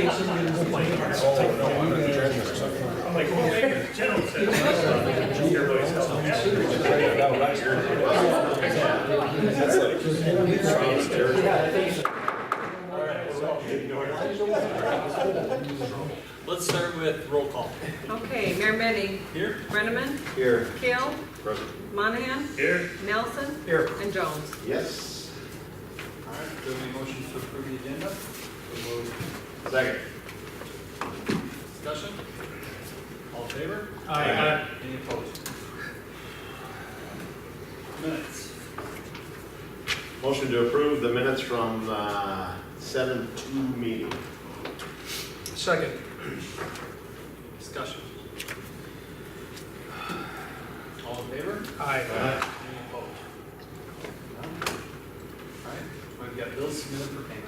see somebody in the plane. Oh, no, I'm at the transmitter or something. I'm like, well, maybe the general says. Everybody's telling me. That's like, Trump's territory. All right, so ignore it. Let's start with roll call. Okay, Mayor Menning, Here? Brenneman, Here. Keel, Present. Monahan, Here. Nelson, Here. and Jones. Yes. All right, do we have any motions to approve the agenda? Second. Discussion? All in favor? Aye. Any opposed? Minutes. Motion to approve the minutes from 7-2 meeting. Second. Discussion. All in favor? Aye. Any opposed? None? All right, we've got bills submitted for payment.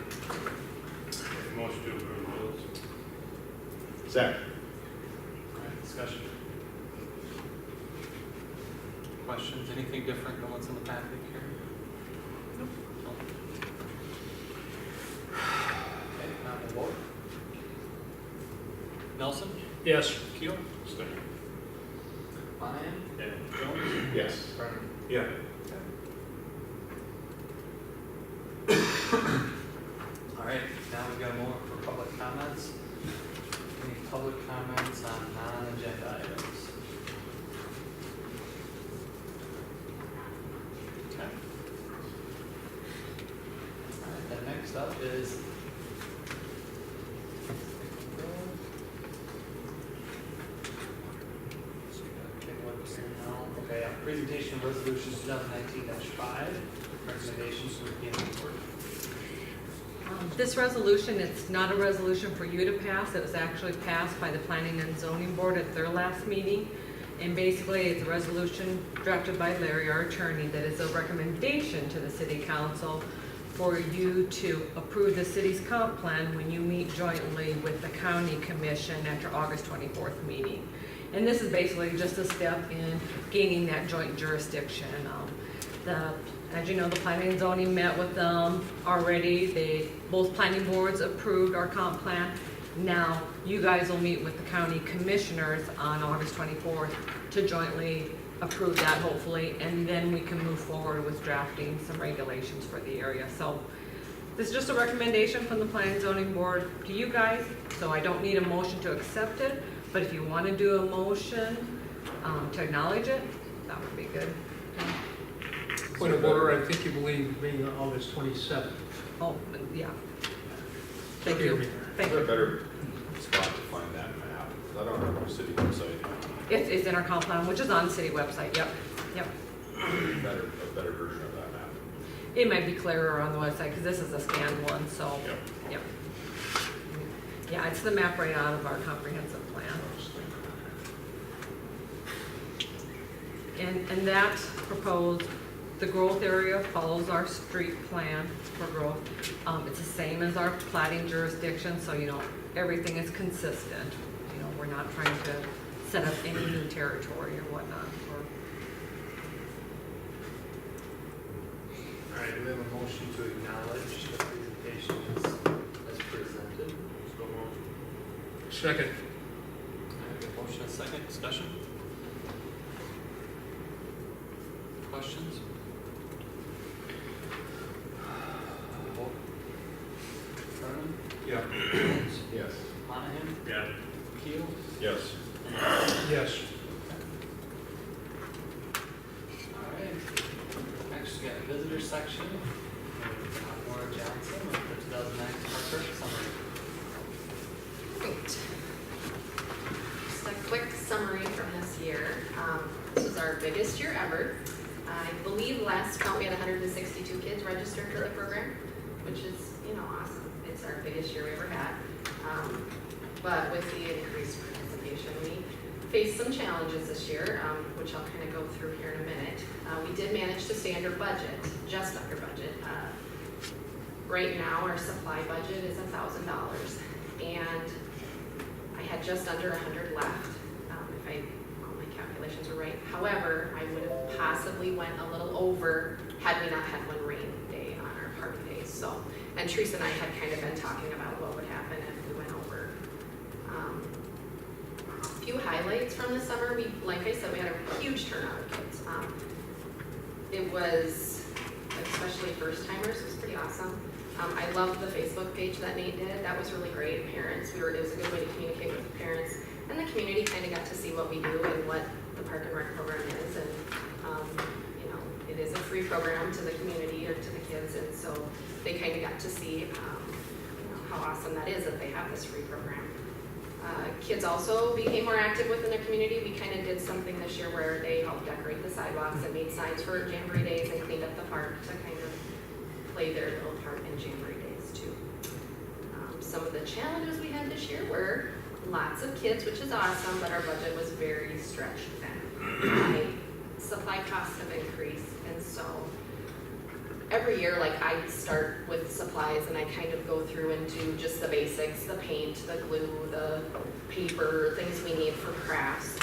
Motion to approve bills. Second. All right, discussion. Questions, anything different than what's in the packet here? No. Okay, now we'll vote. Nelson? Yes. Keel? Monahan? Jones? Yes. Brennan? Yeah. All right, now we've got a moment for public comments. Any public comments on non-agenda items? Okay. All right, then next up is take a look here now. Okay, presentation of resolution 2019-5, recommendations from the planning board. This resolution, it's not a resolution for you to pass. It was actually passed by the Planning and Zoning Board at their last meeting. And basically, it's a resolution drafted by Larry, our attorney, that is a recommendation to the city council for you to approve the city's comp plan when you meet jointly with the county commission at your August 24th meeting. And this is basically just a step in gaining that joint jurisdiction. As you know, the planning and zoning met with them already. Both planning boards approved our comp plan. Now, you guys will meet with the county commissioners on August 24th to jointly approve that, hopefully, and then we can move forward with drafting some regulations for the area. So this is just a recommendation from the planning and zoning board to you guys, so I don't need a motion to accept it, but if you want to do a motion to acknowledge it, that would be good. Point of order, I think you believe being August 27th. Oh, yeah. Thank you. Thank Is there a you. better spot to find that map? I don't know, city website. It's in our comp plan, which is on the city website, yep. A better version of that map. It might be clearer on the website, because this is a scanned one, so, Yep. yep. Yeah, it's the map right out of our comprehensive plan. And that proposed, the growth area follows our street plan for growth. It's the same as our plating jurisdiction, so everything is consistent. We're not trying to set up any new territory or whatnot. All right, do we have a motion to acknowledge the presentation as presented? Second. All right, we have a motion and a second, discussion? Questions? Vote. Brennan? Yeah. Jones? Yes. Monahan? Yeah. Keel? Yes. Yes. All right. Next, we got the visitor section. Laura Johnson with the 2019 Hartford summary. Great. Just a quick summary from this year. This was our biggest year ever. I believe last count we had 162 kids registered for the program, which is, awesome. It's our biggest year we ever had. But with the increased participation, we faced some challenges this year, which I'll kind of go through here in a minute. We did manage to stay under budget, just under budget. Right now, our supply budget is $1,000, and I had just under 100 left, if all my calculations are right. However, I would have possibly went a little over had we not had one rain day on our party days. And Teresa and I had kind of been talking about what would happen if we went over Few highlights from the summer, like I said, we had a huge turnout of kids. It was, especially first timers, was pretty awesome. I loved the Facebook page that Nate did, that was really great. Parents, it was a good way to communicate with the parents, and the community kind of got to see what we do and what the Park and Rec program is, and it is a free program to the community or to the kids, and so they kind of got to see how awesome that is that they have this free program. Kids also became more active within their community. We kind of did something this year where they helped decorate the sidewalks and made signs for Jamboree Days and cleaned up the park to kind of play their little part in Jamboree Days too. Some of the challenges we had this year were lots of kids, which is awesome, but our budget was very stretched then. Supply costs have increased, and so every year, like, I start with supplies and I kind of go through and do just the basics, the paint, the glue, the paper, things we need for crafts.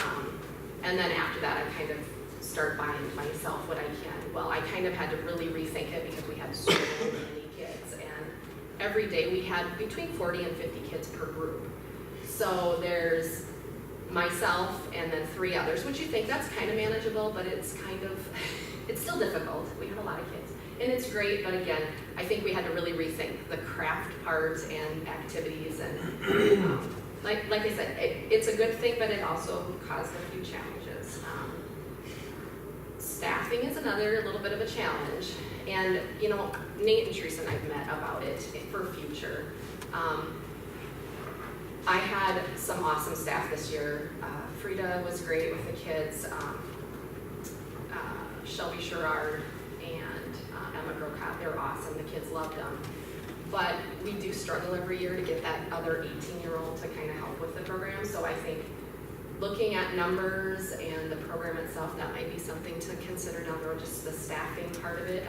And then after that, I kind of start buying myself what I can. Well, I kind of had to really rethink it because we had so many kids, and every day we had between 40 and 50 kids per group. So there's myself and then 3 others, which you think that's kind of manageable, but it's kind of, it's still difficult. We have a lot of kids. And it's great, but again, I think we had to really rethink the craft part and activities, and like I said, it's a good thing, but it also caused a few challenges. Staffing is another little bit of a challenge, and Nate and Teresa and I've met about it for future. I had some awesome staff this year. Frida was great with the kids. Shelby Sherrard and Emma Grocott, they're awesome. The kids loved them. But we do struggle every year to get that other 18-year-old to kind of help with the program. So I think looking at numbers and the program itself, that might be something to consider down the road, just the staffing part of it.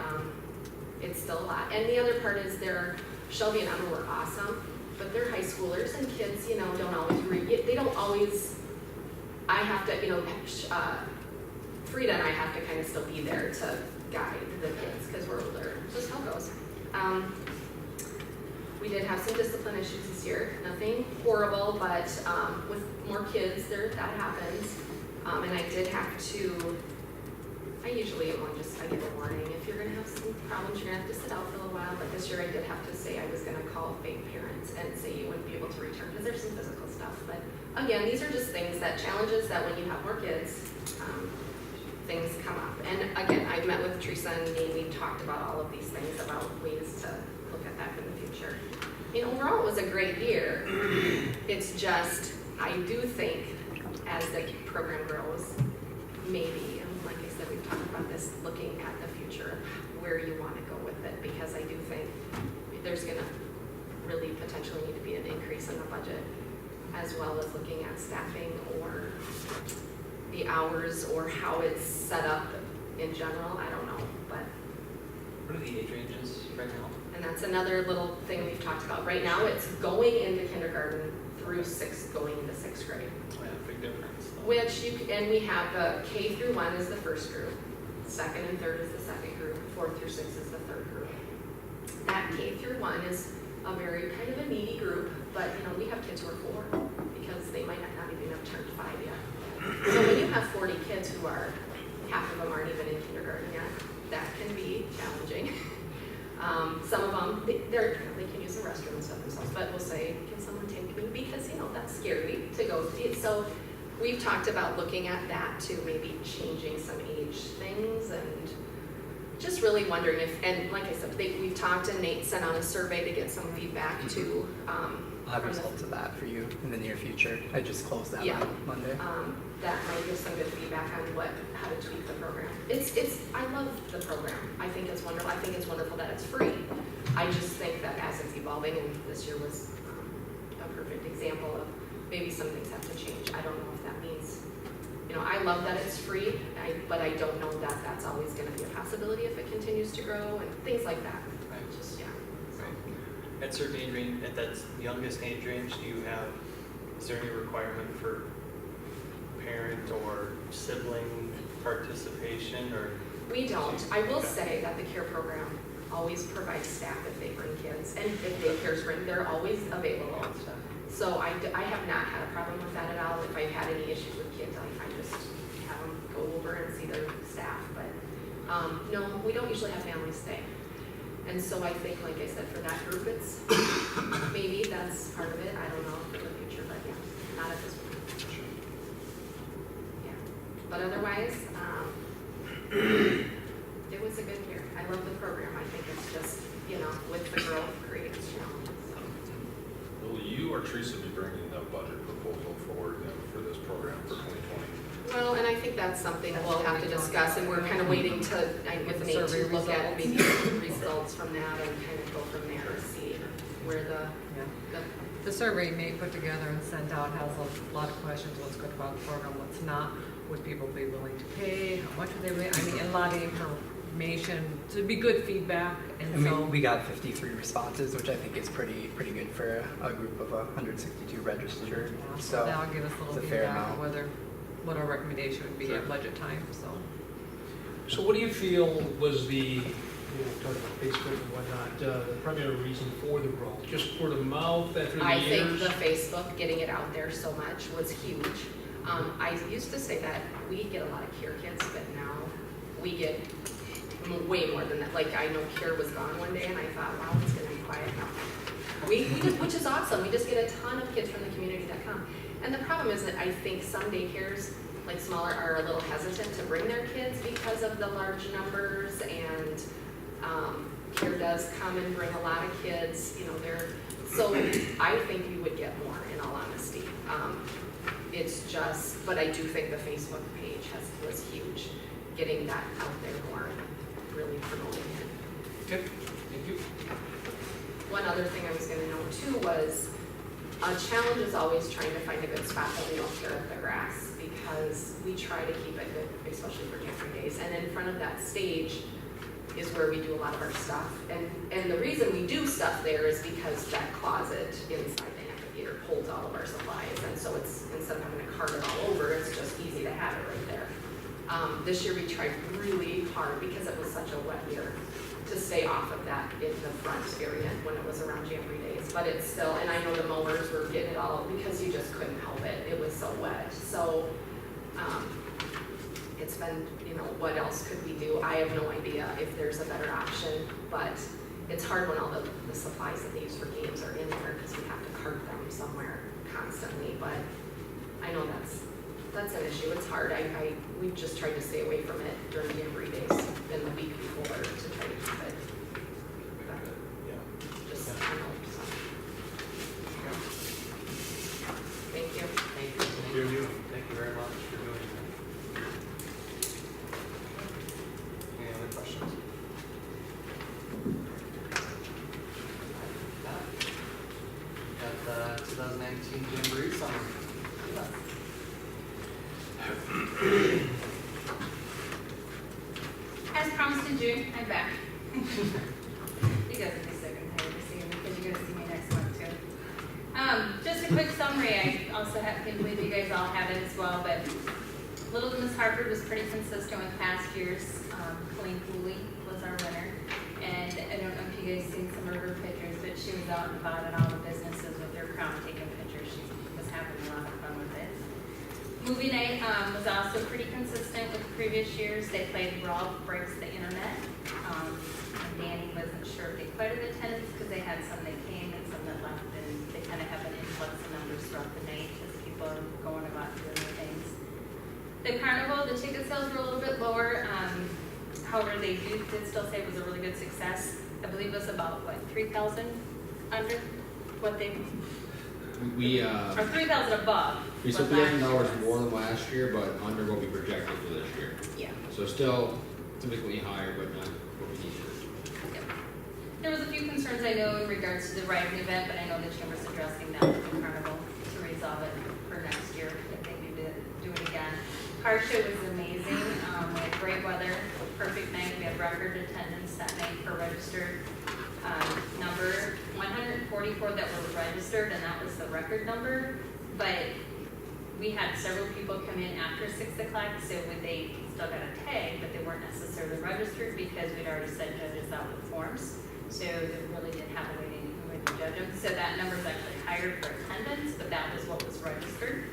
It's still a lot. And the other part is Shelby and Emma were awesome, but they're high schoolers, and kids, don't always read. They don't always, I have to, Frida and I have to kind of still be there to guide the kids because we're older. Just how it goes. We did have some discipline issues this year. Nothing horrible, but with more kids, that happens. And I did have to, I usually am I give a warning. If you're going to have some problems, you're going to have to sit out for a little while. But this year I did have to say I was going to call fake parents and say you wouldn't be able to return because there's some physical stuff. But again, these are just challenges that when you have more kids, things come up. And again, I've met with Teresa and Nate. We talked about all of these things, about ways to look at that in the future. Overall, it was a great year. It's just, I do think as the program grows, maybe, like I said, we've talked about this, looking at the future of where you want to go with it, because I do think there's going to really potentially need to be an increase in the budget, as well as looking at staffing or the hours or how it's set up in general. I don't know, but. What are the age ranges right now? And that's another little thing we've talked about. Right now, it's going into kindergarten through 6th, going into 6th grade. Yeah, big difference. And we have the K through 1 is the first group, 2nd and 3rd is the second group, 4th through 6th is the third group. That K through 1 is a very kind of a needy group, but we have kids who are 4 because they might not even have turned 5 yet. So when you have 40 kids who are, half of them aren't even in kindergarten yet, that can be challenging. Some of them, they can use the restroom and stuff themselves, but we'll say, can someone take me? Because, that's scary to go through. So we've talked about looking at that too, maybe changing some age things, and just really wondering if, and like I said, we've talked, and Nate sent out a survey to get some feedback to. I'll have results of that for you in the near future. I just closed that Yeah. on Monday. That might give some good feedback on how to tweak the program. I love the program. I think it's wonderful. I think it's wonderful that it's free. I just think that as it's evolving, and this year was a perfect example of maybe some things have to change. I don't know if that means, I love that it's free, but I don't know that that's always going to be a possibility if it continues to grow and things like that. Right. Just, yeah. So. At certain age range, at that youngest age range, is there any requirement for parent or sibling participation, or? We don't. I will say that the CARE program always provides staff if they bring kids, and if daycares bring, they're always available. So I have not had a problem with that at all. If I've had any issues with kids, I just have them go over and see their staff. But no, we don't usually have families stay. And so I think, like I said, for that group, it's maybe that's part of it. I don't know for the future, but yeah, not at this point. Yeah, but otherwise, it was a good year. I love the program. I think it's just, with the growth creates challenges. So. Will you or Teresa be bringing the budget proposal forward then for this program for 2020? Well, and I think that's something that we'll have to discuss, and we're kind of waiting to, with Nate, to look at maybe the results from that and kind of go from there and see where the The survey May put together and sent out has a lot of questions, what's good about the program, what's not, would people be willing to pay, how much would they pay, I mean, a lot of information, so it'd be good feedback, and I so. mean, we got 53 responses, which I think is pretty good for a group of 162 registered. Yeah, So that'll give us a it's little a fair feedback amount. of what our recommendation would be Sure. at budget time, so. So what do you feel was the, talking about Facebook and whatnot, the primary reason for the growth? Just word of mouth after the I years? think the Facebook, getting it out there so much was huge. I used to say that we get a lot of Cure kids, but now we get way more than that. Like, I know Cure was gone one day, and I thought, wow, it's gonna be quiet now. We just, which is awesome. We just get a ton of kids from the community that come. And the problem is that I think some daycares, like smaller, are a little hesitant to bring their kids because of the large numbers, and Cure does come and bring a lot of kids, so I think we would get more, in all honesty. It's just, but I do think the Facebook page was huge, getting that out there more, really promoting it. Okay, thank you. One other thing I was gonna note too was, a challenge is always trying to find a good spot that we don't tear up the grass, because we try to keep it good, especially for Jamboree days. And in front of that stage is where we do a lot of our stuff. And the reason we do stuff there is because that closet inside the amphitheater holds all of our supplies. And so it's, instead of having to cart it all over, it's just easy to have it right there. This year we tried really hard, because it was such a wet year, to stay off of that in the front area when it was around Jamboree days. But it's still, and I know the mowers were getting it all, because you just couldn't help it. It was so wet. So it's been, what else could we do? I have no idea if there's a better option, but it's hard when all the supplies that they use for games are in there, because we have to cart them somewhere constantly. But I know that's an issue. It's hard. We've just tried to stay away from it during Jamboree days and the week before to try to keep it. Just, so. Thank you. Thank you. Thank you very much for doing that. Any other questions? Got the 2019 Jamboree summary. As promised in June, I'm back. You guys will be sick and tired of seeing me, because you're gonna see me next month too. Just a quick summary. I also can believe you guys all have it as well, but Little Miss Hartford was pretty consistent with past years. Colleen Cooley was our winner, and I don't know if you guys seen some of her pictures, but she was out and about at all the businesses with her crown taking pictures. She was having a lot of fun with it. Movie night was also pretty consistent with previous years. They played Ralph Breaks the Internet. And Danny wasn't sure if they quite had attendance, because they had some that came and some that left, and they kind of have an influx of numbers throughout the night as people are going about doing their things. The carnival, the ticket sales were a little bit lower. However, they did still say it was a really good success. I believe it was about, 3,000 under what they, We or 3,000 above. we said what last year $3,000 was. more than last year, but under what we projected for this year. Yeah. So still typically higher, but not what we needed. Yep. There was a few concerns I know in regards to the riding event, but I know the chamber's addressing that with the carnival to resolve it for next year if they need to do it again. Car show was amazing. We had great weather, perfect night. We had record attendance that night for registered. Number 144 that were registered, and that was the record number. But we had several people come in after 6 o'clock, so they still got a tag, but they weren't necessarily registered because we'd already sent judges out with forms. So they really didn't have a way to way to judge them. So that number's actually higher for attendance, but that was what was registered.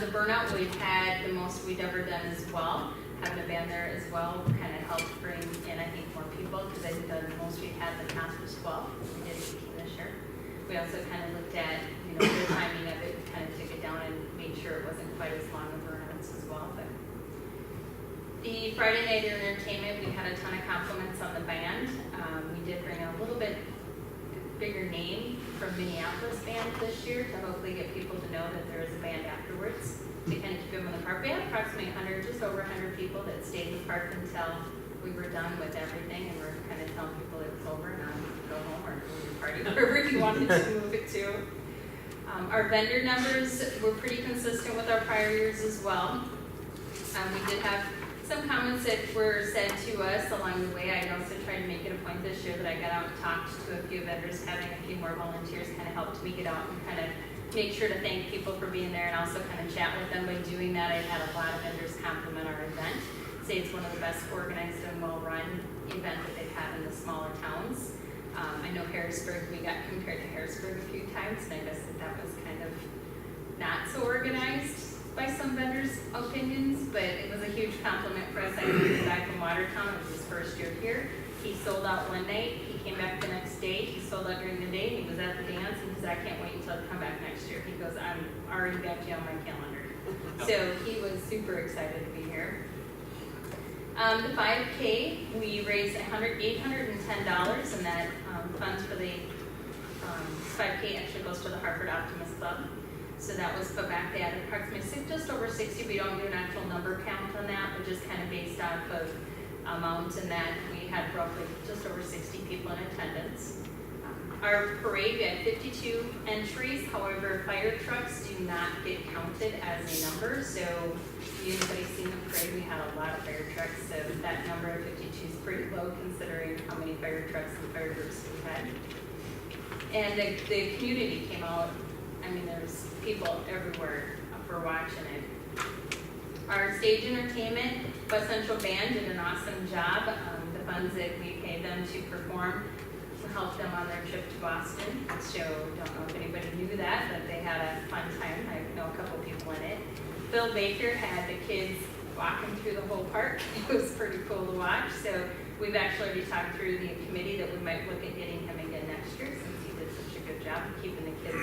The burnout, we had the most we'd ever done as well. Having a band there as well kind of helped bring in, I think, more people, because I think the most we had in the past was 12. We did 18 this year. We also kind of looked at, the timing of it, kind of took it down and made sure it wasn't quite as long of burnouts as well. But the Friday night entertainment, we had a ton of compliments on the band. We did bring a little bit bigger name from Minneapolis band this year to hopefully get people to know that there is a band afterwards to kind of keep them in the park. We had approximately 100, just over 100 people that stayed in the park until we were done with everything, and we're kind of telling people it was over and go home or go to your party, wherever you wanted to move it to. Our vendor numbers were pretty consistent with our prior years as well. We did have some comments that were said to us along the way. I also tried to make it a point this year that I got out and talked to a few vendors, having a few more volunteers kind of helped me get out and kind of make sure to thank people for being there and also kind of chat with them. By doing that, I had a lot of vendors compliment our event, say it's one of the best organized and well-run event that they've had in the smaller towns. I know Harrisburg, we got compared to Harrisburg a few times, and I guess that was kind of not so organized by some vendors' opinions, but it was a huge compliment for us. I know the guy from Watertown, it was his first year here. He sold out one night, he came back the next day, he sold out during the day, he was at the dance, and he said, I can't wait until I come back next year. He goes, I'm already got you on my calendar. So he was super excited to be here. The 5K, we raised $810, and that funds for the 5K actually goes to the Hartford Optimist Club. So that was put back. They had approximately just over 60. We don't do an actual number count on that, but just kind of based off of amount, and that we had roughly just over 60 people in attendance. Our parade, we had 52 entries. However, fire trucks do not get counted as a number. So if anybody seen the parade, we had a lot of fire trucks. So that number of 52 is pretty low considering how many fire trucks and fire groups we had. And the community came out. I mean, there's people everywhere for watching it. Our stage entertainment, West Central Band did an awesome job. The funds that we paid them to perform helped them on their trip to Boston. So don't know if anybody knew that, but they had a fun time. I know a couple people in it. Phil Baker had the kids walking through the whole park. It was pretty cool to watch. So we've actually already talked through the committee that we might look at getting him again next year, since he did such a good job of keeping the kids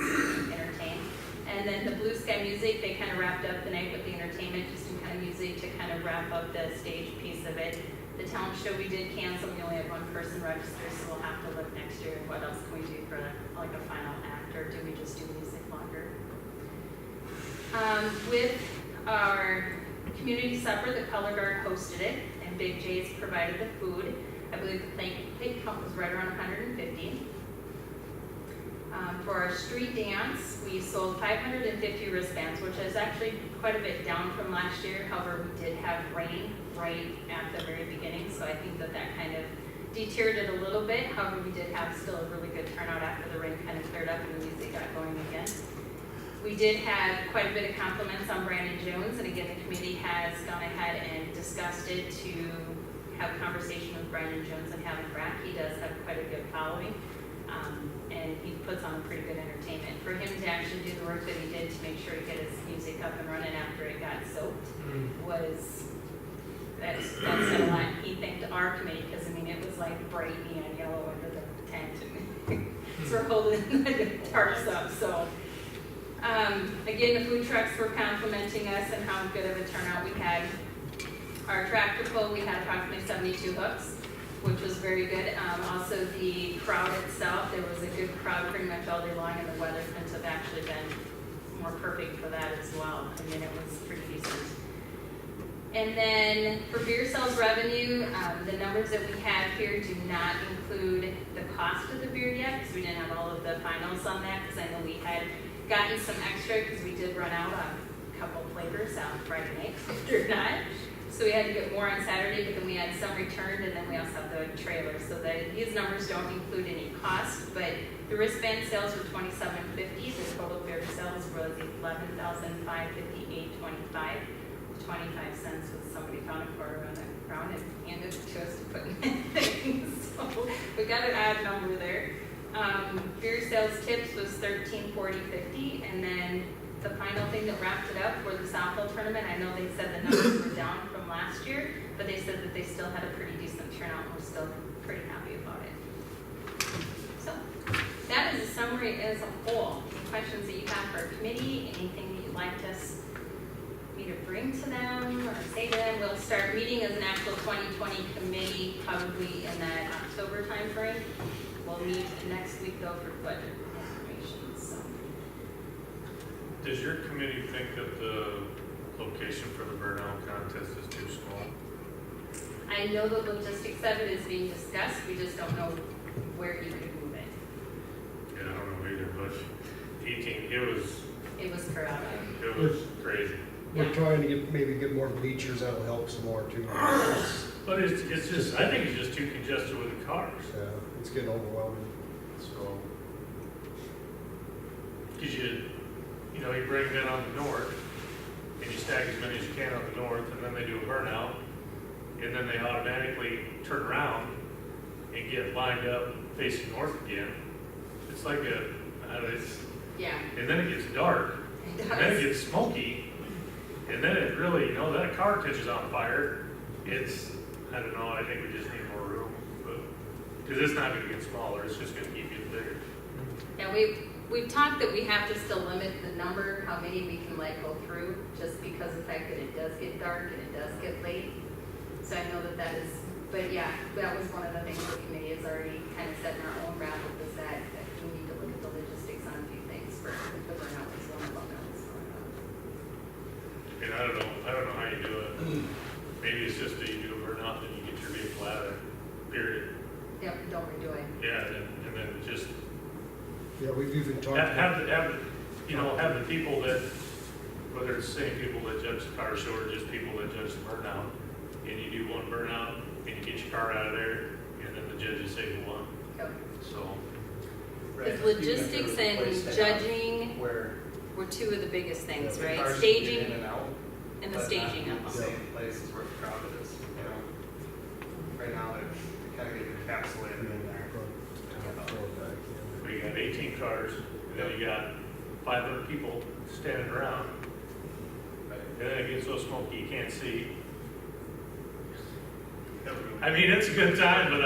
entertained. And then the Blue Sky Music, they kind of wrapped up the night with the entertainment, just some kind of music to kind of wrap up the stage piece of it. The talent show we did cancel. We only had one person registered, so we'll have to look next year. What else can we do for like a final act, or do we just do music longer? With our community supper, the Color Guard hosted it, and Big J's provided the food. I believe the plate count was right around 150. For our street dance, we sold 550 wristbands, which is actually quite a bit down from last year. However, we did have rain right at the very beginning, so I think that kind of deterred it a little bit. However, we did have still a really good turnout after the rain kind of cleared up and the music got going again. We did have quite a bit of compliments on Brandon Jones, and again, the committee has gone ahead and discussed it to have a conversation with Brandon Jones and have him back. He does have quite a good following. And he puts on a pretty good entertainment. For him to actually do the work that he did to make sure to get his music up and running after it got soaked that said a lot. He thanked our committee because, I mean, it was like bright neon yellow under the tent. So we're holding the tarps up. So again, the food trucks were complimenting us and how good of a turnout we had. Our tractor pull, we had approximately 72 hooks, which was very good. Also, the crowd itself, there was a good crowd pretty much all day long, and the weather couldn't have actually been more perfect for that as well. I mean, it was pretty decent. And then for beer sales revenue, the numbers that we have here do not include the cost of the beer yet, because we didn't have all of the finals on that, because I know we had gotten some extra, because we did run out on a couple flavors on Friday night, believe it or not. So we had to get more on Saturday, but then we had some returned, and then we also have the trailer. So these numbers don't include any cost, but the wristband sales were $27.50. The total beer sales was $11,558.25. 25 cents was somebody found a quarter on the ground and handed it to us to put in things. So we got an odd number there. Beer sales tips was $13.40.50, and then the final thing that wrapped it up were the softball tournament. I know they said the numbers were down from last year, but they said that they still had a pretty decent turnout, and we're still pretty happy about it. So, that is a summary as a whole. Any questions that you have for our committee, anything that you'd like me to bring to them or say to them? We'll start meeting as an actual 2020 committee probably in that October timeframe. We'll meet next week though for budget information, so. Does your committee think that the location for the burnout contest is too small? I know the logistics of it is being discussed, we just don't know where you could move it. Yeah, I don't know either, but 18, It was crowded. it was crazy. We're trying to maybe get more bleachers, that'll help some more too. But it's just, I think it's just too congested with the cars. Yeah, it's getting overwhelming. So, because you bring them on the north, and you stack as many as you can on the north, and then they do a burnout, and then they automatically turn around and get lined up facing north again. It's like Yeah, and then it gets dark, it and then it does. gets smoky, and then it really, then a car catches on fire. I don't know, I think we just need more room, because it's not gonna get smaller, it's just gonna keep getting bigger. Yeah, we've talked that we have to still limit the number, how many we can let go through, just because of the fact that it does get dark and it does get late. So I know that is, but yeah, that was one of the things the committee has already kind of set in our own wrap up, is that we need to look at the logistics on a few things for the burnout was one of them that was going on. And I don't know how you do it. Maybe it's just that you do a burnout, then you get your vehicle out of there, period. Yep, don't redo it. Yeah, and then just Yeah, we've even talked have the people that, whether it's the same people that judge the car show or just people that judge the burnout, and you do one burnout, and you get your car out of there, and then the judges say who won. Yep. So, Because logistics and judging Where were two of the biggest things, the right? cars can get in Staging and out, and the but staging not of in the them. same places where the crowd is, Right now, they kind of get encapsulated in there. we got 18 cars, and then you got 500 people standing around, and then it gets so smoky you can't see. I mean, it's a good time, but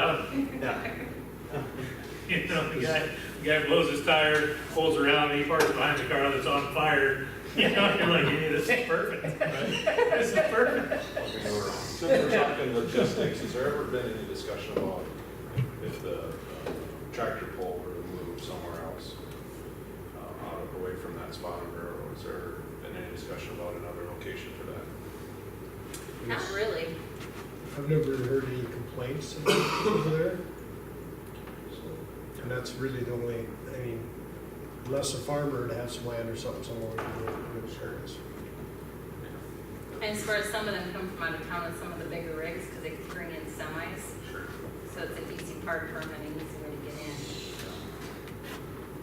the guy blows his tire, pulls around, and he parks behind the car that's on fire. You're like, hey, this is perfect. This is perfect. Since we're talking logistics, has there ever been any discussion about if the tractor pull were to move somewhere else, away from that spot on railroad? Has there been any discussion about another location for that? Not really. I've never heard any complaints over there. And that's really the only, unless a farmer to have some land or something somewhere we can go in those areas. And as far as some of them come from out of town with some of the bigger rigs, because they can bring in semis. Sure. So it's an easy part for them and an easy way to get in.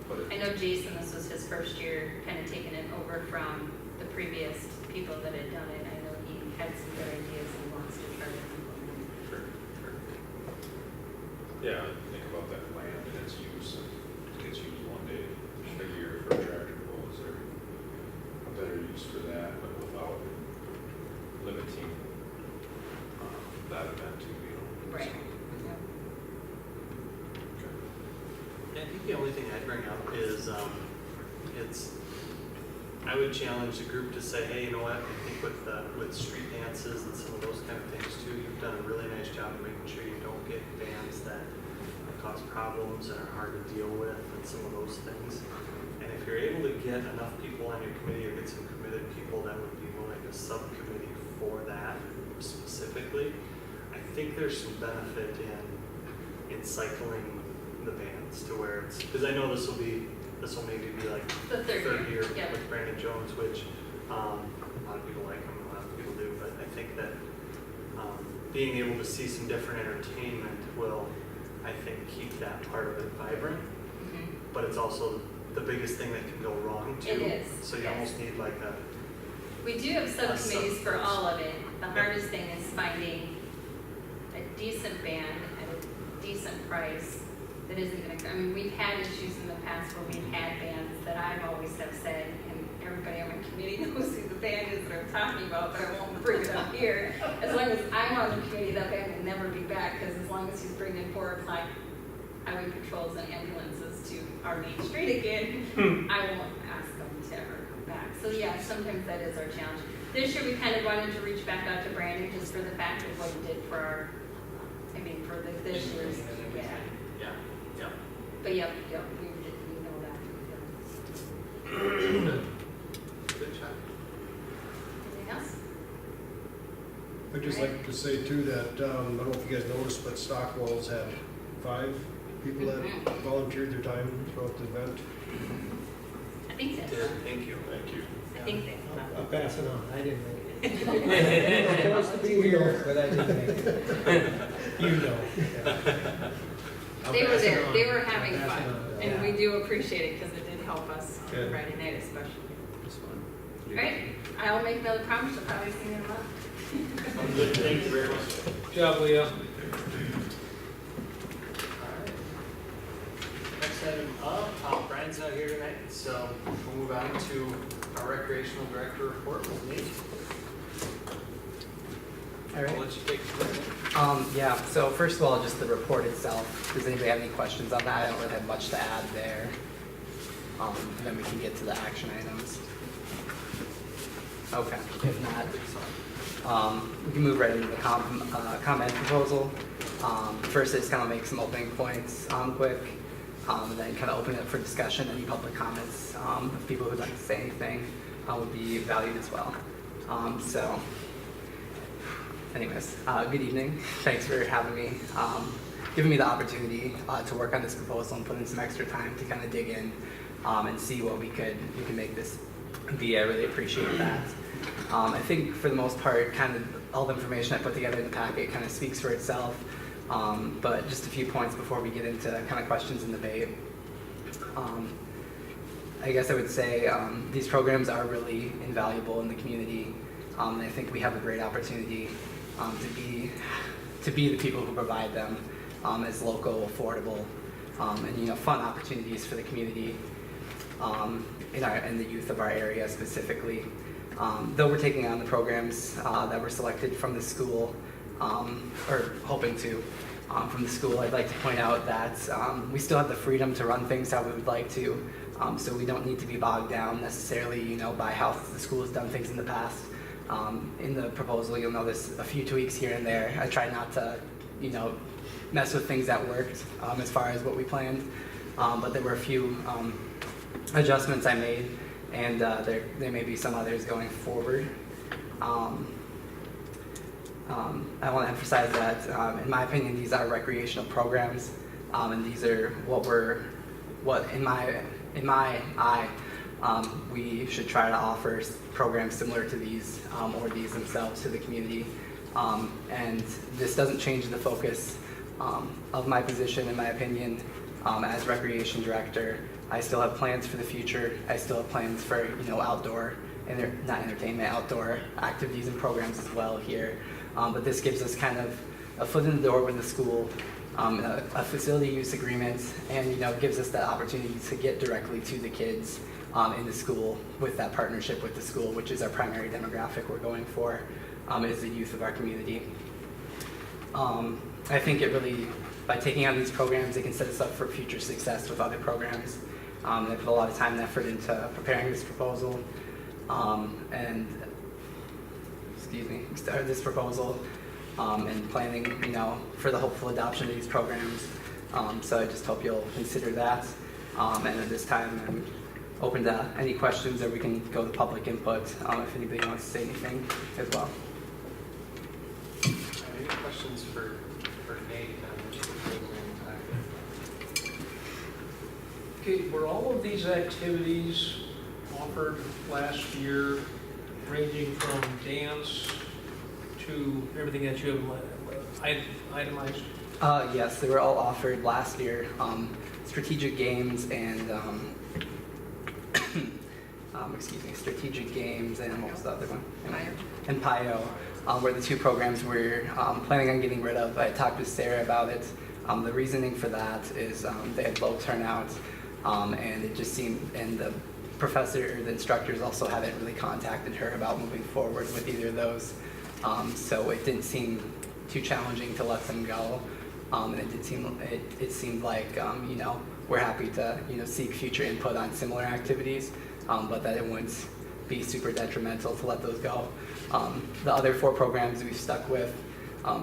But I know Jason, this was his first year, kind of taking it over from the previous people that had done it. I know he had some good ideas and wants to try to implement. Sure. Yeah, think about that land and its use, and it gets used one day a year for a tractor pull. Is there a better use for that, but without limiting that event to, Right. so. I think the only thing I'd bring up is, I would challenge the group to say, hey, you know what, I think with street dances and some of those kind of things too, you've done a really nice job of making sure you don't get bands that cause problems and are hard to deal with and some of those things. And if you're able to get enough people on your committee or get some committed people that would be like a subcommittee for that specifically, I think there's some benefit in cycling the bands to where it's, because I know this will maybe be like The third year yeah. with Brandon Jones, which a lot of people like him, a lot of people do, but I think that being able to see some different entertainment will, I think, keep that part of it vibrant. Mm-hmm. But it's also the biggest thing that can go wrong too. It is, So you yes. almost need like a, We do have subcommittees for all of it. The hardest thing is finding a decent band at a decent price that isn't gonna, I mean, we've had issues in the past where we've had bands that I've always have said, and everybody on my committee knows who the band is that I'm talking about, but I won't bring it up here. As long as I'm on the committee, that band will never be back, because as long as he's bringing 4 o'clock highway patrols and ambulances to our main street again, I won't ask them to ever come back. So yeah, sometimes that is our challenge. This year, we kind of wanted to reach back out to Brandon just for the fact of what he did for our, for this year's, yeah. Yeah, yeah. But yep, we know that. Good job. Anything else? I'd just like to say too that, I don't know if you guys noticed, but Stockwell's had 5 people that volunteered their time throughout the event. I think so. Thank you. Thank you. I think so. I'll pass it on, I didn't make it. Supposed to be here, but I didn't make it. You know. They were there, they were having I'll pass fun, it on. and we do appreciate it because it did help us on Good. Friday night especially. It's fun. Right, I'll make another promise, I'll probably see you in a month. Thank you very much. Good job, Leah. Alright. Next item up, Brian's not here tonight, so we'll move on to our recreational director report with me. All right. I'll let you take it. Yeah, so first of all, just the report itself. Does anybody have any questions on that? I don't really have much to add there. And then we can get to the action items. Okay, if not, we can move right into the comment proposal. First, I just kind of make some opening points quick, and then kind of open it up for discussion. Any public comments, if people would like to say anything, would be valued as well. So, anyways, good evening. Thanks for having me, giving me the opportunity to work on this proposal and put in some extra time to kind of dig in and see what we can make this be. I really appreciate that. I think for the most part, kind of all the information I put together in the packet kind of speaks for itself. But just a few points before we get into kind of questions and debate. I guess I would say these programs are really invaluable in the community. And I think we have a great opportunity to be the people who provide them as local, affordable, and fun opportunities for the community in the youth of our area specifically. Though we're taking on the programs that were selected from the school, or hoping to from the school, I'd like to point out that we still have the freedom to run things how we would like to, so we don't need to be bogged down necessarily, by how the school has done things in the past. In the proposal, you'll notice a few tweaks here and there. I try not to, mess with things that worked as far as what we planned, but there were a few adjustments I made, and there may be some others going forward. I want to emphasize that, in my opinion, these are recreational programs, and these are what in my eye, we should try to offer programs similar to these or these themselves to the community. And this doesn't change the focus of my position, in my opinion, as recreation director. I still have plans for the future. I still have plans for outdoor outdoor activities and programs as well here. But this gives us kind of a foot in the door with the school, a facility use agreement, and gives us that opportunity to get directly to the kids in the school with that partnership with the school, which is our primary demographic we're going for, is the youth of our community. I think it really, by taking on these programs, it can set us up for future success with other programs. I put a lot of time and effort into preparing this proposal, this proposal, and planning, for the hopeful adoption of these programs. So I just hope you'll consider that. And at this time, I'm open to any questions, or we can go to public input if anybody wants to say anything as well. Any questions for Nate on this proposal in the packet? Okay, were all of these activities offered last year, ranging from dance to everything that you have itemized? Yes, they were all offered last year. Strategic games and strategic games and what was the other one? And PIO were the two programs we're planning on getting rid of. I talked with Sarah about it. The reasoning for that is they had low turnout, and it just seemed, and the professor or the instructors also haven't really contacted her about moving forward with either of those. So it didn't seem too challenging to let them go. And it seemed like, you know, we're happy to, you know, seek future input on similar activities, but that it wouldn't be super detrimental to let those go. The other 4 programs we've stuck with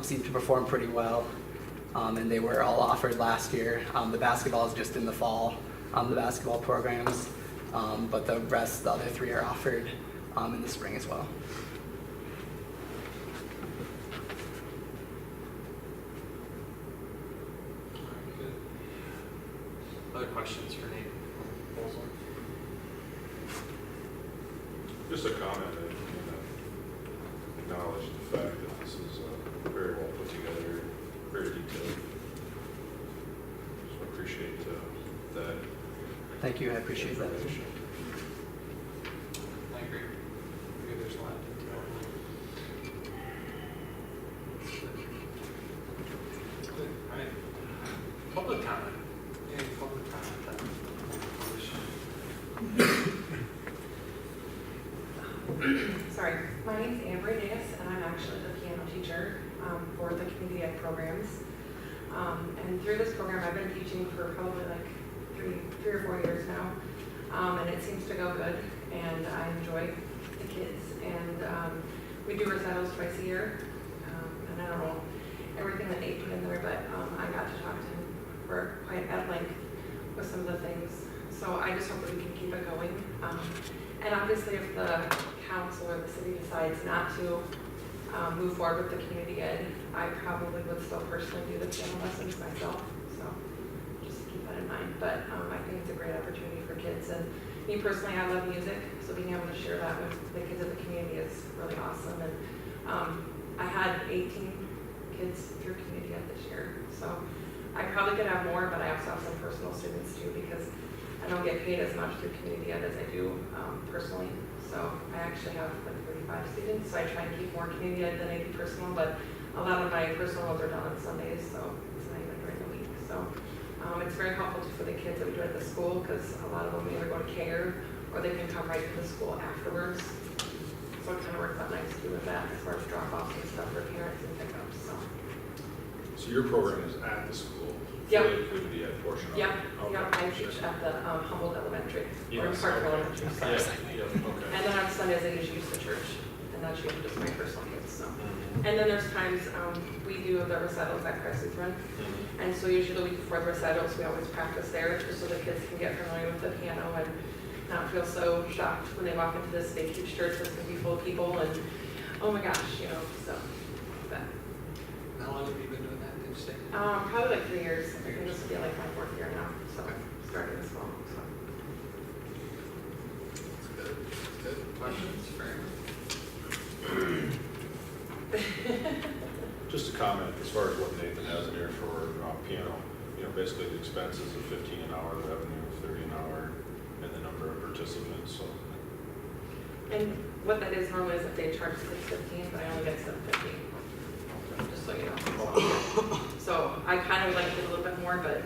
seem to perform pretty well, and they were all offered last year. The basketball is just in the fall, the basketball programs, but the rest, the other 3 are offered in the spring as well. Other questions for Nate? Proposal? Just a comment that, you know, acknowledge the fact that this is very well put together, very detailed. So I appreciate that. Thank you, I appreciate that. information. I agree. There's a lot of detail. Good, all right. Public comment. Any public comment on Sorry, my name's Amber Davis, and I'm actually the piano teacher for the community ed programs. And through this program, I've been teaching for probably like three or 4 years now, and it seems to go good, and I enjoy the kids. And we do recitals twice a year, and I don't know everything that Nate put in there, but I got to talk to him for quite at length with some of the things. So I just hope that we can keep it going. And obviously, if the council or the city decides not to move forward with the community ed, I probably would still personally do the piano lessons myself. So just keep that in mind. But I think it's a great opportunity for kids. And me personally, I love music, so being able to share that with the kids of the community is really awesome. And I had 18 kids through community ed this year. So I probably could have more, but I also have some personal students too, because I don't get paid as much through community ed as I do personally. So I actually have like 35 students, so I try and keep more community ed than I do personal, but a lot of my personal ones are done on Sundays, so it's not even during the week. So it's very helpful for the kids that we do at the school, because a lot of them either go to care or they can come right to the school afterwards. So it kind of works out nice too with that as far as drop-offs and stuff for parents and pickups. So your program is at the school? Yep. For the community ed portion of it? Yep, Okay, yep, I sure. teach at the Humboldt Elementary, or Yes, Hartford okay. Elementary, sorry. Yeah, okay. And then on Sundays, I usually use the church, and that's usually just my personal kids, so. Mhm. And then there's times, we do the recitals at Christ Lutheran, Mhm. and so usually the week before the recitals, we always practice there, just so the kids can get familiar with the piano and not feel so shocked when they walk into this big huge church that's gonna be full of people, and, oh my gosh, you know, so. But, How long have you been doing that, did you say? probably like 3 years, I think this will be like my 4th year now, so, starting this fall, so. That's good. Good. Questions for Aaron? Just a comment as far as what Nathan has in here for piano, you know, basically the expenses of 15 an hour, the revenue of 30 an hour, and the number of participants, so. And what that is normally is if they charge $6.15, but I only get $7.15, just so you know. So I kind of would like to get a little bit more, but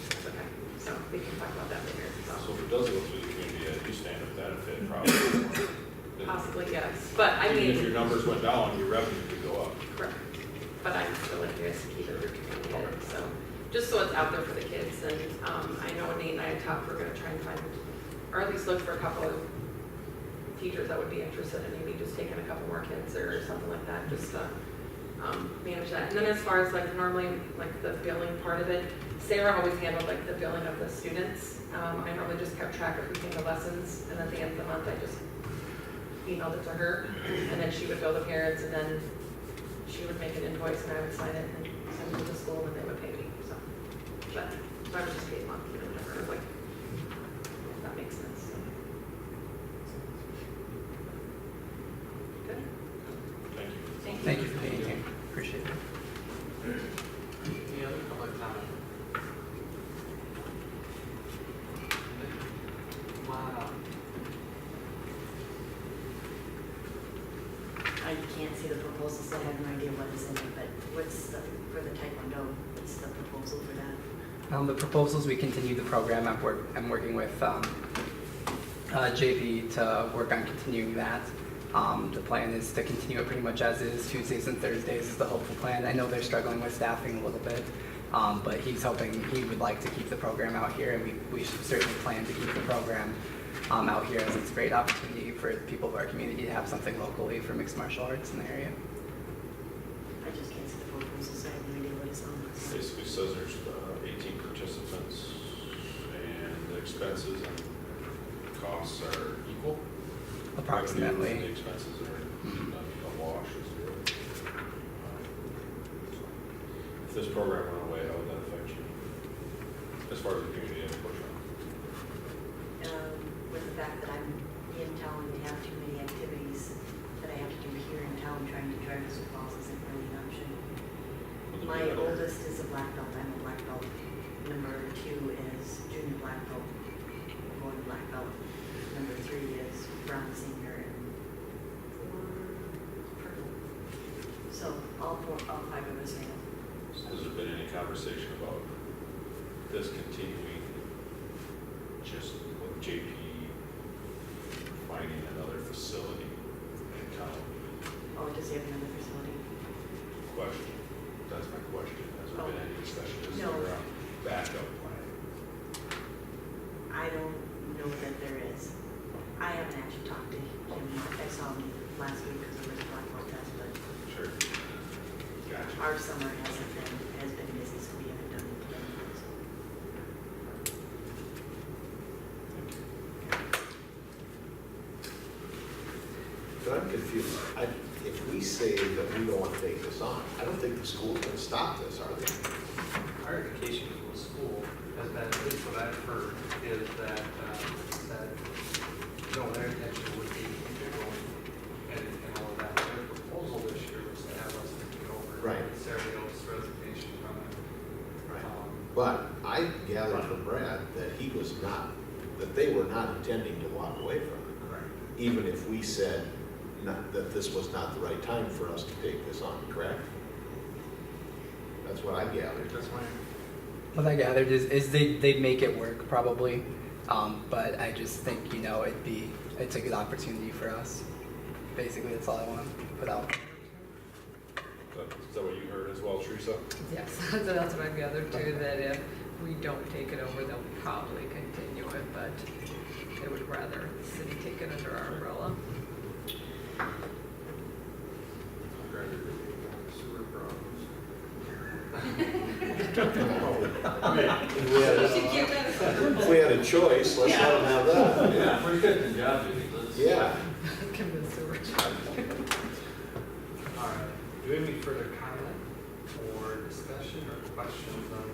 it's okay. So we can talk about that later. So if it does go through the community ed, you stand to benefit probably. Possibly, yes. But I Even if your mean, numbers went down, your revenue could go up. correct. But I'm still curious to keep it through community ed. So just so it's out there for the kids. And I know Nate and I had talked, we're going to try and find, or at least look for a couple of teachers that would be interested in maybe just taking a couple more kids or something like that, just to manage that. And then as far as like normally like the billing part of it, Sarah always handled like the billing of the students. I normally just kept track of who came to lessons, and at the end of the month I just emailed it to her, and then she would bill the parents, and then she would make an invoice and I would sign it and send it to the school and they would pay me. So but I would just pay monthly or whatever, like if that makes sense. So. Good. Thank you. Thank you for being here, appreciate it. Any other public comment? Wow. You can't see the proposal, so I have no idea what is in it, but what's the, for the Taekwondo, what's the proposal for that? The proposals, we continue the program. I'm working with JP to work on continuing that. The plan is to continue it pretty much as is. Tuesdays and Thursdays is the hopeful plan. I know they're struggling with staffing a little bit, but he's hoping, he would like to keep the program out here, and we should certainly plan to keep the program out here, as it's a great opportunity for people of our community to have something locally for mixed martial arts in the area. I just can't see the proposal, so I have no idea what it's on. Basically says there's 18 participants and the expenses and costs are equal. Approximately. The expenses are a wash, is really. If this program went away, how would that affect you? As far as the community input? With the fact that I'm in town and have too many activities that I have to do here in town, trying to drive to Sioux Falls isn't really an option. My oldest is a black belt, I'm a black belt. Number 2 is junior black belt, I'm going to black belt. Number 3 is brown senior, and 4 purple. So all 5 of us are. Has there been any conversation about this continuing just with JP finding another facility in town? Oh, does he have another facility? Question. That's my question. Has there been any discussion? Is No. there a backup plan? I don't know that there is. I haven't actually talked to him. I saw him last week because of his black belt test, but Sure. Gotcha. our summer has been busy, so we haven't done anything. So. But I'm confused. If we say that we don't want to take this on, I don't think the school can stop this, are they? Our indication from the school has been, at least what I've heard, is that, no, their intention would be to go and all of that. Their proposal this year was to have us take it over. Right. Sarah's resignation from it. Right. But I gathered from Brad that he was not, that they were not intending to walk away from it. Correct. Even if we said that this was not the right time for us to take this on, correct? That's what I gathered. That's why. What I gathered is they'd make it work probably, but I just think, it's a good opportunity for us. Basically, that's all I want to put out. Is that what you heard as well, Teresa? Yes, so that's what I gathered too, that if we don't take it over, they'll probably continue it, but they would rather the city take it under our umbrella. Sewer problems. If we had a choice, let's let them have that. Yeah, pretty good job, Liz. Yeah. Give them the sewer. All right, do we have any further comment or discussion or questions on?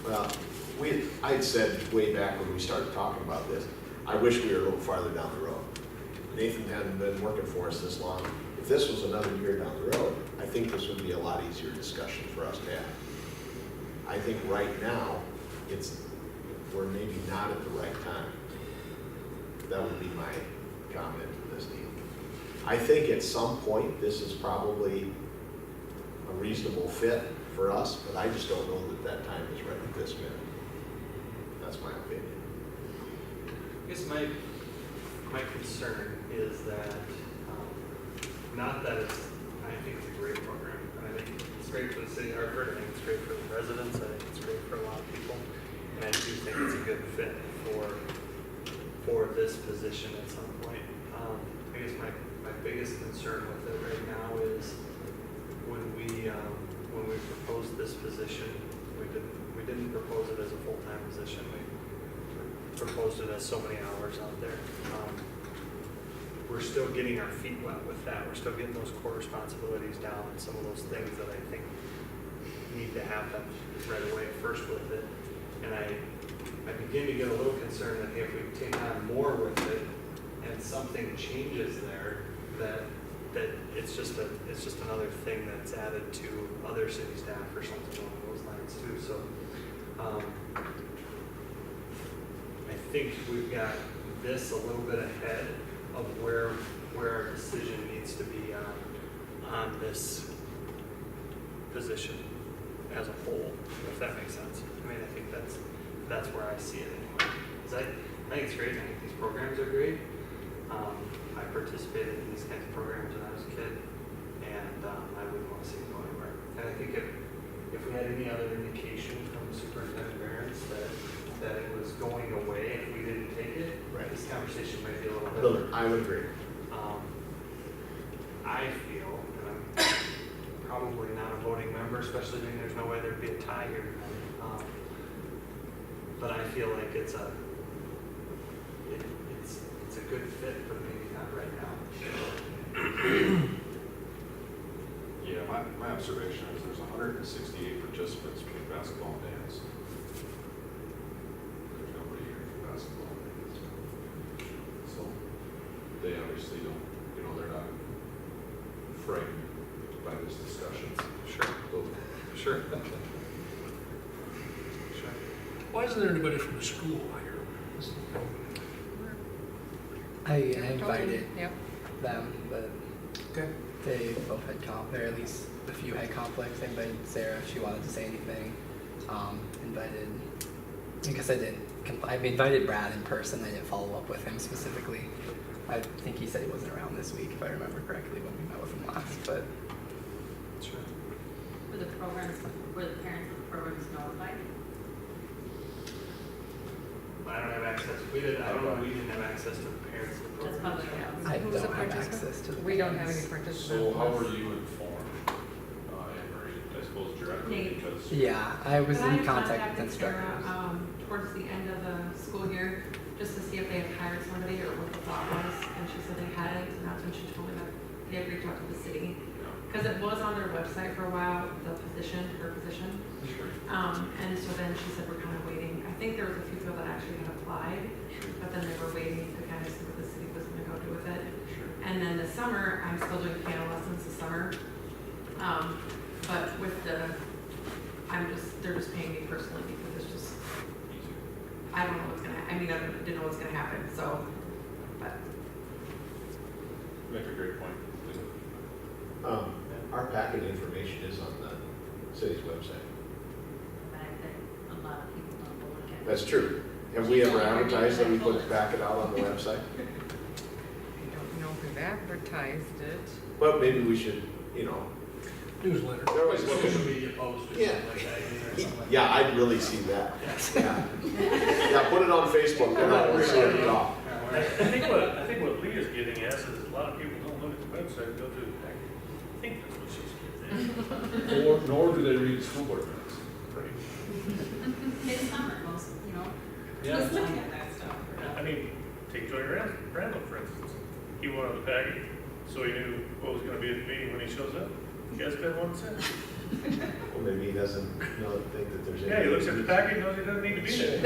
Well, I'd said way back when we started talking about this, I wish we were a little farther down the road. Nathan hadn't been working for us this long. If this was another year down the road, I think this would be a lot easier discussion for us to have. I think right now, we're maybe not at the right time. That would be my comment to this deal. I think at some point, this is probably a reasonable fit for us, but I just don't know that time is right at this minute. That's my opinion. I guess my concern is that, not that I think it's a great program, and I think it's great for the city of Hartford, I think it's great for the residents, I think it's great for a lot of people, and I do think it's a good fit for this position at some point. I guess my biggest concern with it right now is when we proposed this position, we didn't propose it as a full-time position. We proposed it as so many hours out there. We're still getting our feet wet with that. We're still getting those core responsibilities down and some of those things that I think need to happen right away first with it. And I begin to get a little concerned that if we take on more with it and something changes there, that it's just another thing that's added to other city staff or something along those lines too. So I think we've got this a little bit ahead of where our decision needs to be on this position as a whole, if that makes sense. I mean, I think that's where I see it anyway. 'Cause I think it's great, I think these programs are great. I participated in these kinds of programs when I was a kid, and I wouldn't want to see it go anywhere. And I think if we had any other indication from Superintendent Barron's that it was going away if we didn't take it, Right. this conversation might be a little different. I would agree. I feel, and I'm probably not a voting member, especially when there's no way there'd be a tie here tonight. But I feel like it's a good fit, but maybe not right now. Yeah, my observation is there's 168 participants between basketball and dance. There's nobody here for basketball and dance. So they obviously don't, they're not frightened by this discussion. Sure. Sure. Why isn't there anybody from the school here? I invited Yep. them, but Okay. they both had or at least a few had conflicts. I invited Sarah if she wanted to say anything. Invited, I guess I didn't. I invited Brad in person. I didn't follow up with him specifically. I think he said he wasn't around this week, if I remember correctly, when we met with him last. But Sure. Were the parents of the programs notified? I don't have access. We didn't have access to the parents of the That's programs. public house. I Who's the don't have participant? access to the. We don't have any parents. participants. So how were you informed, Anne Marie? I suppose directly Nate. because. Yeah, I was But I in contact with contacted Sarah, instructors. towards the end of the school year, just to see if they had hired somebody or what the thought was, and she said they hadn't, and that's when she told me that they had reached out to the city. Because it was on their website for a while, her position. And so then she said, we're kind of waiting. I think there was a few people that actually had applied, but then they were waiting to kind of see what the city was gonna go do with it. And then this summer, I'm still doing piano lessons this summer. But with they're just paying me personally because it's just, I don't know what's gonna, I didn't know what's gonna happen, so, but. Make a great point. Our packet information is on the city's website. But I think a lot of people don't go look at it. That's true. Have we ever advertised that we put the packet out on the website? I don't know if we've advertised it. But maybe we should, Newsletter. they're always looking. Social media post or Yeah. something like that. in there somewhere. Yeah, I'd really see that. Yeah. Yeah, put it on Facebook and I'll see it off. I think what Leah's getting at is a lot of people don't look at the website and go through the packet. I think that's what she's getting at. Nor do they read school board minutes. It's summer, most, Yeah. who's looking at that stuff? I mean, take Joey Randall, for instance. He wanted the packet, so he knew what was gonna be at the meeting when he shows up. You guys spend 1 cent. Well, maybe he doesn't think that there's any. Yeah, he looks at the packet, knows he doesn't need to be there.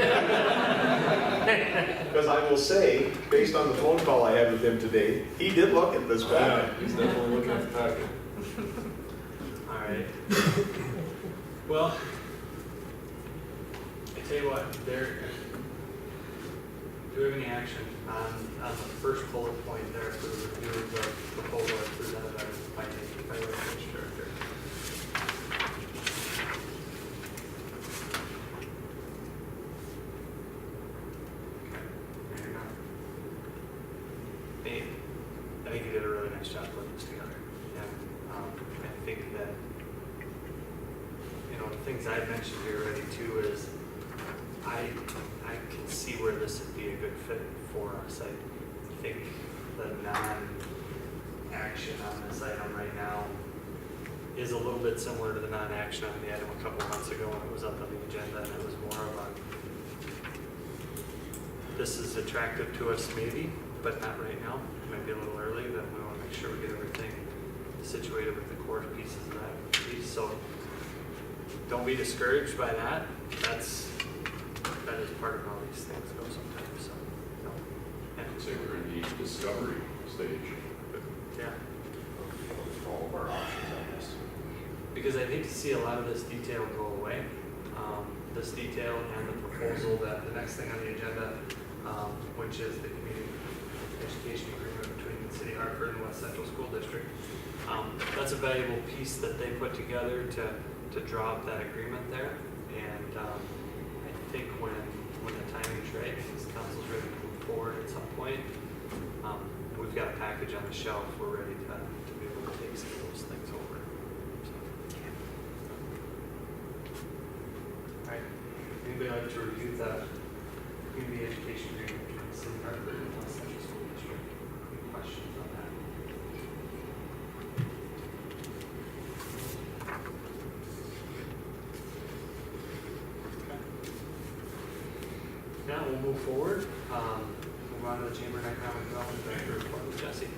Because I will say, based on the phone call I had with him today, he did look at this packet. He's definitely looking at the packet. All right. Well, I tell you what, do we have any action on the first bullet point there for the review of the proposal as presented by the education director? Okay, maybe not. Nate, I think you did a really nice job putting this together. And I think that, the things I've mentioned here already too is I can see where this would be a good fit for us. I think the non-action on this item right now is a little bit similar to the non-action on the item a couple months ago when it was up on the agenda, and it was more of a, this is attractive to us maybe, but not right now. It might be a little early, but we want to make sure we get everything situated with the core pieces of that piece. So don't be discouraged by that. That is part of how these things go sometimes. So, yeah. I'd say we're in the discovery stage Yeah. of all of our options on this. Because I hate to see a lot of this detail go away. This detail and the proposal that the next thing on the agenda, which is the community education agreement between the city of Hartford and West Central School District. That's a valuable piece that they put together to draw up that agreement there. And I think when the timing's right, this council's ready to move forward at some point, we've got a package on the shelf. We're ready to be able to take some of those things over. So. All right. Anybody like to review the community education agreement between the city of Hartford and West Central School District? Any questions on that? Now we'll move forward. Move on to the Chamber of Economic Development Director report with Jesse.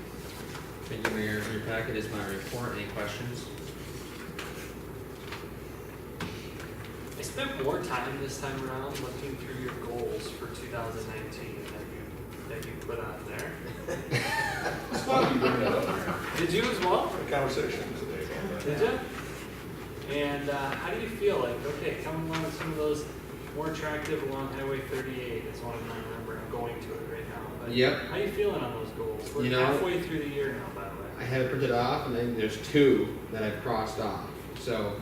Thank you, Mayor. In your packet is my report. Any questions? I spent more time this time around looking through your goals for 2019 that you put on there. It's fun you bring that up. Did you as well? A conversation today about that. Did you? And how do you feel like, okay, coming along with some of those more attractive along Highway 38 is one of my number. I'm going to it right now. But Yep. how you feeling on those goals? We're halfway through the year now, by the way. I have it printed off, and then there's 2 that I've crossed off. So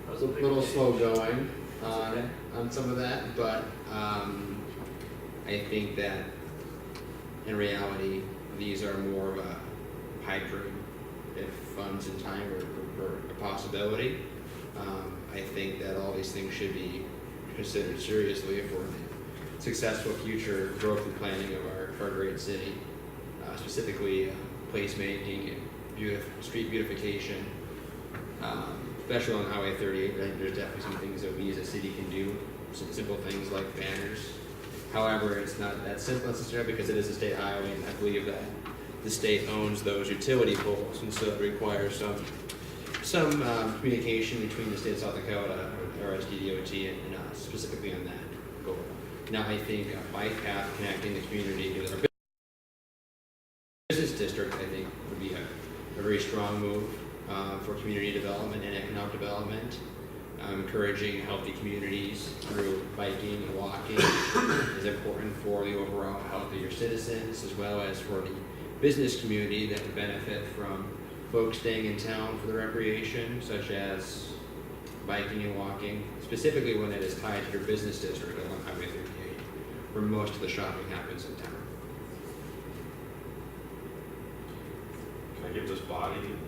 That was a a big little change. slow going That's okay. on some of that, but I think that in reality, these are more of a pipe dream if funds and time are a possibility. I think that all these things should be considered seriously for the successful future growth and planning of our great city, specifically placemaking and street beautification, especially on Highway 38. I think there's definitely some things that we as a city can do, some simple things like banners. However, it's not that simple necessarily because it is a state highway, and I believe that the state owns those utility poles, and so it requires some communication between the state of South Dakota, or SDDOT, and us, specifically on that goal. Now, I think a bike path connecting the community to our business district, I think, would be a very strong move for community development and economic development. Encouraging healthy communities through biking and walking is important for the overall health of your citizens, as well as for the business community that would benefit from folks staying in town for the recreation, such as biking and walking, specifically when it is tied to your business district along Highway 38, where most of the shopping happens in town. Can I give this body and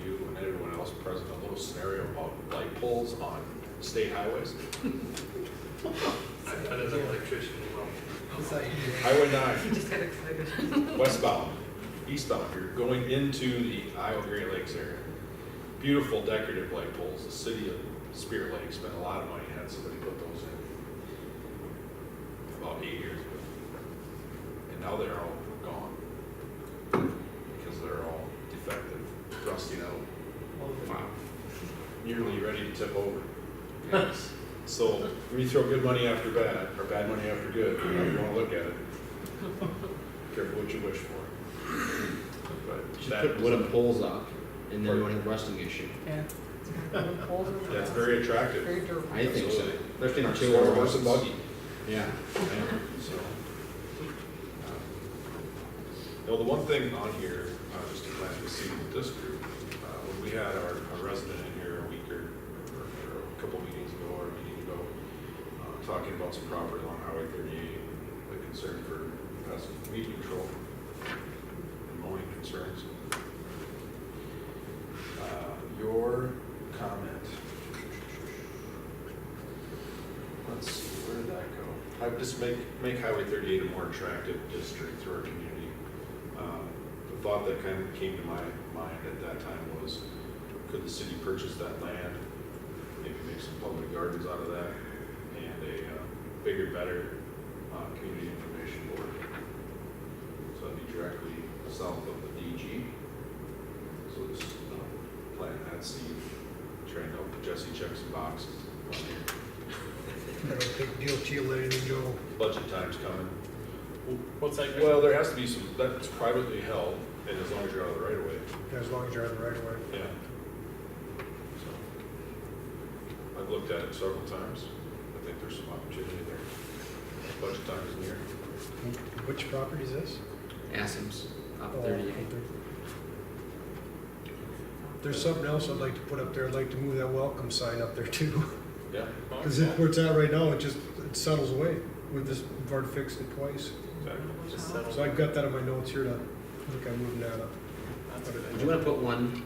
you and everyone else present a little scenario about light poles on state highways? I've done it as an electrician as well. Highway 9. He just got excited. Westbound, eastbound, you're going into the Iowa Great Lakes area. Beautiful decorative light poles. The city of Spirit Lake spent a lot of money, had somebody put those in about 8 years ago. And now they're all gone because they're all defective, rusting out. Wow. Nearly ready to tip over. Yes. So when you throw good money after bad, or bad money after good, you want to look at it. Careful what you wish for. But Just that put was wooden a- poles up, and then you won't have a rusting issue. Yeah. That's very attractive. Very durable. I think so. Absolutely. Especially in Or two or horse and buggy. Yeah. So, no, the one thing on here, just to plant the seed with this group, when we had our resident in here a week or a couple meetings ago or a meeting ago, talking about some property along Highway 38, the concern for pest weed control and mowing concerns. Your comment. Let's see, where did that go? I would just make Highway 38 a more attractive district through our community. The thought that kind of came to my mind at that time was, could the city purchase that land, maybe make some public gardens out of that, and a bigger, better community information board. So that'd be directly south of the DG. So just plant that seed, trying to help Jesse check some boxes. I don't think DOT will let anything go. Budget time's coming. What's that? Well, there has to be some, that's privately held, and as long as you're out of the right of way. As long as you're on the right of way. Yeah. So, I've looked at it several times. I think there's some opportunity there. Budget time is near. Which property is this? Assam's off Oh, 38. okay. There's something else I'd like to put up there. I'd like to move that welcome sign up there too. Yeah. Because where it's at right now, it settles away. We've already fixed it twice. Exactly. Just settle. So I've got that in my notes here to, I think I'm moving that up. That's a good Would you want to put one,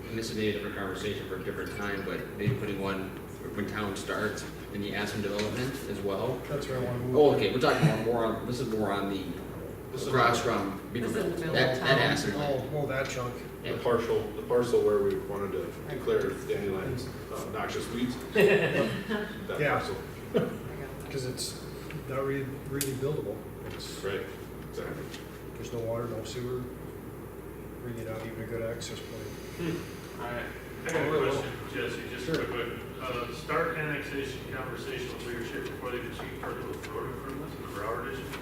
and this is maybe a different conversation for a different time, but maybe putting one when town starts in the Assam development as well? That's where I want to move. Oh, okay, we're talking about more on, this is more on the, across from, This is in the middle that of town. Assam land. Oh, that chunk. The parcel where we wanted to declare dandelions noxious weeds. That Yeah. parcel. Because it's not really buildable. It's, Right, exactly. there's no water, no sewer, really not even a good access point. Alright, I got a question, Jesse, just real quick. Start annexation conversation with leadership before they proceed further with road improvements in the Broward district.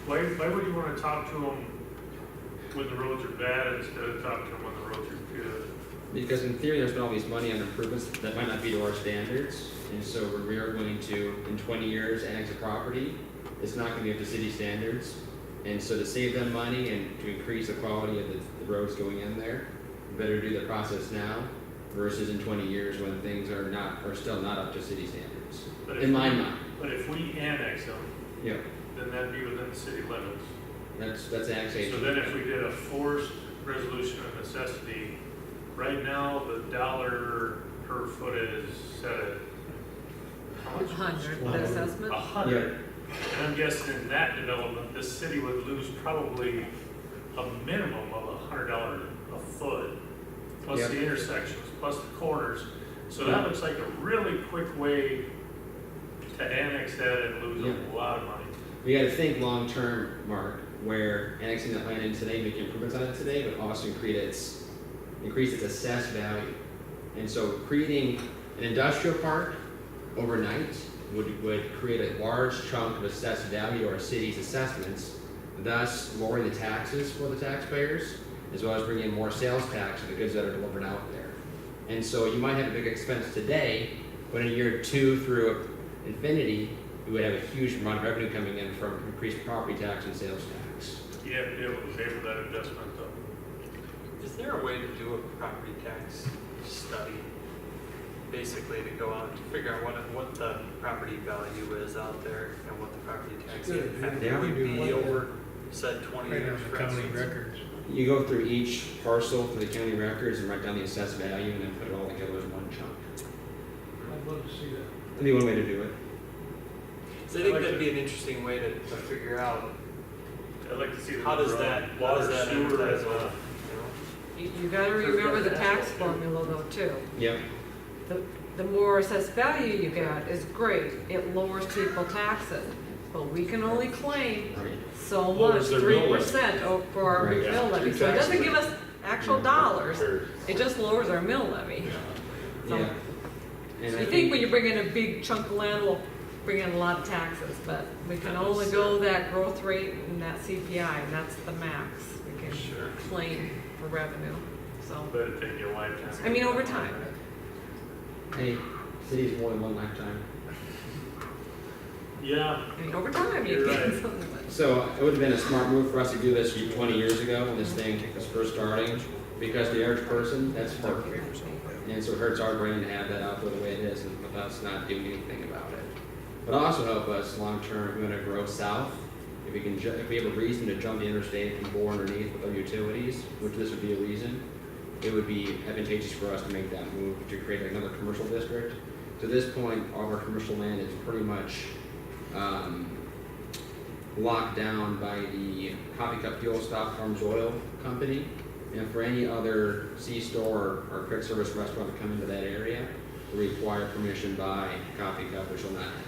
Why would you wanna talk to them when the roads are bad instead of talking to them when the roads are good? Because in theory, there's been all these money on improvements that might not be to our standards, and so we are going to, in 20 years, annex a property. It's not gonna be up to city standards, and so to save them money and to increase the quality of the roads going in there, better do the process now versus in 20 years when things are still not up to city standards. But In my mind, But if we annex them, yeah, then that'd be within the city limits. that's annexation. So then if we did a forced resolution of necessity, right now, the dollar per foot is set at how much? 100, the assessment. 100. And I'm guessing in that development, the city would lose probably a minimum of $100 a foot, plus Yep. the intersections, plus the corners. So that looks like a really quick way to annex that and lose Yeah. a lot of money. You gotta think long-term, Mark, where annexing the land in today, making improvements on it today, but also increase its assessed value. And so creating an industrial park overnight would create a large chunk of assessed value to our city's assessments, thus lowering the taxes for the taxpayers, as well as bringing in more sales tax for the goods that are delivered out there. And so you might have a big expense today, but in year 2 through infinity, we would have a huge amount of revenue coming in from increased property tax and sales tax. You have to be able to pay for that investment though. Is there a way to do a property tax study? Basically to go out and figure out what the property value is out there and what the property tax Good. impact Yeah. would be over, said 20 Right years, on for the county instance. records. You go through each parcel through the county records and write down the assessed value and then put it all together in one chunk. I'd love to see that. That'd be one way to do it. So I think that'd be an interesting way to figure out I'd like to see the how does road, that water, advertise sewer, well, and, you know? You gotta remember the tax formula though too. Yep. The more assessed value you get is great, it lowers people taxes, but we can only claim Right. so much, Lowers their mill levy. 3% for our Right. mill Yeah, levy. your So it doesn't taxes give are- us actual dollars, Or- it just lowers our mill levy. So Yeah. And so I you think when you bring in a big chunk of land, we'll bring in a lot of taxes, but we can only go that growth rate and that CPI, and that's the max we can Sure. claim for revenue, so. but it'd take you a lifetime. I mean, over time. Hey, city's more than one lifetime. Yeah, I mean, over time, you You're get right. something, but. So it would have been a smart move for us to do this 20 years ago when this thing was first starting, because the average person, that's Hartford. And so it hurts our brain to have that out there the way it is and with us not doing anything about it. But also help us long-term, if we want to grow south, if we have a reason to jump the interstate and bore underneath with our utilities, which this would be a reason, it would be advantageous for us to make that move to create another commercial district. To this point, all of our commercial land is pretty much locked down by the Coffee Cup Fuel Stop Farms Oil Company. And for any other C-store or quick service restaurant to come into that area, we require permission by Coffee Cup, which will not happen.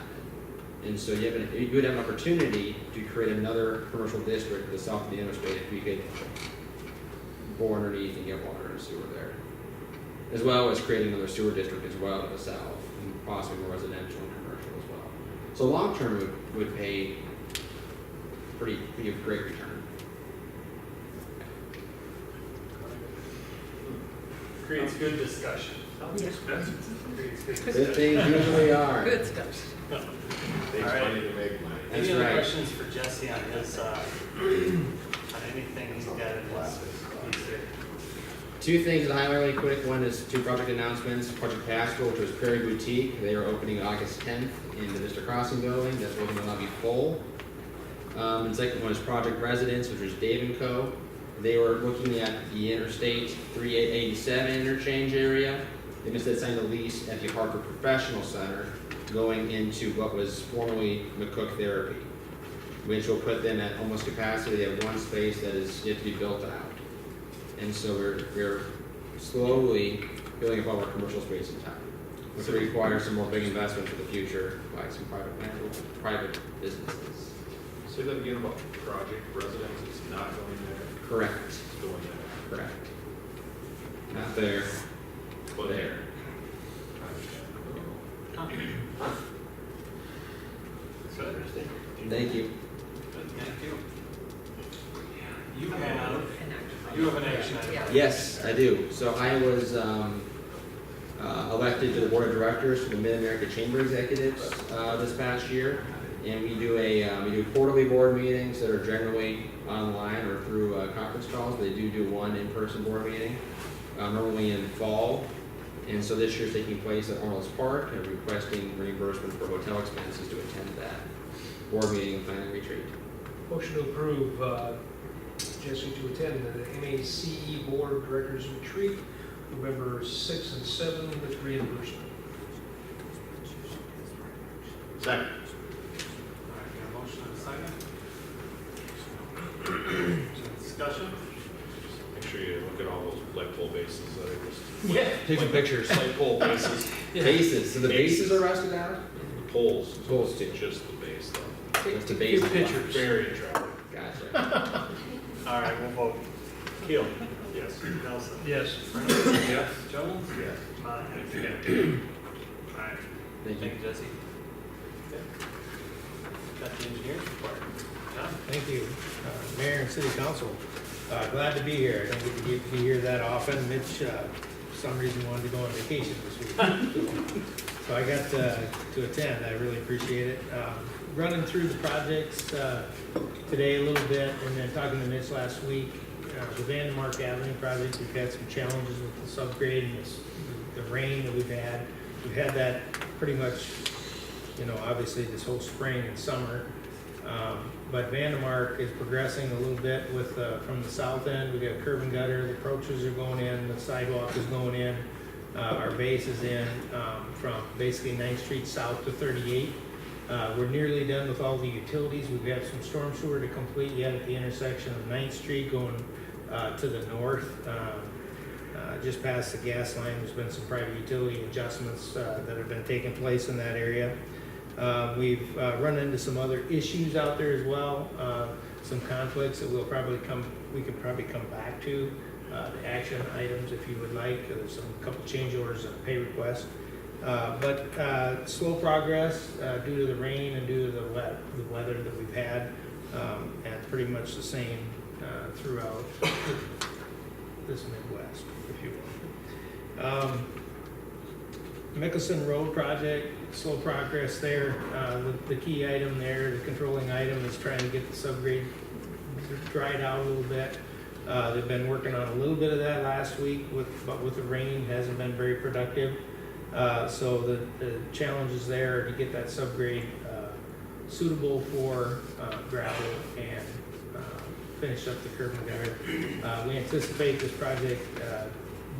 And so you would have an opportunity to create another commercial district to the south of the interstate if we could bore underneath and get water and sewer there. As well as creating another sewer district as well to the south, and possibly more residential and commercial as well. So long term would pay be a great return. Creates good discussion. sounds expensive. Creates good Good discussion. things usually are. Good stuff. Takes All right. money to make money. That's Any other right. questions for Jesse on his, on any anything he's got in his, he's there. Two things to highlight really quick. One is two project announcements. Project Pastoral, which was Prairie Boutique. They are opening August 10th in the Vista Crossing building. That building will not be full. And second one is Project Residence, which was Dave & Co. They were looking at the Interstate 3887 interchange area. They instead signed a lease at the Hartford Professional Center going into what was formerly McCook Therapy, which will put them at almost capacity. They have one space that is yet to be built out. And so we're slowly building up all our commercial space in town, which will require some more big investment for the future by some private businesses. Say that again about Project Residence, it's not going there, Correct. it's going there. Correct. Not there, But there. So interesting. Thank you. Thank you. You have an action item. Yeah. Yes, I do. So I was elected to the board of directors for the Mid-America Chamber Executives this past year, and we do quarterly board meetings that are generally online or through conference calls. They do one in-person board meeting, normally in fall, and so this year's taking place at Arnold's Park, and requesting reimbursement for hotel expenses to attend that board meeting and planning retreat. Motion to approve, Jesse to attend the MACE Board of Directors Retreat, November 6th and 7th with reimbursement. Second. All right, got a motion and a second. Discussion? Make sure you look at all those light pole bases that are just. Yeah. Take some pictures. Light pole bases, Bases. So the bases are rusted out? the poles. Poles too. Just the base though. That's the base. Good pictures. Very attractive. Gotcha. All right, we'll vote. Keel? Yes. Nelson? Yes. Yes. Jones? Yes. Monahan? All right, Thank you. thank you, Jesse. Got the engineers report. John? Thank you, Mayor and City Council. Glad to be here. I don't get to be here that often. Mitch, for some reason, wanted to go on vacation this week. So I got to attend. I really appreciate it. Running through the projects today a little bit, and then talking to Mitch last week. The Vandermark Avenue project, we've had some challenges with the subgrade and the rain that we've had. We've had that pretty much, obviously this whole spring and summer. But Vandermark is progressing a little bit with from the south end. We got curb and gutter, the approaches are going in, the sidewalk is going in. Our base is in from basically 9th Street south to 38. We're nearly done with all the utilities. We've got some storm sewer to complete yet at the intersection of 9th Street going to the north. Just past the gas line, there's been some private utility adjustments that have been taking place in that area. We've run into some other issues out there as well, some conflicts that we could probably come back to, the action items if you would like. There's a couple change orders and a pay request. But slow progress due to the rain and due to the weather that we've had, and pretty much the same throughout this Midwest, if you will. Mickelson Road project, slow progress there. The key item there, the controlling item, is trying to get the subgrade dried out a little bit. They've been working on a little bit of that last week, but with the rain, hasn't been very productive. So the challenges there are to get that subgrade suitable for gravel and finish up the curb and gutter. We anticipate this project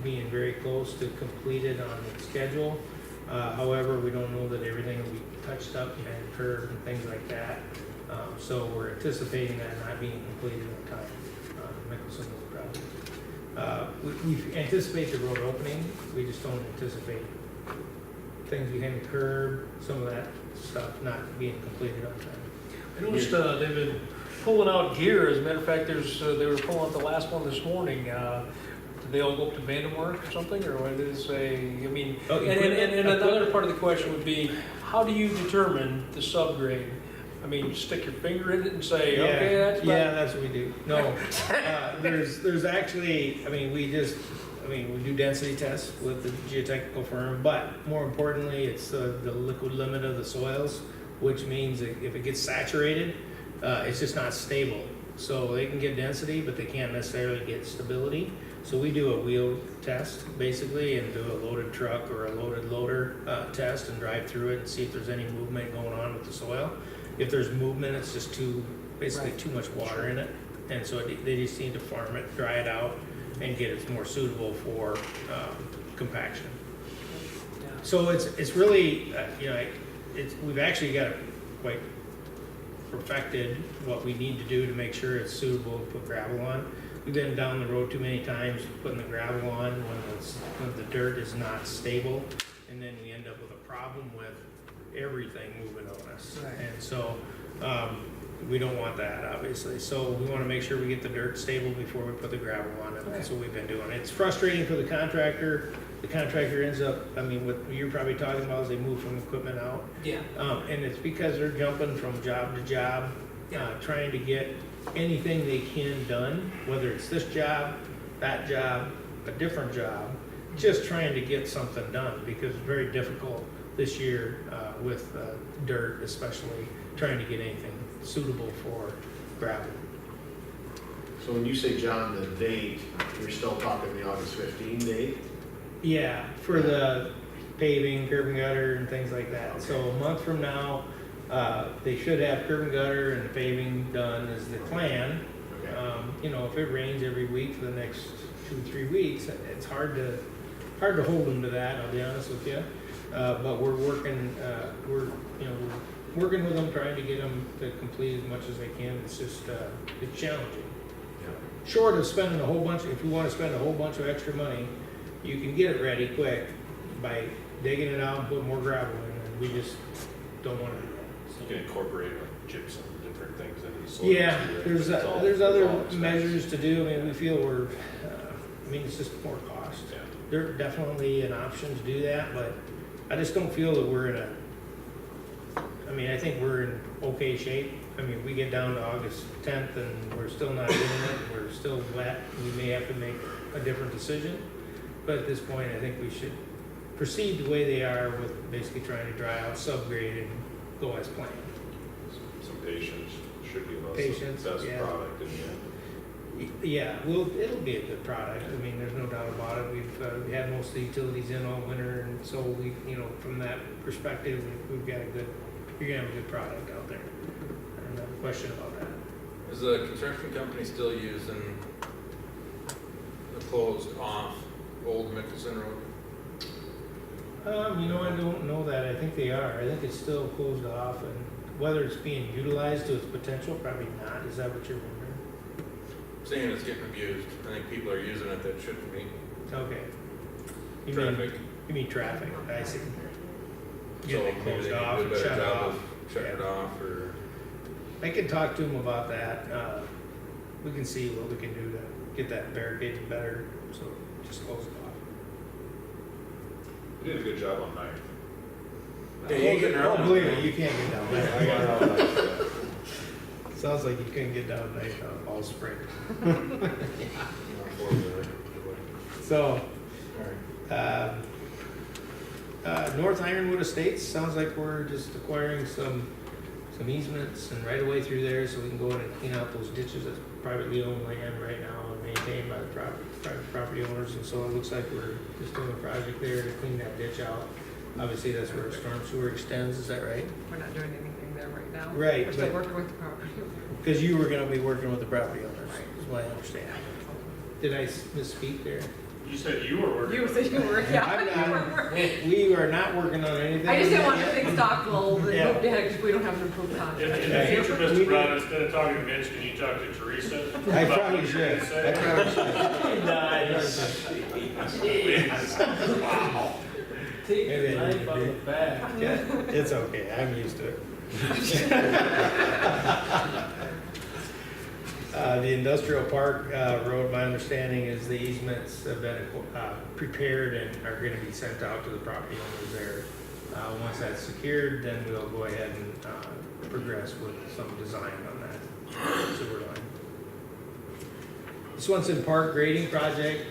being very close to completed on the schedule. However, we don't know that everything will be touched up and curved and things like that. So we're anticipating that not being completed in time on the Mickelson Road project. We anticipate the road opening. We just don't anticipate things behind the curb, some of that stuff not being completed on time. I noticed they've been pulling out gear. As a matter of fact, they were pulling out the last one this morning. Did they all go up to Vandermark or something, or what did it say? I mean, and another part of the question would be, how do you determine the subgrade? I mean, stick your finger in it and say, okay, that's about... Yeah, that's what we do. No, there's actually, we do density tests with the geotechnical firm, but more importantly, it's the liquid limit of the soils, which means that if it gets saturated, it's just not stable. So they can get density, but they can't necessarily get stability. So we do a wheel test basically and do a loaded truck or a loaded loader test and drive through it and see if there's any movement going on with the soil. If there's movement, it's just basically too much water in it. And so they just need to farm it, dry it out, and get it more suitable for compaction. So it's really, we've actually got it perfected what we need to do to make sure it's suitable to put gravel on. We've been down the road too many times putting the gravel on when the dirt is not stable, and then we end up with a problem with everything moving on us. Right. And so we don't want that, obviously. So we want to make sure we get the dirt stable before we put the gravel on it. That's what we've been doing. It's frustrating for the contractor. The contractor ends up, what you're probably talking about is they move from equipment out. Yeah. And it's because they're jumping from job to job, trying to get anything they can done, whether it's this job, that job, a different job, just trying to get something done because it's very difficult this year with dirt, especially trying to get anything suitable for gravel. So when you say, John, the date, you're still talking the August 15 date? Yeah, for the paving, curb and gutter and things like that. Okay. So a month from now, they should have curb and gutter and the paving done is the plan. Okay. If it rains every week for the next 2-3 weeks, it's hard to hold them to that, I'll be honest with you. But we're working, working with them, trying to get them to complete as much as they can. It's just, it's challenging. Yeah. Short of spending if you want to spend a whole bunch of extra money, you can get it ready quick by digging it out and putting more gravel in, and we just don't want to do that. You can incorporate like gypsum, different things into the soil. Yeah, too, right? there's It's all other expensive. measures to do. We feel it's just more cost. Yeah. There's definitely an option to do that, but I just don't feel that we're in I think we're in okay shape. We get down to August 10th and we're still not doing it, we're still wet, we may have to make a different decision. But at this point, I think we should proceed the way they are with basically trying to dry out, subgrade, and go as planned. Some patience should give us Patience, the best yeah. product in the end. Yeah, well, it'll be a good product. There's no doubt about it. We had most of the utilities in all winter, and so from that perspective, we've got you're gonna have a good product out there. No question about that. Is the construction company still using the closed off old Mickelson Road? I don't know that. I think they are. I think it's still closed off, and whether it's being utilized to its potential, probably not. Is that what you're wondering? Saying it's getting abused. I think people are using it that shouldn't be. Okay. Traffic. You mean traffic? I see. So Get it maybe closed they off can and do a better shut job off. of shutting it Yeah. off, or I can talk to them about that. We can see what we can do to get that barricaded better, so just close it off. You did a good job on Ninth. Yeah, you get Oh, around. believe me, you can't get down I there. got all that. Sounds like you couldn't get down there all spring. So, North Ironwood Estates, sounds like we're just acquiring some easements and right of way through there so we can go in and clean out those ditches. That's privately owned land right now and maintained by the private property owners. And so it looks like we're just doing a project there to clean that ditch out. Obviously, that's where storm sewer extends, is that right? We're not doing anything there right now. Right, We're still but- working with the property. Because you were gonna be working with the property owners, is what I understand. Did I misspeak there? You said you were working. You with said you were, I'm yeah. not- We are not working on anything. I just didn't want yet. to think stock will move Yeah. ahead because we don't have an approved In contract. the future, Mr. Brown, instead of talking to Mitch, can you talk to Teresa? I about probably what should. you're gonna say? I probably should. Take Maybe the I need knife to out be- of the back. Yeah, it's okay, I'm used to it. The industrial park road, my understanding is the easements have been prepared and are gonna be sent out to the property owners there. Once that's secured, then we'll go ahead and progress with some design on that sewer line. Swanson Park grading project,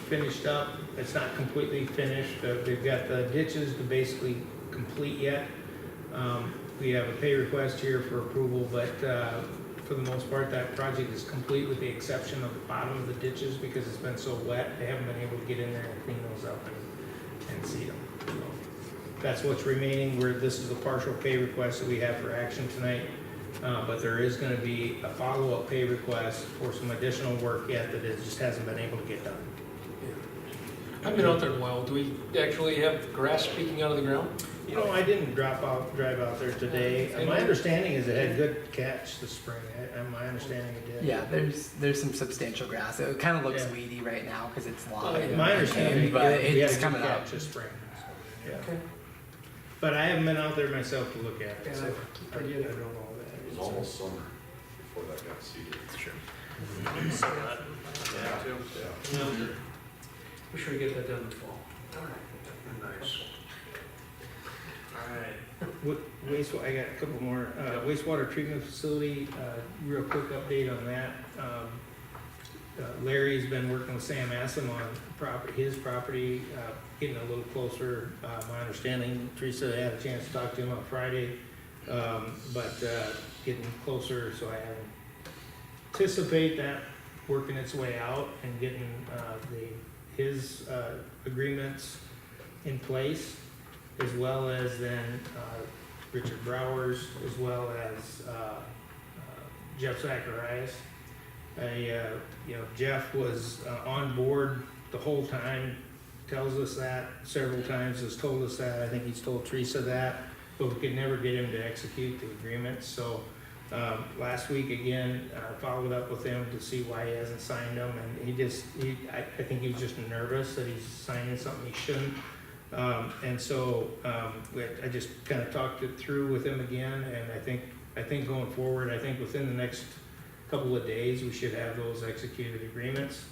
finished up. It's not completely finished. They've got the ditches to basically complete yet. We have a pay request here for approval, but for for the most part, that project is complete with the exception of the bottom of the ditches because it's been so wet. They haven't been able to get in there and clean those up and seed them. So that's what's remaining. This is a partial pay request that we have for action tonight. But there is gonna be a follow-up pay request for some additional work yet that it just hasn't been able to get done. I've been out there a while. Do we actually have grass peeking out of the ground? You know, I didn't drive out there today. My understanding is it had good catch this spring. My understanding it did. Yeah, there's some substantial grass. It kind of looks Yeah. weedy right now because it's long. My understanding, but we had it's a good coming up. catch this spring. Yeah. Okay. But I haven't been out there myself to look at it, Yeah, so I I get it. don't know all that. It was almost summer before that got seeded. Sure. Yeah, too. Yeah. We should get that done in the fall. Nice. All right. Wastewater, I got a couple more. Wastewater treatment facility, real quick update on that. Larry's been working with Sam Assam on his property, getting a little closer. My understanding, Teresa had a chance to talk to him on Friday, but getting closer, so I anticipate that working its way out and getting his agreements in place, as well as then Richard Brower's, as well as Jeff Zacharias. Jeff was on board the whole time, tells us that several times, has told us that. I think he's told Teresa that, but we could never get him to execute the agreement. So last week again, followed up with him to see why he hasn't signed them, and I think he was just nervous that he's signing something he shouldn't. And so I just kind of talked it through with him again, and I think going forward, I think within the next couple of days, we should have those executed agreements,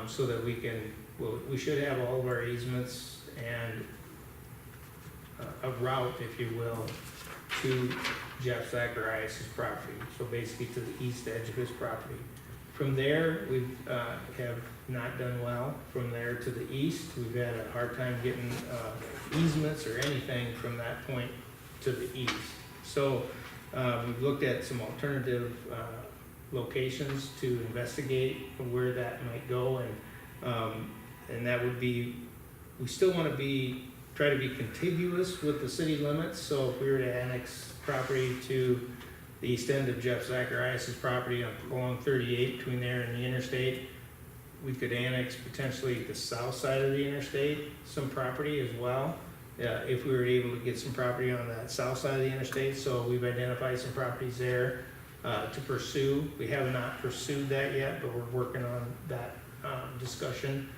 so that we should have all of our easements and a route, if you will, to Jeff Zacharias' property, so basically to the east edge of his property. From there, we have not done well. From there to the east, we've had a hard time getting easements or anything from that point to the east. So we've looked at some alternative locations to investigate where that might go, and that would be, we still want to try to be contiguous with the city limits. So if we were to annex property to the east end of Jeff Zacharias' property along 38 between there and the interstate, we could annex potentially the south side of the interstate, some property as well, if we were able to get some property on that south side of the interstate. So we've identified some properties there to pursue. We have not pursued that yet, but we're working on that discussion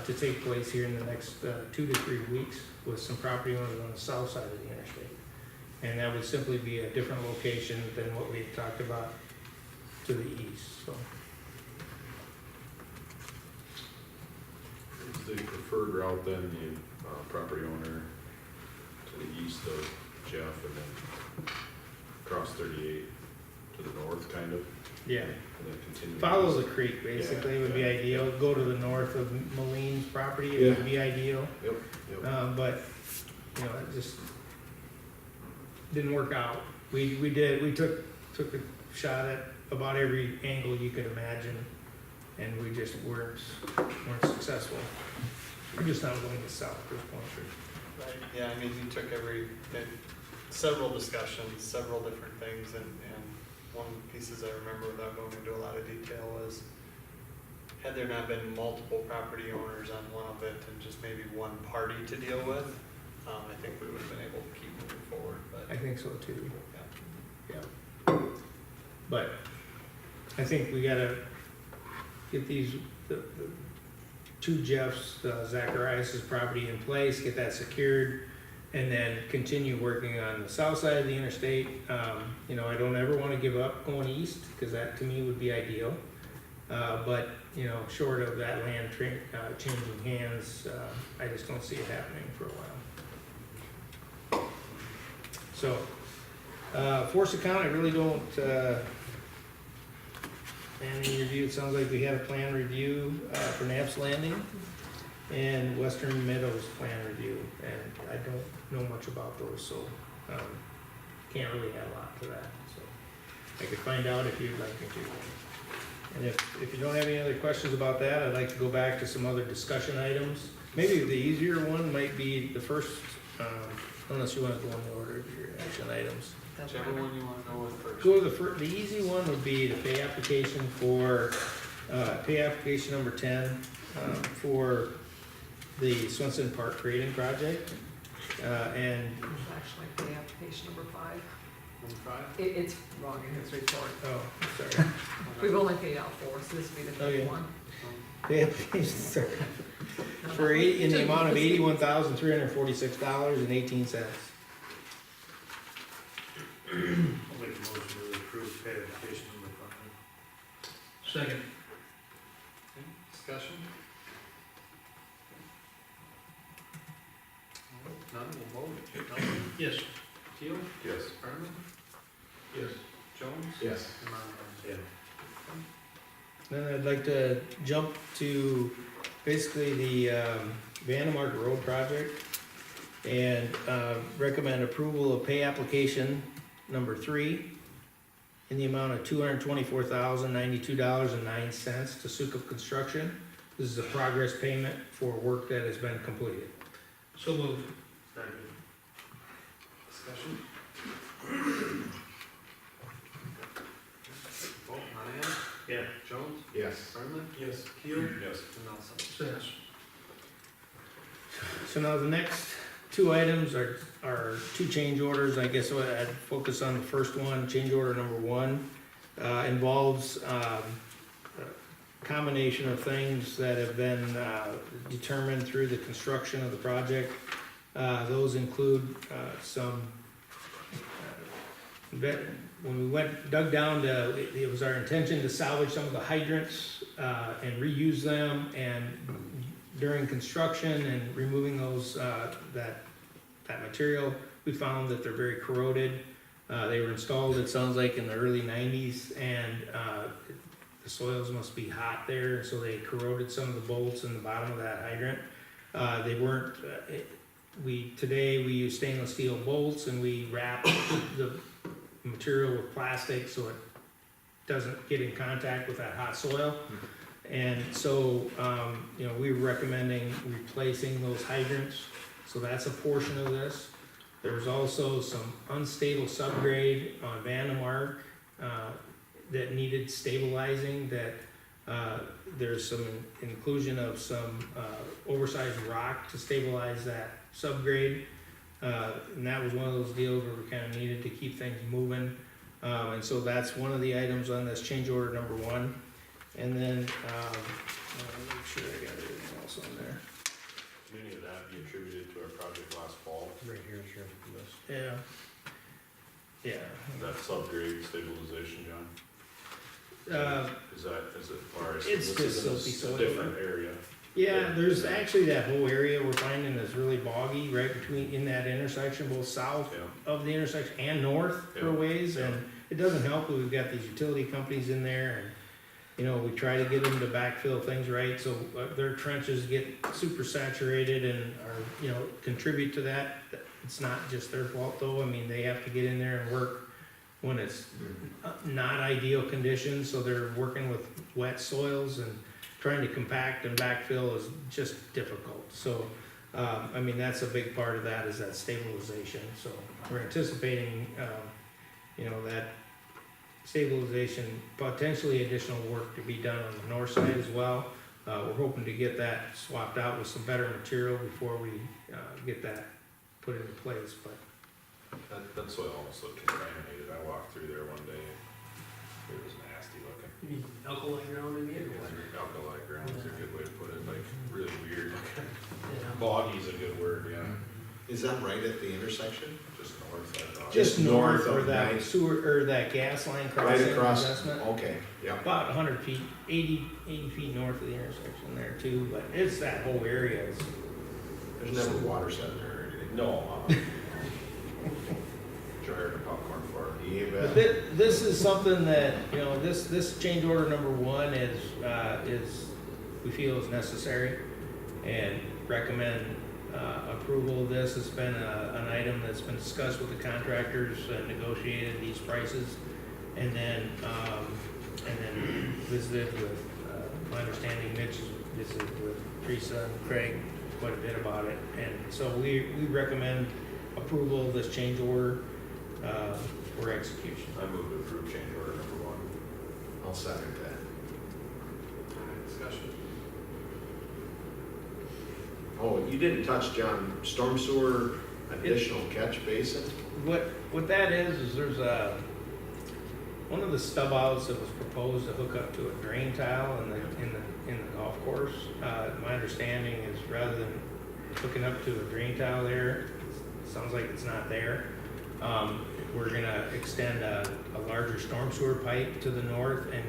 to take place here in the next 2 to 3 weeks with some property owners on the south side of the interstate. And that would simply be a different location than what we talked about to the east, so. Is the preferred route then the property owner to the east of Jeff and then across 38 to the north, kind of? Yeah. And then continue. Follow east? the creek, basically, Yeah, would be yeah, ideal. yeah. Go to the north of Moline's property, it would Yeah. be ideal. Yep, yep. But, it just didn't work out. We took a shot at about every angle you could imagine, and we just weren't successful. We're just not willing to sell at this point. Right, yeah, I mean, he took several discussions, several different things, and one of the pieces I remember without going into a lot of detail was, had there not been multiple property owners on one of it and just maybe one party to deal with, I think we would have been able to keep moving forward, but. I think so too. Yeah. Yeah. But I think we gotta get the two Jeff's, Zacharias' property in place, get that secured, and then continue working on the south side of the interstate. I don't ever wanna give up going east, cause that to me would be ideal. But, short of that land changing hands, I just don't see it happening for a while. So, force account, I really don't, planning review, it sounds like we had a plan review, for Knapp's Landing and Western Meadows plan review, and I don't know much about those, so, can't really add a lot to that, so. I could find out if you'd like me to. And if you don't have any other questions about that, I'd like to go back to some other discussion items. Maybe the easier one might be the first, unless you want to go in the order of your action items. Whichever one you wanna go with first. Go with the easy one would be the pay application for, pay application number 10, for the Swenson Park grading project. And, It's actually the application number 5. Number 5? It's wrong in his report. oh, sorry. We've only paid out 4, so this would be the Oh, yeah. fifth one. Pay application, sorry. For in the amount of $81,346.18. I'll make a motion to approve pay application number 5. Second. Discussion? None, we'll vote. Nelson? Yes. Teal? Yes. Brennan? Yes. Jones? Yes. And Monahan? Yeah. Then I'd like to jump to basically the Vandemark Road project and recommend approval of pay application number 3 in the amount of $224,092.09 to Sukup Construction. This is a progress payment for work that has been completed. So moved. Second. Discussion? Vote, Monahan? Yeah. Jones? Yes. Brennan? Yes. Keel? Yes. And Nelson? Yes. So now the next two items are two change orders. I guess I'd focus on the first one. Change order number 1 involves a combination of things that have been determined through the construction of the project. Those include when we dug down to, it was our intention to salvage some of the hydrants and reuse them, and during construction and removing those, that material, we found that they're very corroded. They were installed, it sounds like, in the early 90s, and the soils must be hot there, so they corroded some of the bolts in the bottom of that hydrant. They weren't, today we use stainless steel bolts, and we wrap the material with plastic so it doesn't get in contact with that hot soil. And so, we're recommending replacing those hydrants, so that's a portion of this. There's also some unstable subgrade on Vandemark that needed stabilizing, that there's some inclusion of some oversized rock to stabilize that subgrade. And that was one of those deals where we kind of needed to keep things moving. And so that's one of the items on this change order number 1. And then, make sure I got everything else on there. Can any of that be attributed to our project last fall? Right here is your list. Yeah. Yeah. That subgrade stabilization, John? Is it, or is It's this just is silty a soil. different area? Yeah, there's actually that whole area we're finding is really boggy, right in that intersection, both south Yeah. of the intersection and north for Yeah. ways, and it doesn't help that we've got these utility companies in there, and we try to get them to backfill things right, so their trenches get super saturated and contribute to that. It's not just their fault though. I mean, they have to get in there and work when it's not ideal conditions, so they're working with wet soils, and trying to compact and backfill is just difficult. So, that's a big part of that, is that stabilization. So we're anticipating, that stabilization, potentially additional work to be done on the north side as well. We're hoping to get that swapped out with some better material before we get that put into place, but. That soil almost looked contaminated. I walked through there one day. It was nasty looking. You mean alkaline ground in here? Alkali ground is a good way to put it, like really weird looking. Yeah. Boggy is a good word, yeah. Is that right at the intersection? Just north, I thought. Just north of of that Ninth. sewer, or that gas line Right crossing across, investment. okay, yeah. About 100 feet, 80 feet north of the intersection there too, but it's that whole area is. There's never water set there or anything. No. Jar and popcorn for it. Yeah, But but this is something that, this change order number 1 is, we feel is necessary, and recommend approval of this. It's been an item that's been discussed with the contractors, negotiated these prices, And then visited with, my understanding Mitch visited with Teresa and Craig quite a bit about it. And so we recommend approval of this change order, for execution. I move to approve change order number 1. I'll second that. Alright, discussion. Oh, you didn't touch, John, storm sewer additional catch basin? What that is there's one of the stub outs that was proposed to hook up to a drain tile in the golf course. My understanding is rather than hooking up to a drain tile there, sounds like it's not there. We're gonna extend a larger storm sewer pipe to the north and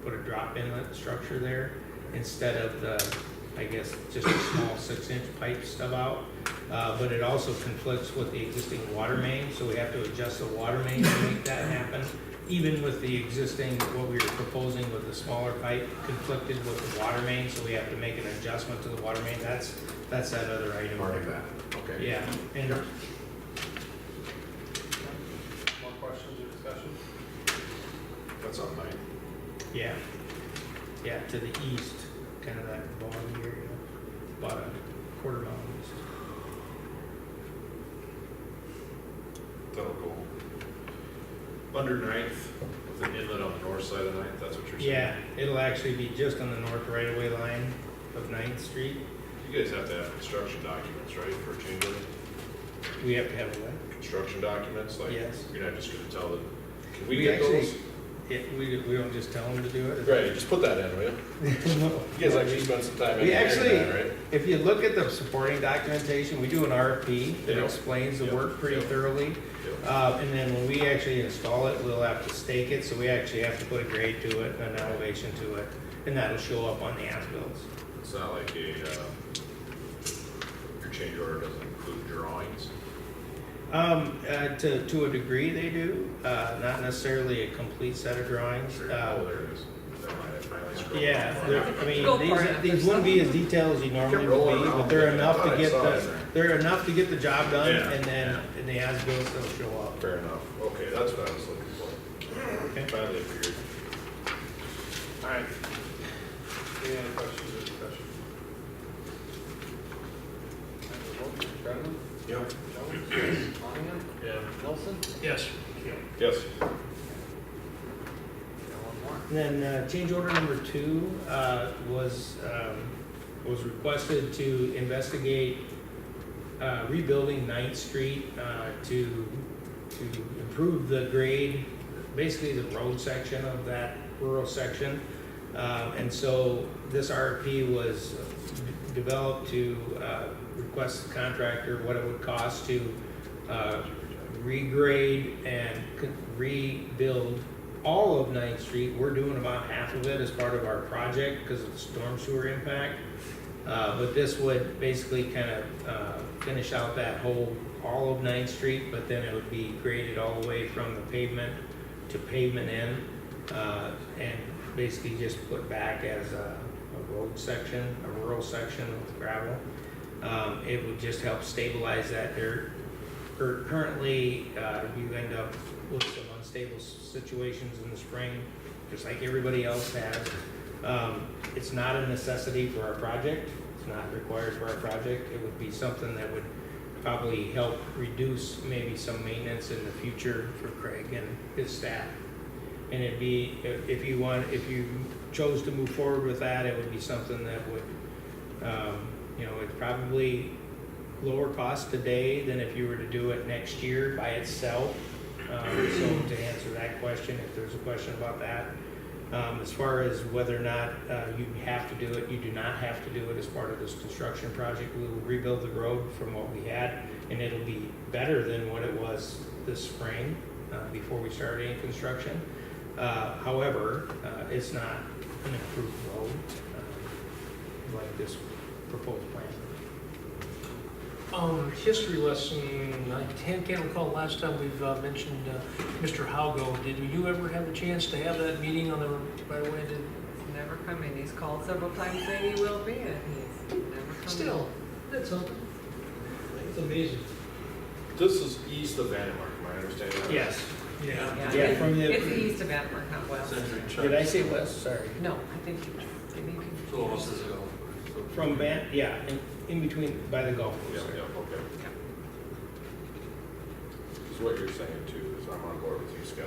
put a drop inlet structure there instead of the, I guess, just a small 6-inch pipe stub out. But it also conflicts with the existing water main, so we have to adjust the water main to make that happen. Even with the existing, what we were proposing with the smaller pipe conflicted with the water main, so we have to make an adjustment to the water main. That's that other item. Part of that, okay. Yeah, and More questions or discussion? That's on 9. yeah, to the east, kind of that bottom area, about a quarter mile east. That'll go under 9th with an inlet on the north side of 9th, that's what you're saying? Yeah, it'll actually be just on the north right-of-way line of 9th Street. You guys have to have construction documents, right, for a change order? We have to have a what? Construction documents, like, Yes. you're not just gonna tell them, can we We get actually- those? We don't just tell them to do it. Right, just put that in, will you? No. You guys actually spend some time We engineering actually, that, right? if you look at the supporting documentation, we do an RFP that Yep. explains the Yep. work pretty Yep. thoroughly. Yep. And then when we actually install it, we'll have to stake it, so we actually have to put a grade to it and an elevation to it, and that'll show up on the as-bills. It's not like your change order doesn't include drawings. To a degree they do, not necessarily a complete set of drawings. Oh, there it is. Never mind, I finally scrolled. Yeah, I mean, Go for it. these wouldn't be as detailed as you normally Kept rolling would be, but around. they're I enough thought to I get saw it the, there. they're enough to get the job done, Yeah. and then in the as-bills they'll show up. Fair enough. Okay, that's what I was looking for. Okay. Finally figured. Alright. Any other questions or discussion? Brendan? Yep. Jones? Monahan? Yeah. Nelson? Yes. Yes. Got one more. And then, change order number 2, was requested to investigate, rebuilding 9th Street, to improve the grade, basically the road section of that rural section. And so this RFP was developed to, request the contractor what it would cost to, regrade and rebuild all of 9th Street. We're doing about half of it as part of our project because of the storm sewer impact. But this would basically kind of finish out that whole, all of 9th Street, but then it would be graded all the way from the pavement to pavement end, and basically just put back as a road section, a rural section with gravel. It would just help stabilize that dirt. Currently, you end up with some unstable situations in the spring, just like everybody else has. It's not a necessity for our project. It's not required for our project. It would be something that would probably help reduce maybe some maintenance in the future for Craig and his staff. And it'd be, if you chose to move forward with that, it would be something that would, it's probably lower cost today than if you were to do it next year by itself. So to answer that question, if there's a question about that, as far as whether or not you have to do it, you do not have to do it as part of this construction project. We will rebuild the road from what we had, and it'll be better than what it was this spring before we started any construction. However, it's not an improved road like this proposed plan. History lesson, I can't recall last time we've mentioned Mr. Haugo. Did you ever have a chance to have that meeting on the right away? Never come in. He's called several times saying he will be, and he's never come in. Still, that's something. It's amazing. This is east of Vandermark, am I understanding that? Yes, Yeah, from It's the, east of Antwerp, not west. did I say west? Sorry. No, I think you, maybe you can. So almost as a. From Van, yeah, in between, by the golf Yeah, course. yeah, okay. So what you're saying too is I'm on board with you, Scott.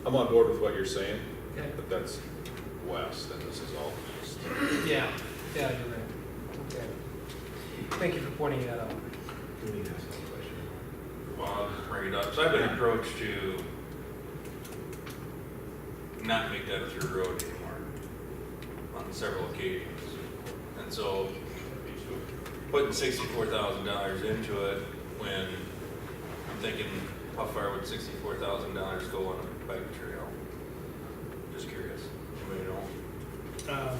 I'm on board with what you're saying, Okay. but that's west and this is all east. Yeah, you're right. Okay. Thank you for pointing that out. Well, I'll just bring it up. So I've been approached to not make that a through road anymore on several occasions. And so putting $64,000 into it when I'm thinking, how far would $64,000 go on a bike trail? Just curious. Anybody know?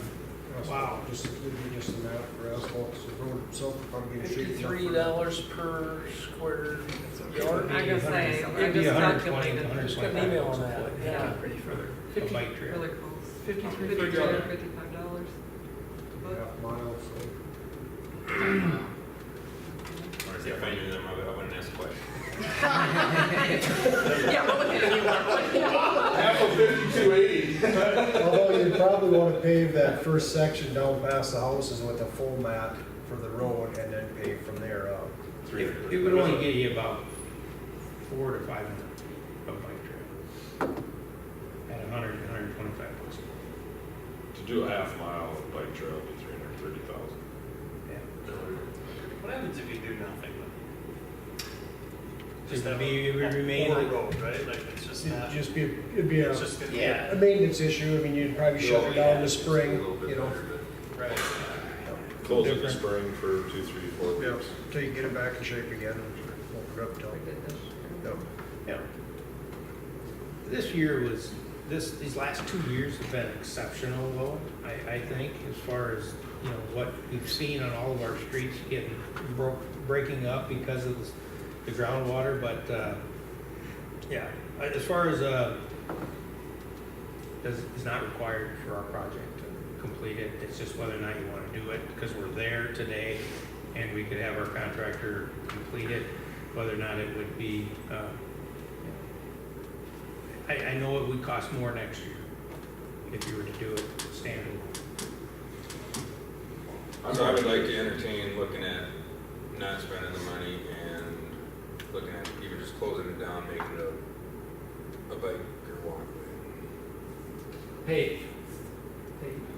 Wow. Just, it'd be just a map for asphalt, so the road itself would probably be shaky enough for $53 per square yard. I'm gonna say, I It'd be just 120, calculated. Just got an email on that. Yeah. Pretty further. A bike trail. Really close. 53 per $53, yard. $55. half mile, so. Or if I knew them, I wouldn't ask a question. Yeah, what would it be? Half of 5280. Although you'd probably want to pave that first section down past the houses with a full mat for the road and then pave from there up. It would only get you about 400 to 500 of bike trail. At 125 bucks. To do a half mile of bike trail would be 330,000. Yeah. What happens if you do nothing? Just have it would remain poor like, road, right? Like it's just It'd not. just be, it'd be It's just gonna be. yeah. a maintenance issue. I mean, you'd probably shut it down in the spring, you know. Right. Close in the Different. spring for 2, 3, 4 Yeah, weeks. until you get it back in shape again, open it up till. Yep. Yeah. This year was, these last 2 years have been exceptional though, I think, as far as, you know, what we've seen on all of our streets getting breaking up because of the groundwater, but, yeah, as far as, is not required for our project to complete it, it's just whether or not you wanna do it, because we're there today, and we could have our contractor complete it, whether or not it would be, I know it would cost more next year if you were to do it standalone. So I would like to entertain looking at not spending the money and looking at even just closing it down, making it a bike or walkway. Pave.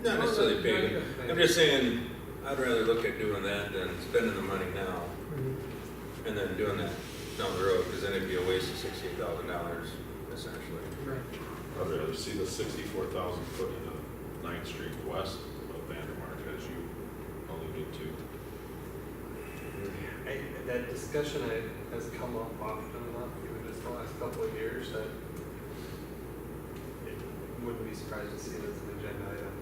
Not necessarily paving. I'm just saying, I'd rather look at doing that than spending the money now and then doing that down the road, because then it'd be a waste of $68,000 essentially. Right. I'd rather see the 64,000 put into 9th Street west of Vandermark, as you alluded to. That discussion has come up often enough, even just the last couple of years, that it wouldn't be surprised to see it as an agenda item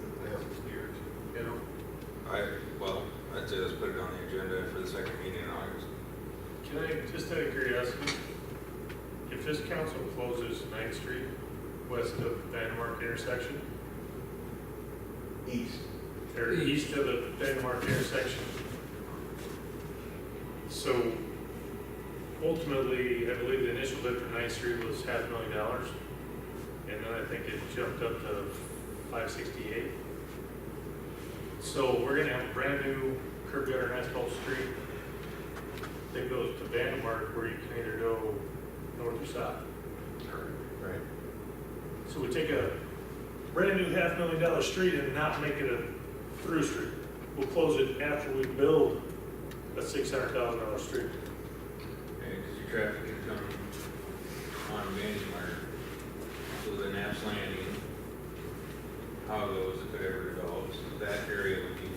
in the next year, you know? I'd say let's put it on the agenda for the second meeting in August. Can I, just out of curiosity, if this council closes 9th Street west of Vandermark intersection, East. or east of the Vandermark intersection, so ultimately, I believe the initial bid for 9th Street was $500,000, and then I think it jumped up to 568. So we're gonna have a brand new curb gutter and asphalt street that goes to Vandermark, where you can either go north or south. Right. So we take a brand new $500,000 street and not make it a through street. We'll close it after we build a $600,000 street. Because your traffic can come on Vandermark, so the Naps Landing, how it goes, if it ever develops, that area would be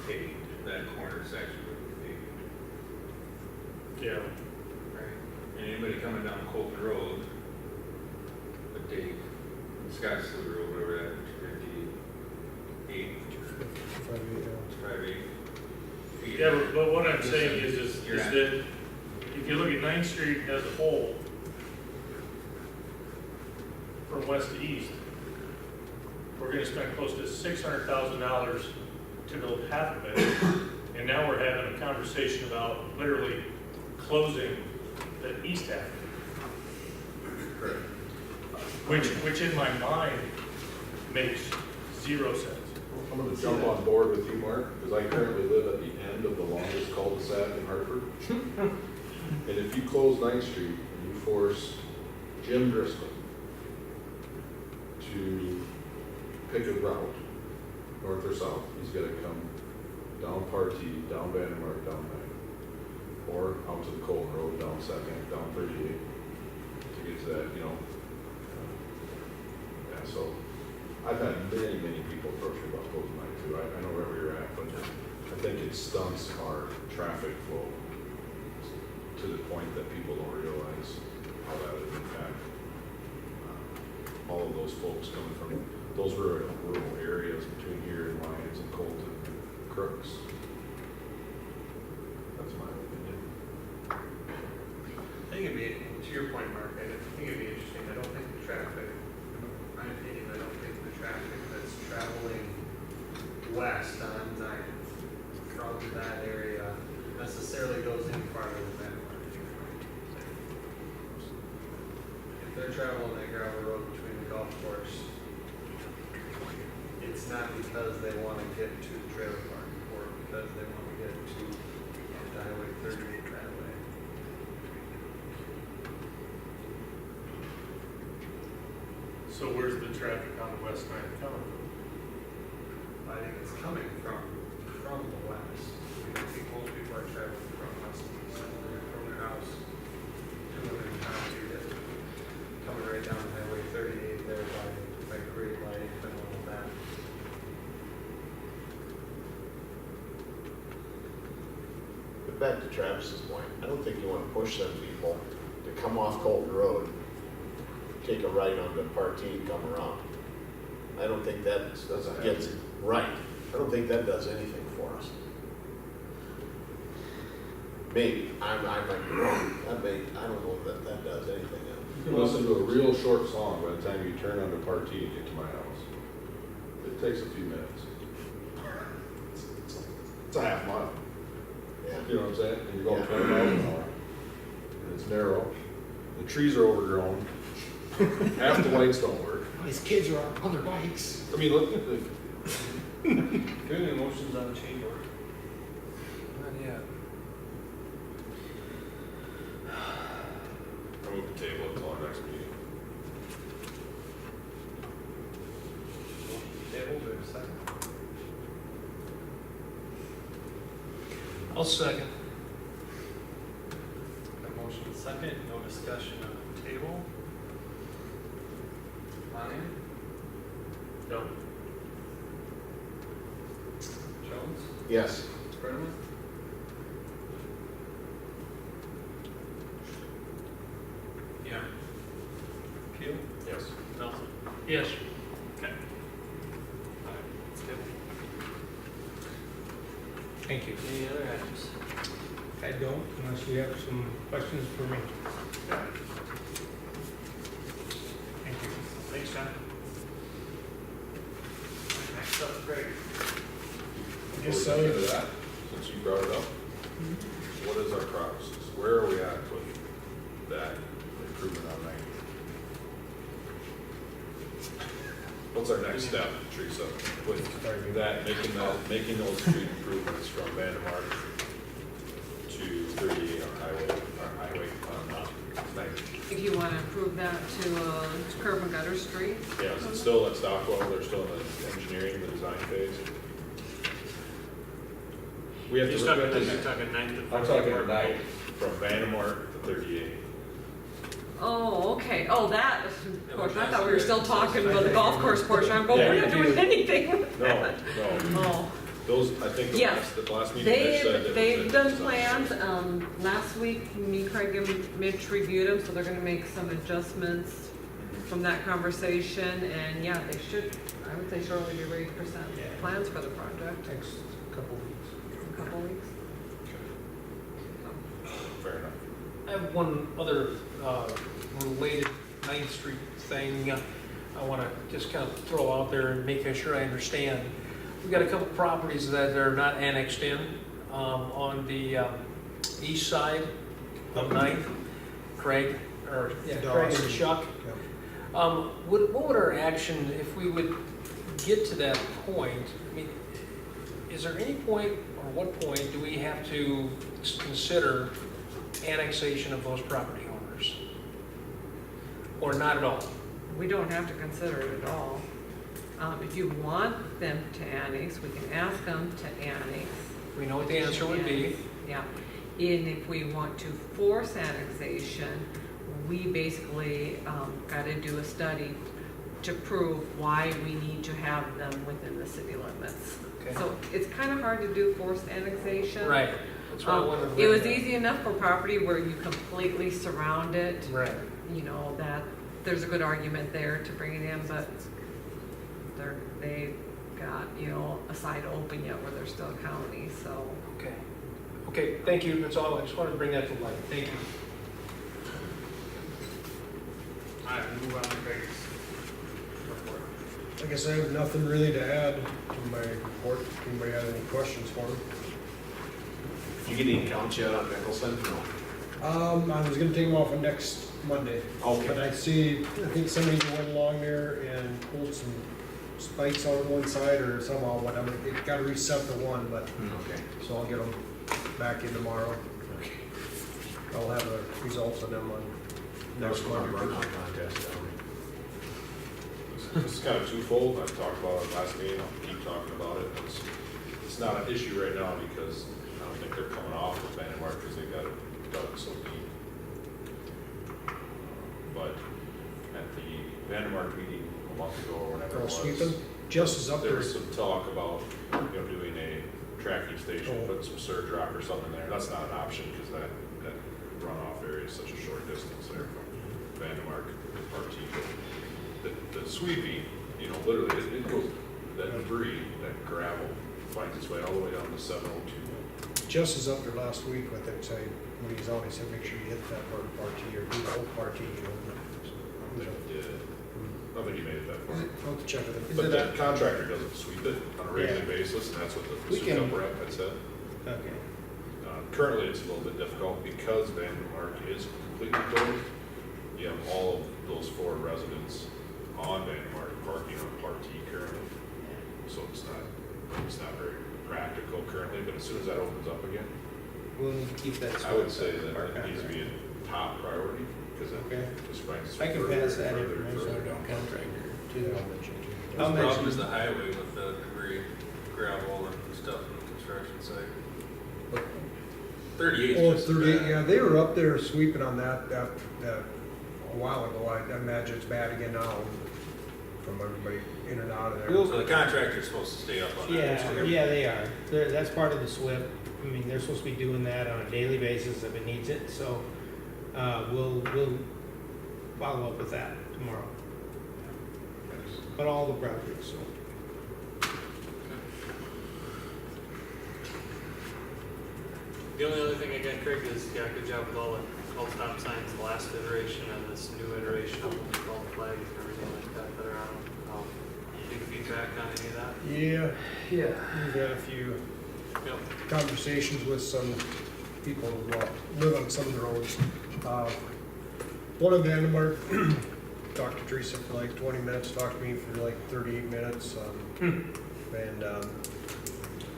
paved, that corner section would be paved. Yeah. Right. And anybody coming down Colton Road would take Scotts Slough Road, whatever that, 258, 258. Yeah, but what I'm saying is You're at- that if you look at 9th Street as a whole, from west to east, we're gonna spend close to $600,000 to build half of it. And now we're having a conversation about literally closing the east half. Correct. Which in my mind makes 0 sense. I'm gonna jump on board with you, Mark, because I currently live at the end of the longest cul-de-sac in Hartford. And if you close 9th Street and you force Jim Driscoll to pick a route, north or south, he's gotta come down Partee, down Vandermark, down 9th, or out to the Colton Road, down 2nd, down 38, to get to that, you know. Yeah, so I've had many people approach me about closing 9 too. I know where you're at, but I think it stunts our traffic flow to the point that people don't realize how that would impact all of those folks coming from those rural areas between here and Lyons and Colton and Crooks. That's my opinion. I think it'd be, to your point, Mark, I think it'd be interesting. I don't think the traffic, in my opinion, I don't think the traffic that's traveling west on 9th from that area necessarily goes any farther than that. If they're traveling that gravel road between the golf course, it's not because they want to get to the trailer park or because they want to get to Highway 38 that way. So where's the traffic on the west side coming from? I think it's coming from the west. I think most people are traveling from west to east, from their house to within town to get coming right down Highway 38 there by Great Life and all of that. But back to Travis's point, I don't think you want to push them people to come off Colton Road, take a right onto Partee, come around. I don't think that gets it right. I don't think that does anything for us. Maybe, I might be wrong. I don't know that that does anything. You can listen to a real short song by the time you turn onto Partee and get to my house. It takes a few minutes. It's a half mile. Yeah. You know what I'm saying? And you're going 20 miles an hour. And it's narrow. The trees are overgrown. Half the lights don't work. These kids are on their bikes. I mean, look at the, Any motions on the change order? Not yet. I move the table until our next meeting. Table, do we have a second? I'll second. A motion second, no discussion on the table. Ryan? No. Jones? Yes. Brenneman? Yeah. Keel? Yes. Nelson? Yes. Okay. All right, let's table. Thank you. Any other items? I don't, unless you have some questions for me. Thank you. Thanks, John. Next up, Greg. Yes, so- into that, since you brought it up, what is our process? Where are we at with that improvement on 90? What's our next step, Teresa, with that, making those street improvements from Vandermark to 38 on highway, 90? If you want to approve that to curb and gutter street, Yeah, is it still at Stockwell, they're still in the engineering, the design phase? We have to. You're talking 9th to I'm talking tonight, from Vandermark to 38. oh, okay, oh, that portion, I thought we were still talking about the golf course portion, I'm going, we're not doing anything with No, that. no, Oh, those, I think Yes. the last meeting they said that. they've done plans, last week, me, Craig, and Mitch reviewed them, so they're gonna make some adjustments from that conversation, and yeah, they should, I would say shortly be ready to present plans for the project, Next couple weeks. in a couple weeks. Fair enough. I have one other related 9th Street thing I want to just kind of throw out there and make sure I understand. We've got a couple properties that are not annexed in on the east side of 9th. Craig, or yeah, Craig and Chuck. What would our action, if we would get to that point, I mean, is there any point, or what point do we have to consider annexation of those property owners? Or not at all? We don't have to consider it at all. If you want them to annex, we can ask them to annex. We know what the answer would be. Yeah, and if we want to force annexation, we basically gotta do a study to prove why we need to have them within the city limits. Okay. So it's kind of hard to do forced annexation. Right. That's what I wanted to It was bring up. easy enough for property where you completely surround it. Right. You know, that, there's a good argument there to bring it in, but they got, you know, a side open yet where they're still a county, so. Okay. Okay, thank you. That's all. I just wanted to bring that to light. Thank you. All right, we'll move on to Craig's report. I guess I have nothing really to add to my report. If anybody has any questions for me? You get any counts yet on Nicholson? No. I was gonna take them off on next Monday. Okay. But I think somebody went along there and pulled some spikes on one side or somehow, whatever. It got to reset the one, but, Okay. so I'll get them back in tomorrow. Okay. I'll have the results of them on Next next one, Monday. runoff contest down This is kind of twofold. I talked about it last meeting. I'll keep talking about it. It's not an issue right now because I don't think they're coming off with Vandemark because they got it dug so deep. But at the Vandemark meeting a month ago or whatever it was, Sweeping? Jess is up there there. was some talk about, doing a tracking station, putting some surge rock or something there. That's not an option because that runoff area is such a short distance there from Vandemark to Partee. The sweeping, literally, it goes, that debris, that gravel, finds its way all the way down to 702. Jess is up there last week with it, saying, when he's out, he said, make sure you hit that part of Partee or do the whole Partee. I think he did. I don't think he made it that far. I'll have to check with him. But that contractor doesn't sweep it on a regular basis, and that's what the We can- super rep had said. Okay. Currently, it's a little bit difficult because Vandemark is completely closed. You have all of those 4 residents on Vandemark parking on Partee currently. So it's not very practical currently, but as soon as that opens up again, We'll need to keep that. I would say that it needs to be a top priority because it Okay. just finds. I can further pass and that further and information further on down. to contractor too. The I'll problem mention- is the highway with the debris, gravel and stuff on the construction site. 38 Oh, is just 38, bad. yeah, they were up there sweeping on that a while ago. I imagine it's bad again now from everybody in and out of there. So the contractor's supposed to stay up on that. Yeah, they are. That's part of the SWIP. I mean, they're supposed to be doing that on a daily basis if it needs it, so, we'll follow up with that tomorrow. But all the projects, so. The only other thing I got, Craig, is, yeah, good job with all the stop signs, the last iteration and this new iteration of all the flags and everything like that are on. Big feedback on any of that? Yeah, we've had a few Yep. conversations with some people who live on some of the roads. One of Vandemark talked to Teresa for like 20 minutes, talked to me for like 38 minutes, and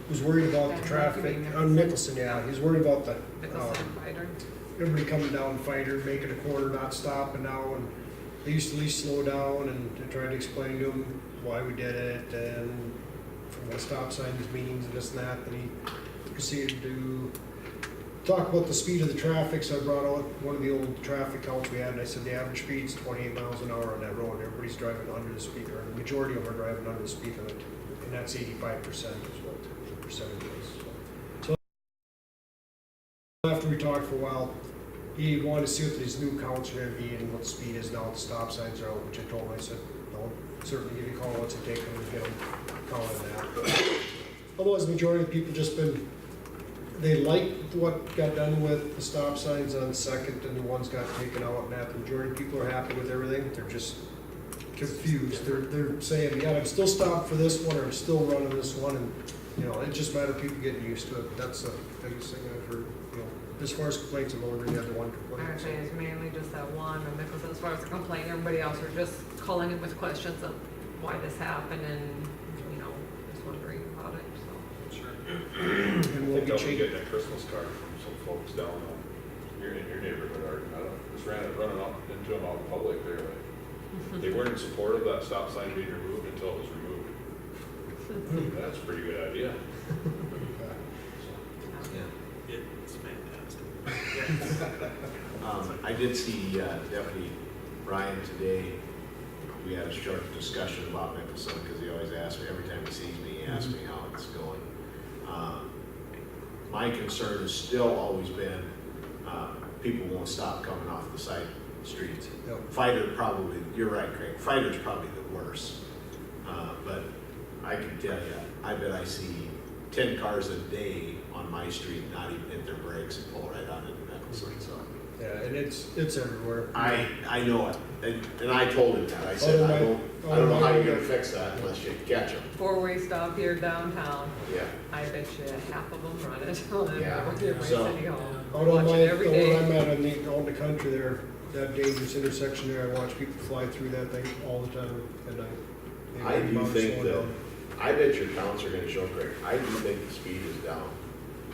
was worried about the Vandemark, traffic you mean on Nicholson. Yeah, he's worried about the Nicholson fighter. everybody coming down Fighter, making a corner, not stopping now, and they used to at least slow down, and I tried to explain to him why we did it, and from the stop signs meetings and this and that, and he proceeded to talk about the speed of the traffic. So I brought out one of the old traffic counts we had, and I said the average speed's 28 miles an hour on that road. Everybody's driving under the speed, or the majority of them are driving under the speed limit, and that's 85% is what the percentage is. So after we talked for a while, he wanted to see what these new counts are gonna be and what the speed is now that the stop signs are out, which I told him, I said, no, certainly give you a call, what's it take them to get them counted that. Otherwise, the majority of people just been, they liked what got done with the stop signs on Second and the ones got taken out and that. The majority of people are happy with everything, they're just confused. They're saying, yeah, I'm still stopped for this one, or I'm still running this one, and you know, it's just a matter of people getting used to it. That's the biggest thing I've heard, you know. As far as complaints, I've only really had the one complaint. I'd say it's mainly just that one, and because as far as the complaint, everybody else are just calling in with questions of why this happened and, you know, just wondering about it, so. Sure. And I we'll think be I'll be changing. getting a Christmas card from some folks down in your neighborhood, or, I don't know, just running up into them out in public there, like, they weren't in support of that stop sign being removed until it was removed. That's a pretty good idea. It's fantastic. I did see Deputy Ryan today. We had a short discussion about Nicholson because he always asks me, every time he sees me, he asks me how it's going. My concern has still always been people won't stop coming off the side streets. Yep. Fighter probably, you're right, Craig, Fighter's probably the worst. But I can tell you, I bet I see 10 cars a day on my street not even hit their brakes and pull right out into Nicholson, so. Yeah, and it's everywhere. I know it, and I told him that, I said, I don't know how you're gonna fix that unless you catch them. Four-way stop here downtown, Yeah. I bet you half of them run it on Yeah. my So- city hall. Out Watch on it every day. where I'm at out in the country there, that dangerous intersection there, I watch people fly through that thing all the time at night. They I don't do bother think slowing that, down. I bet your counts are gonna show, Craig, I do think the speed is down,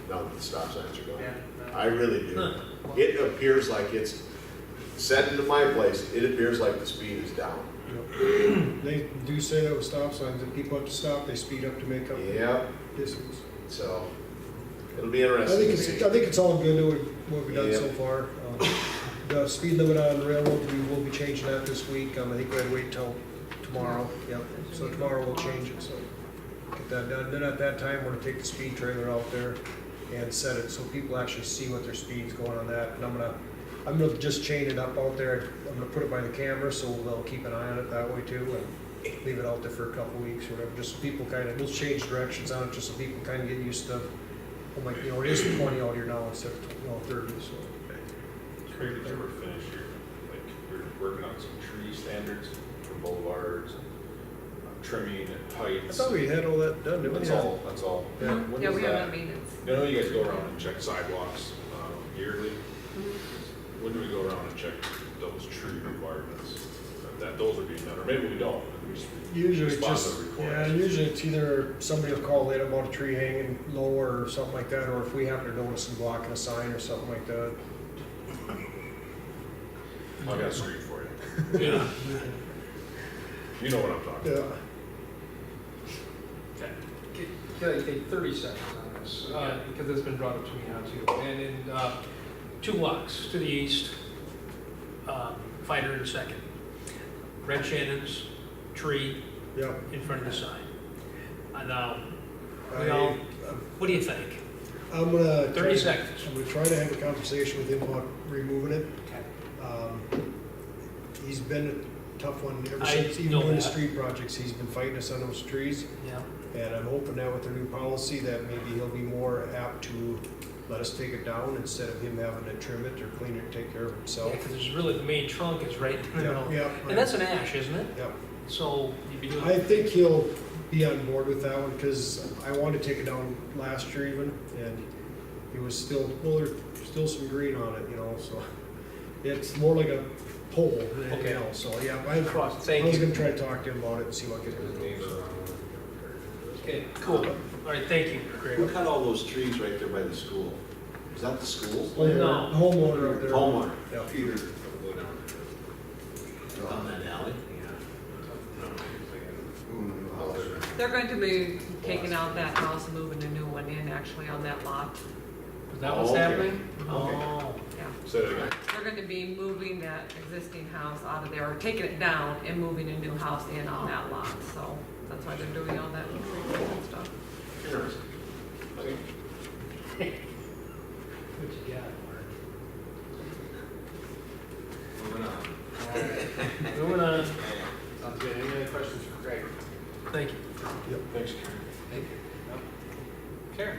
now that the stop signs are going. Yeah. I really do. Huh. It appears like it's, set into my place, it appears like the speed is down. Yep. They do say that with stop signs, if people have to stop, they speed up to make up Yep, distance. so, it'll be I interesting think to it's, see. I think it's all good what we've done Yep. so far. The speed limit on the railroad, we will be changing that this week. I think we had to wait till tomorrow. Yep. So tomorrow we'll change it, so get that done. Then at that time, we're gonna take the speed trailer out there and set it so people actually see what their speed's going on that. And I'm gonna just chain it up out there. I'm gonna put it by the camera so they'll keep an eye on it that way too and leave it out there for a couple weeks or whatever. Just so people we'll change directions on it just so people kind of get used to, oh my, it is 20 out here now instead of 30, so. Craig, did you ever finish you're working on some tree standards for boulevards and trimming and heights? I thought we had all that done, didn't we? That's all. Yeah. When Yeah, is we have that? that maintenance. I know you guys go around and check sidewalks yearly. Mm-hmm. When do we go around and check those tree requirements? That those are being done, or maybe we don't. We just Usually it's respond just, to yeah, requests. usually it's either somebody will call in about a tree hanging low or something like that, or if we happen to notice them blocking a sign or something like that. I got a street for you. Yeah. You know what I'm talking about. Yeah. Can I take 30 seconds on this? Because it's been brought up to me now too. And in 2 blocks to the east, Fighter in second. Red Shannon's tree Yep. in front of the sign. Now, I- what do you think? I'm gonna. 30 seconds. I'm gonna try to have a conversation with him about removing it. Okay. He's been a tough one ever I since, even know doing the that. street projects, he's been fighting us on those trees. Yeah. And I'm hoping that with the new policy that maybe he'll be more apt to let us take it down instead of him having to trim it or clean it, take care of himself. Because there's really, the main trunk is right in the middle. Yeah. And that's an ash, isn't it? Yep. So you'd be doing. I think he'll be on board with that one, because I wanted to take it down last year even, and it was still, well, there's still some green on it, you know, so. It's more like a pole than anything Okay. else, so yeah, I Thank was you. gonna try to talk to him about it and see what can be done. Okay, cool. All right, thank you, Who Craig. cut all those trees right there by the school? Is that the school? No. Homeowner up there. Homeowner. Yeah. Peter. Down that alley? They're going to be taking out that house and moving a new one in actually on that lot. Is that what's Okay. happening? Okay. Oh. Yeah. Say it again. They're going to be moving that existing house out of there, or taking it down and moving a new house in on that lot. So that's why they're doing all that and stuff. Interesting. Okay. What you got, Mark? Moving on. Moving on. Sounds good. Any other questions for Craig? Thank you. Thanks, Karen. Thank you. Karen?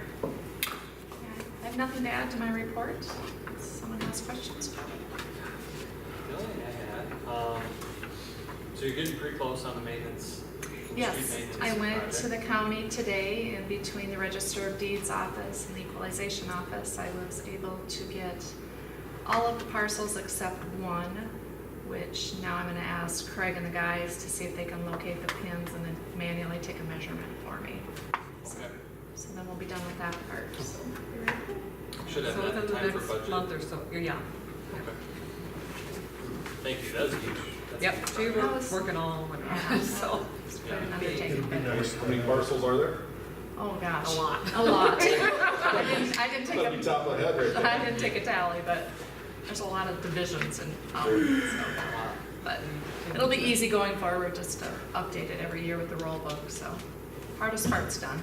I have nothing to add to my report. If someone has questions. The only thing I had, so you're getting pretty close on the maintenance Yes, I went to the county today, and between the Register of Deeds office and the Equalization office, I was able to get all of the parcels except one, which now I'm gonna ask Craig and the guys to see if they can locate the pins and then manually take a measurement for me. So then we'll be done with that part, so. Should have So that within in the time for next budget. month or so, yeah. Okay. Thank you, that was huge. That's Yep, huge. we were That was- working all winter, so. It's quite an Yeah. undertaking. It'll be nice. How many parcels are there? Oh, gosh. A lot. A lot. I didn't take Let me top my head right I now. didn't take a tally, but there's a lot of divisions and, so. But it'll be easy going forward, just to update it every year with the roll book, so. Hardest part's done.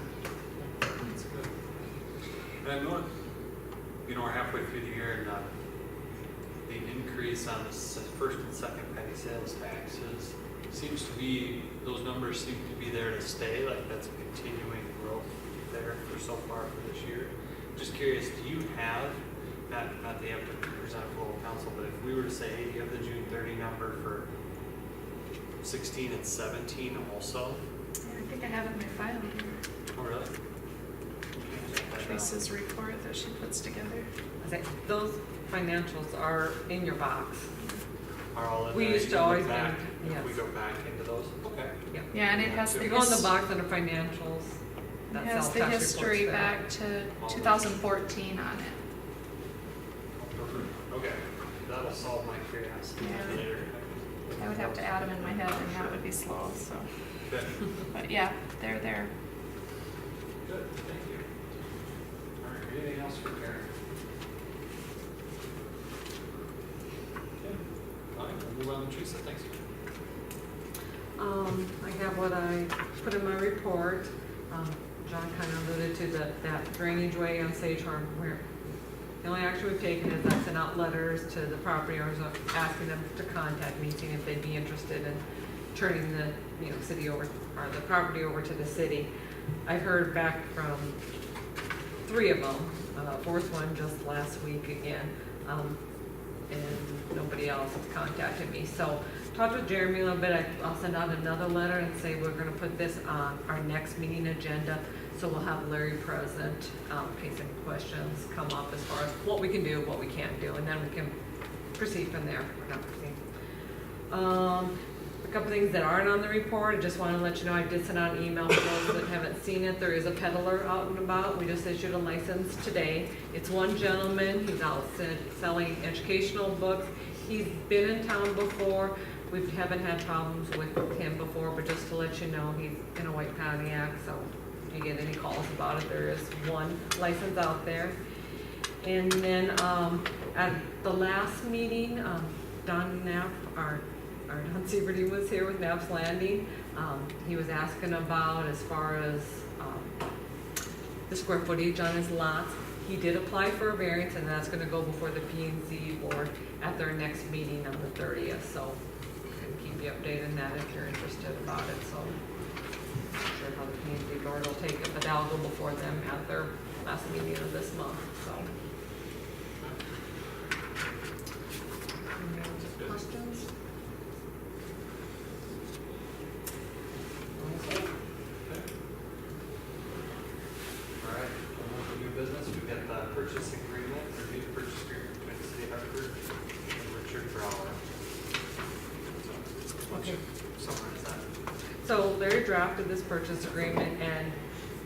That's good. And I know, we're halfway through the year and the increase on the first and second penny sales taxes seems to be, those numbers seem to be there to stay, like that's a continuing growth there for so far for this year. Just curious, do you have, not that you have to present a full council, but if we were to say, hey, do you have the June 30 number for 16 and 17 also? I think I have it in my file here. Oh, really? Teresa's report that she puts together. Those financials are in your box. Are all in We there? used You to can look always back, be- if we yes. go back into those? Okay. Yeah, and it has If the you go in the box under financials, it that has sales the tax history report's there. back to 2014 on it. Okay, that'll solve my curiosity Yeah. later. I would have to add them in my head, and that would be slow, so. Good, But yeah, they're there. Good, thank you. All right, anything else for Karen? Okay, fine, we'll move on to Teresa, thanks. I have what I put in my report. John kind of alluded to that drainage way on Sagehorn, where the only action we've taken is I sent out letters to the property owners asking them to contact me, seeing if they'd be interested in turning the, city over, or the property over to the city. I heard back from 3 of them, fourth one just last week again, and nobody else has contacted me. So talked with Jeremy a little bit. I'll send out another letter and say we're gonna put this on our next meeting agenda. So we'll have Larry present, in case any questions come up as far as what we can do, what we can't do, and then we can proceed from there. Or not proceed. A couple things that aren't on the report, I just want to let you know, I did send out an email for those that haven't seen it. There is a peddler out and about. We just issued a license today. It's one gentleman, he's out selling educational books. He's been in town before. We haven't had problems with him before, but just to let you know, he's in a white Pontiac, so if you get any calls about it, there is one license out there. And then at the last meeting, Don Knapp, our Don Seaverty was here with Knapp's Landing. He was asking about as far as the square footage on his lots. He did apply for a variance, and that's gonna go before the P&Z board at their next meeting on the 30th, so I can keep you updated on that if you're interested about it, so. I'm not sure how the P&Z board will take it, but that'll go before them at their last meeting of this month, so. Any questions? all right, we'll move to new business. We've got the purchase agreement, reviewed purchase agreement between the city of Hartford and Richard Brower. Okay. Summarize that. So Larry drafted this purchase agreement, and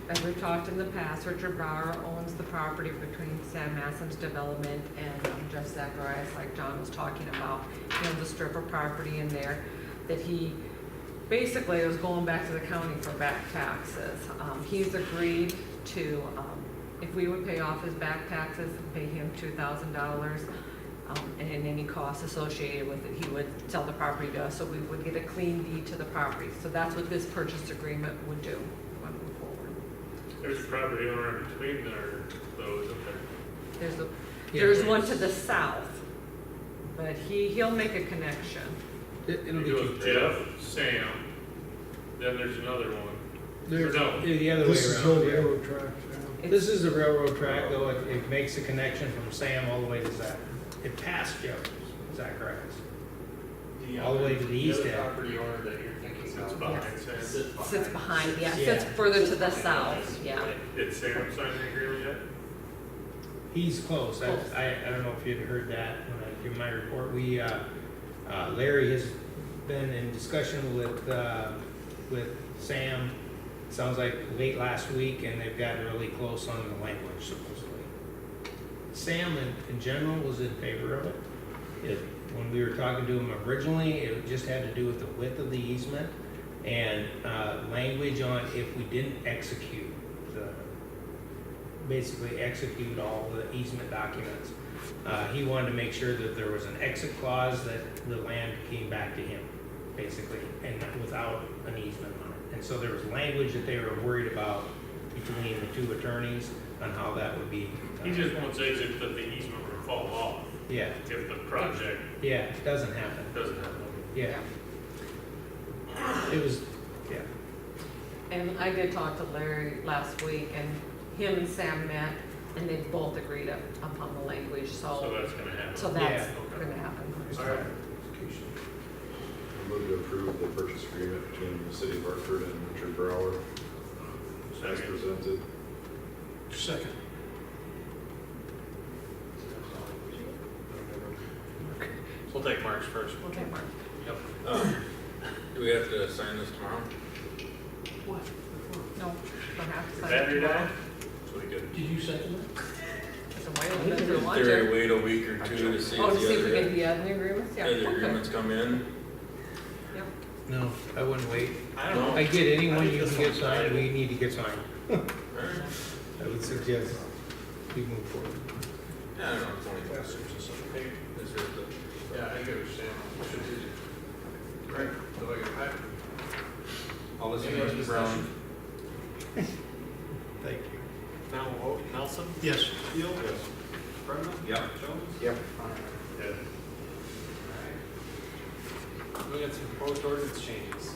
as we've talked in the past, Richard Brower owns the property between Sam Masson's development and Jeff Zacharias, like John was talking about. He owns a strip of property in there that he basically was going back to the county for back taxes. He's agreed to, if we would pay off his back taxes, pay him $2,000. And any costs associated with it, he would sell the property to us, so we would get a clean deed to the property. So that's what this purchase agreement would do when we move forward. There's a property owner in between there, though, isn't there? There's one to the south, but he'll make a connection. It goes Jeff, Sam, then there's another one. There's No. the other way This is the around. Yeah. railroad track. This is the railroad track, though. It makes a connection from Sam all the way to Zach. It passed Joe's, Zacharias. All the way to the east other end. property owner that you're thinking It's behind Sam. Sits behind, yeah, Yeah. sits further to the south, yeah. Did Sam sign the agreement yet? He's close. Close. I don't know if you'd heard that when I give my report. Larry has been in discussion with Sam, sounds like late last week, and they've gotten really close on the language supposedly. Sam in general was in favor of it. When we were talking to him originally, it just had to do with the width of the easement and language on if we didn't basically execute all the easement documents. He wanted to make sure that there was an exit clause that the land came back to him, basically, and without an easement on it. And so there was language that they were worried about between the two attorneys on how that would be. He just wants exit that the easement would fall off Yeah, if the project yeah, it doesn't happen. doesn't happen. Yeah. It was, yeah. And I did talk to Larry last week, and him and Sam met, and they both agreed upon the language, So so, that's gonna happen. so that's Okay. gonna happen. All right. I move to approve the purchase agreement between the city of Hartford and Richard Brower as Second. presented. Second. We'll take March first. Okay, Mark. Do we have to sign this tomorrow? What? No, don't have to sign Battery it tomorrow. died? So we could, Did you second that? So why don't we do lunch? Terry, wait a week or two to see Oh, to if see if we the get other, the other agreements, yeah. other okay. agreements come in. Yep. No, I wouldn't wait. I don't know. I get I anyone think you this can get one's signed, valuable. we need to get signed. Alright. I would suggest we move forward. Yeah, I don't know, 25 cents or something. This is the, Yeah, I get what you're saying. Should do. Right, so I get back. all this Any other is Brown. Thank you. Now we'll vote. Nelson? Yes. Field? Yes. Brennan? Yeah. Jones? Yep. Yeah. Alright. We got some proposed ordinance changes.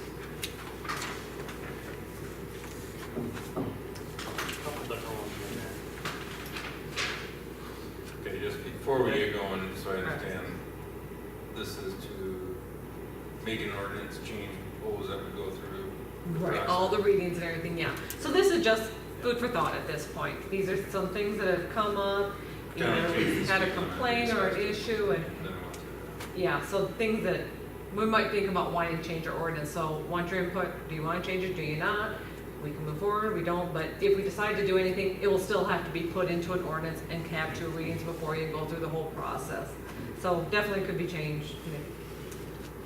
Couple different ones in there. Okay, just before we get going, so I understand, this is to make an ordinance change, propose that we go through. the Right, process. all the readings and everything, yeah. So this is just food for thought at this point. These are some things that have come up, you Kind know, of we changes had a people and complaint or an discuss it. issue, and Then we'll have to- yeah, so things that we might think about wanting to change our ordinance. So want your input, do you want to change it, do you not? We can move forward, we don't, but if we decide to do anything, it will still have to be put into an ordinance and have 2 readings before you go through the whole process. So definitely could be changed.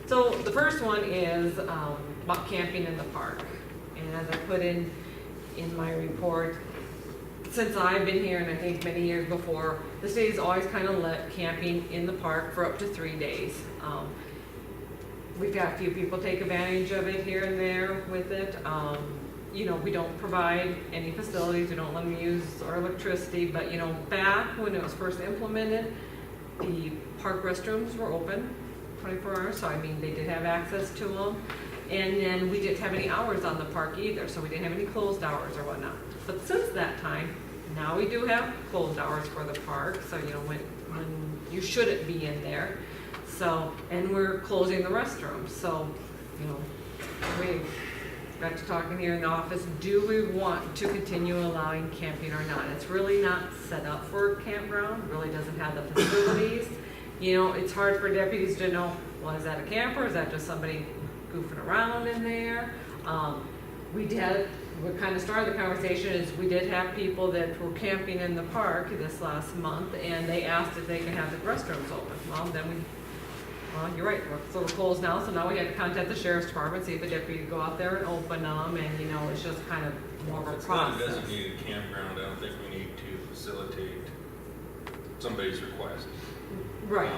So the first one is about camping in the park. And as I put in my report, since I've been here, and I think many years before, the state has always kind of let camping in the park for up to 3 days. We've had a few people take advantage of it here and there with it. You know, we don't provide any facilities, we don't let them use our electricity, but you know, back when it was first implemented, the park restrooms were open 24 hours, so I mean, they did have access to them. And then we didn't have any hours on the park either, so we didn't have any closed hours or whatnot. But since that time, now we do have closed hours for the park, so you know, when you shouldn't be in there. So, and we're closing the restrooms, so, you know, we got to talking here in the office, do we want to continue allowing camping or not? It's really not set up for a campground, really doesn't have the facilities. You know, it's hard for deputies to know, well, is that a camper, is that just somebody goofing around in there? What kind of started the conversation is we did have people that were camping in the park this last month, and they asked if they can have the restrooms open. Well, you're right, we're closed now, so now we had to contact the sheriff's department, see if the deputy could go out there and open them, and you know, it's just kind of more of a It's not a process. designated campground, I don't think we need to facilitate somebody's request. Right,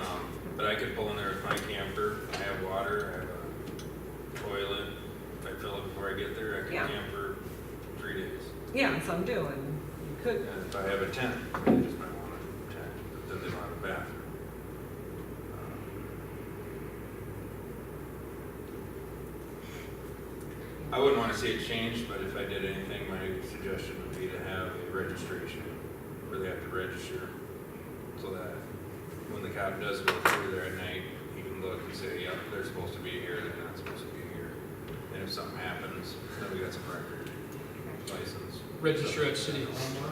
But I could pull in there with my camper, I have water, I have a toilet, if I fill it before I get there, I Yeah. can camp for 3 days. yeah, and some do, and you could, And if I have a tent, I just might want a tent, but then they don't have a bathroom. I wouldn't want to see it changed, but if I did anything, my suggestion would be to have a registration, where they have to register, so that when the cop does go through there at night, he can look and say, yep, they're supposed to be here, they're not supposed to be here. And if something happens, then we got some record, license. Register at City Hall.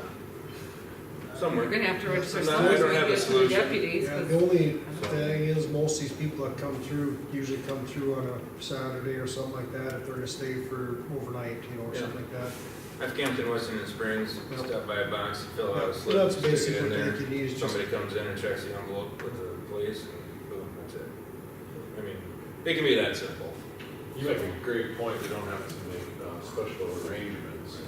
Somewhere. We're gonna have to register No, somewhere I so don't we have can a get to the solution. deputies. Yeah, 'cause- the only thing is, most of these people that come through usually come through on a Saturday or something like that, if they're gonna stay for overnight, you know, or something like that. I've camped in Western Springs, stop by a box, fill out a So slip. that's stick it basically in what there. they can use, just, Somebody comes in and checks the envelope with the police, and boom, that's it. I mean, it can be that simple. You make a great point, we don't have to make special arrangements.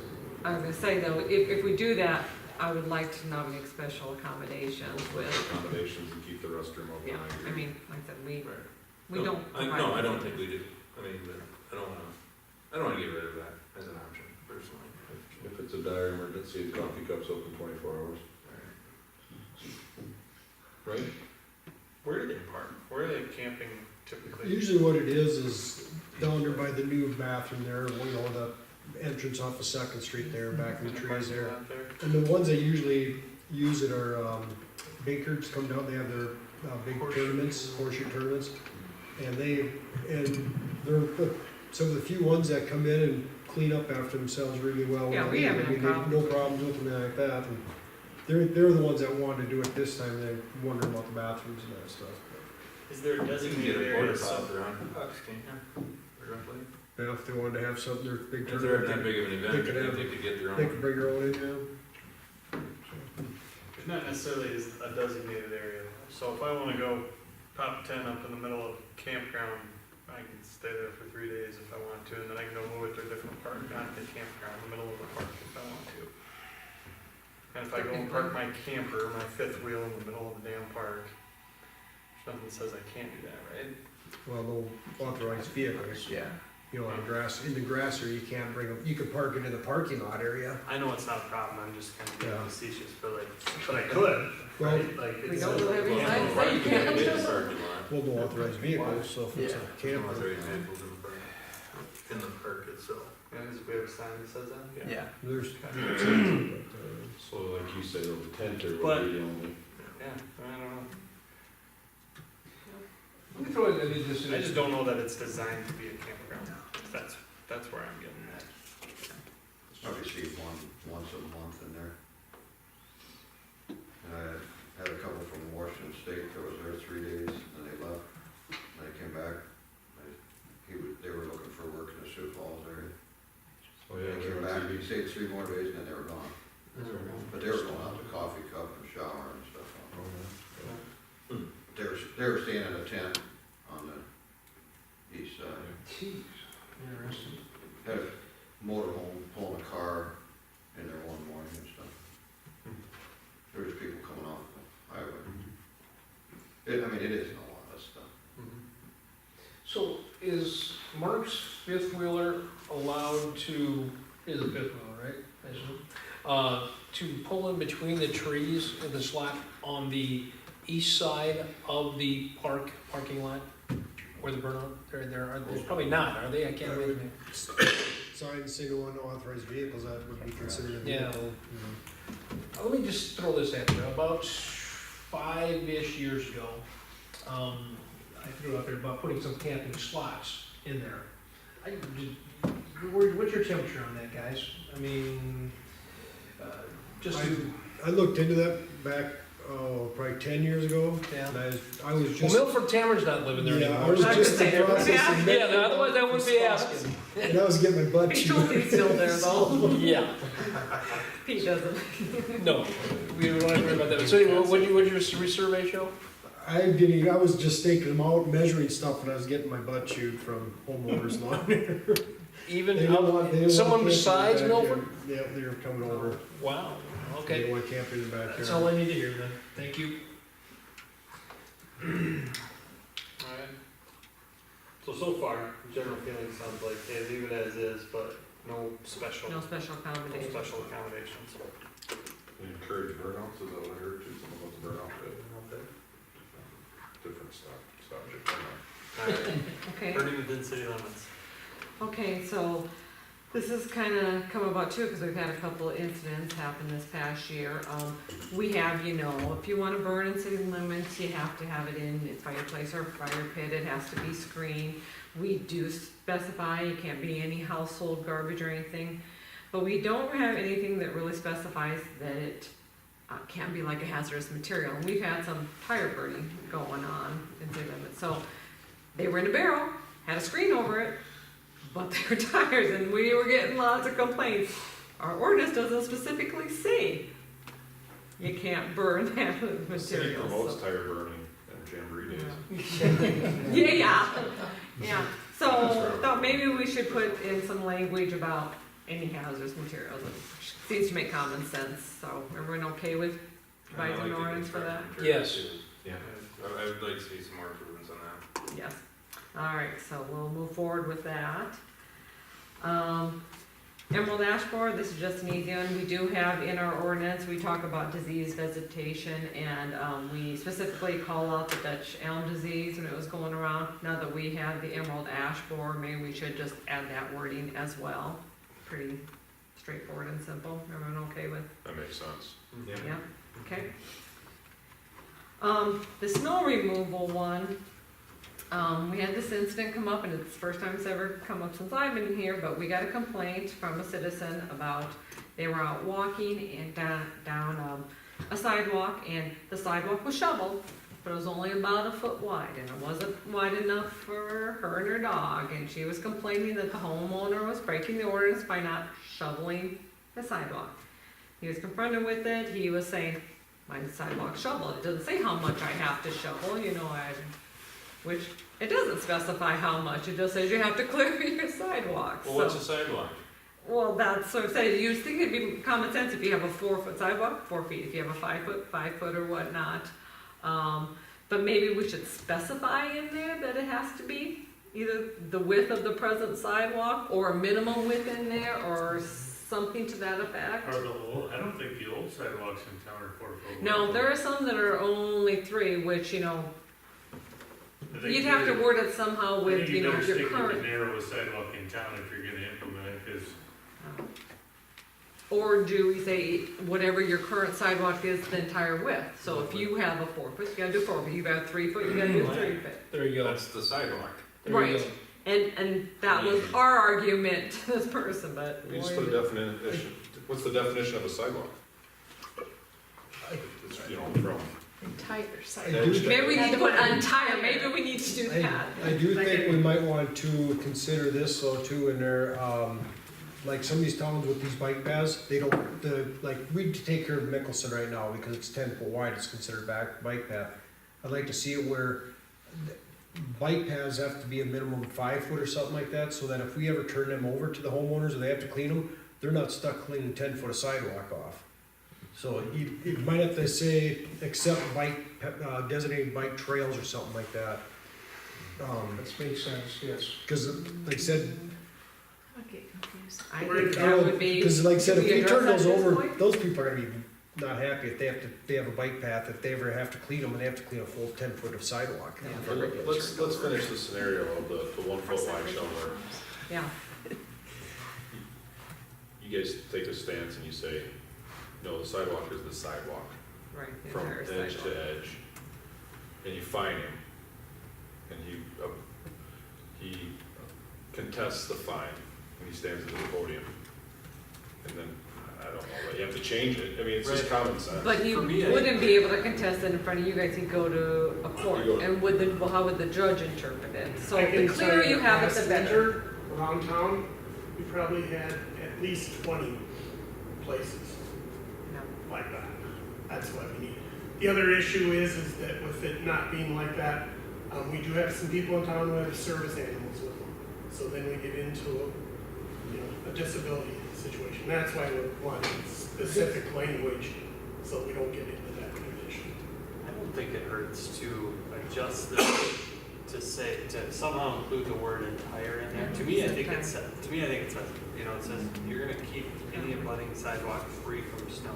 I was gonna say though, if we do that, I would like to not make special accommodations with, Accommodations and keep the restroom open. yeah, I agree. mean, like I said, we No, don't. No, provide- I don't think we do. I mean, but I don't wanna get rid of that as an option, personally. If it's a dire emergency, the coffee cup's open 24 hours. Right? Where do they park? Where are they camping typically? usually what it is down there by the new bathroom there, you know, the entrance off of Second Street there, back in the trees there. Out there? And the ones that usually use it are, bakers come down, they have their, big tournaments, horseshoe tournaments. And they're some of the few ones that come in and clean up after themselves really well. Yeah, we haven't had I mean, no problems with them like that. And they're the ones that wanted to do it this time, they're wondering about the bathrooms and that stuff. Is there a You can get designated a area? porta so- potty for $100, can't you? Roughly. And if they wanted to have something, their big If they're at tournament, that big of an they event, could I have- think they could get their they own. could bring their own in, yeah. It's not necessarily is a designated area. So if I wanna go pop tent up in the middle of campground, I can stay there for 3 days if I want to, and then I can go move it to a different park, not the campground, in the middle of the park if I want to. And if I go and park my camper, my fifth wheel in the middle of the damn park, nothing says I can't do that, right? Well, no authorized vehicles, Yeah. you know, on grass, in the grass area, you can't bring them, you could park it in the parking lot area. I know it's not a problem, I'm just kind of being Yeah. facetious, but I could, Well, right? Like, We it's don't do every Well, sign, no, say you right, can't. it is parking lot. well, no authorized vehicles, so if it's a Yeah. No camper. authorized vehicles in the park. In the park itself. And is we have a sign that says that? Yeah. There's, So like you say, the tent there But- would be the only. Yeah, I don't know. Let me throw it, I mean, this I just don't know that it's designed to be a campground. That's where I'm getting at. Probably see once a month in there. And I had a couple from Washington State that was there 3 days, and they left, and they came back. They were looking for work in the Sioux Falls area. Oh, yeah, They came back, he stayed 3 more days, and then they were gone. But they were going out to coffee cup and shower and stuff. They were staying in a tent on the east side. Jeez, interesting. Had a motorhome pulling a car in there one morning and stuff. There was people coming off the highway. It isn't a lot of stuff. So is Mark's fifth wheeler allowed to, is a fifth wheeler, right? I assume, to pull in between the trees in the slot on the east side of the parking lot? Where the burnout, there's probably not, are they? I can't imagine. signs say no unauthorized vehicles, that would be considered a Yeah. vehicle. Let me just throw this at you. About 5-ish years ago, I threw out there about putting some camping slots in there. What's your temperature on that, guys? I mean, just to, I looked into that back, probably 10 years ago. Yeah. And I was well, just. Milford Tammern's not living there Yeah, anymore. I was so- just in the process of. Yeah, otherwise I wouldn't be asking. And I was getting my butt He chewed. told me he's still there though. Yeah, He doesn't. no, we don't have to worry about that. So anyway, what'd your resurvey show? I was just staking them out, measuring stuff, and I was getting my butt chewed from homeowners along there. Even They didn't want- they didn't someone want besides camping back Milford? there. Yeah, they were coming over. Wow, They okay. didn't want camping in the backyard. That's all I need to hear then. Thank you. Alright. So far, general feeling sounds like, hey, leave it as is, but no special, No special no accommodation. special accommodations. We encourage burnouts, is that what I heard too, some of us burn out, but different subject. Alright, Okay. burning within city limits. Okay, so This has kind of come about too, because we've had a couple of incidents happen this past year. We have, you know, if you want to burn in city limits, you have to have it in a fireplace or fire pit, it has to be screened. We do specify, it can't be any household garbage or anything, but we don't have anything that really specifies that it can't be like a hazardous material. And we've had some tire burning going on in city limits, so they were in a barrel, had a screen over it, but they were tires, and we were getting lots of complaints. Our ordinance doesn't specifically say you can't burn hazardous The city materials. promotes so- tire burning and jamboree days. Yeah. So thought maybe we should put in some language about any hazardous materials. It seems to make common sense. So everyone okay with providing an ordinance for that? Yes. Yeah. I would like to see some more improvements on that. Yes. All right, so we'll move forward with that. Emerald ash borer, this is just an easy one. We do have in our ordinance, we talk about disease vegetation, and we specifically call out the Dutch elm disease when it was going around. Now that we have the emerald ash borer, maybe we should just add that wording as well. Pretty straightforward and simple. Everyone okay with? That makes sense. Yeah, okay. The snow removal one, we had this incident come up, and it's the first time it's ever come up since I've been here, but we got a complaint from a citizen about they were out walking and down a sidewalk, and the sidewalk was shoveled, but it was only about a foot wide, and it wasn't wide enough for her and her dog, and she was complaining that the homeowner was breaking the ordinance by not shoveling the sidewalk. He was confronted with it. He was saying, my sidewalk's shoveled. It doesn't say how much I have to shovel, you know, which it doesn't specify how much. It just says you have to clear your sidewalk. Well, what's a sidewalk? Well, that's what I'm saying. You think it'd be common sense if you have a 4-foot sidewalk, 4 feet. If you have a 5 foot or whatnot. But maybe we should specify in there that it has to be either the width of the present sidewalk or a minimum width in there or something to that effect. Or I don't think the old sidewalks in town are 4 foot. No, there are some that are only 3, which, you know, you'd have to word it somehow with, you know, your I think you better stick with current. the narrowest sidewalk in town if you're gonna implement it, because Or do we say whatever your current sidewalk is, the entire width? So if you have a 4 foot, you gotta do 4 foot. You got 3 foot, you gotta do 3 foot. There you go. That's the sidewalk. There you Right. go. And that was our argument to this person, but. You just put a definition, what's the definition of a sidewalk? It's, you know, from Entire I site. do- Maybe we need to put entire, maybe we need to do that. I do think we might want to consider this though too in there, like some of these towns with these bike paths, they don't, like, we take care of Mickelson right now because it's 10 foot wide, it's considered bike path. I'd like to see it where bike paths have to be a minimum 5 foot or something like that, so that if we ever turn them over to the homeowners and they have to clean them, they're not stuck cleaning 10 foot of sidewalk off. So you might have to say, except designated bike trails or something like that. That makes sense, yes. Cause like I said, I would get confused. I think that would be. cause like I said, if should we we turn address those that at this over, point? those people are gonna be not happy if they have a bike path, if they ever have to clean them, and they have to clean a full 10 foot of sidewalk. Let's finish the scenario of the 1 foot wide shoveler. Yeah, You guys take a stance and you say, no, the sidewalk is the sidewalk, right. the from entire edge sidewalk. to edge. And you fine him. And he contests the fine when he stands at the podium. And then, I don't know, you have to change it. I mean, it's just common sense. But you For me, wouldn't be able to contest it in front of you guys, you'd go to a court, You go- and well, how would the judge interpret it? So I the can clearer tell you have it, last the better. winter around town, we probably had at least 20 places Yeah. like that. That's what we need. The other issue is that with it not being like that, we do have some people in town who have service animals with them. So then we get into a disability situation. That's why we want specific language, so we don't get into that condition. I don't think it hurts to adjust this to say, to somehow include the word entire in there. To me, I think it says, it says, you're gonna keep any abutting sidewalk free from snow.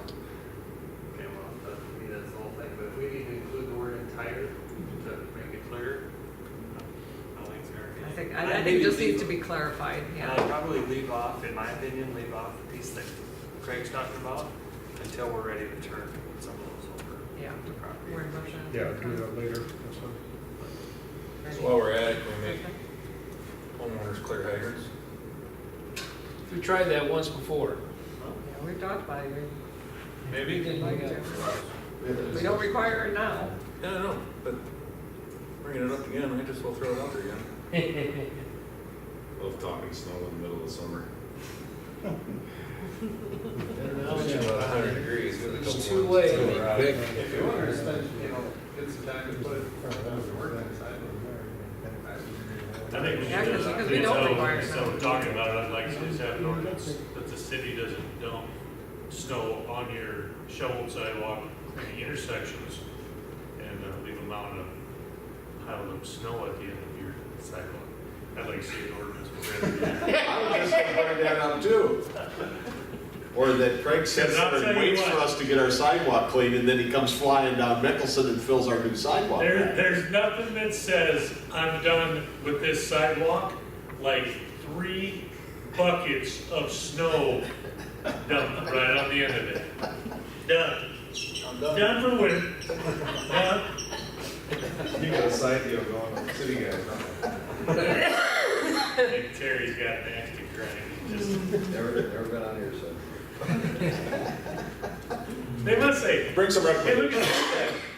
Okay, well, to me, that's the whole thing, but if we need to include the word entire to make it clear, I don't think it's gonna be. I think it just needs to be clarified, And yeah. I'd probably leave off, in my opinion, leave off the piece that Craig's talking about until we're ready to turn some of those over. Yeah. to property. Worry about that. Yeah, do that later, that's fine. So while we're at it, can we make homeowners clear hydrants? We tried that once before. Yeah, we've talked about it. Maybe? We didn't like it. Yeah, We don't require it now. Yeah, I know, but bringing it up again, I just will throw it out there again. Love talking snow in the middle of summer. It's about 100 degrees. It's too late. If you want to spend, get some time to put it I think we Yeah, should, 'cause we don't require it so now. we're talking about it, I'd like to just have an ordinance that the city doesn't dump snow on your shoveled sidewalk in the intersections and leave a mountain of piled up snow at the end of your sidewalk. I'd like to see an ordinance with that. I was just gonna bring that up too. Or that Craig sits Because I'll there and tell you waits what. for us to get our sidewalk cleaned, and then he comes flying down Mickelson and fills our new sidewalk. There's nothing that says I'm done with this sidewalk, like 3 buckets of snow dumped right on the end of it. Done. Done for winter. Done. You got a side deal going with the city guys, huh? Like Terry's got an axe to grind. Just, Never been on your side. they must say, Bring some hey, recommendations.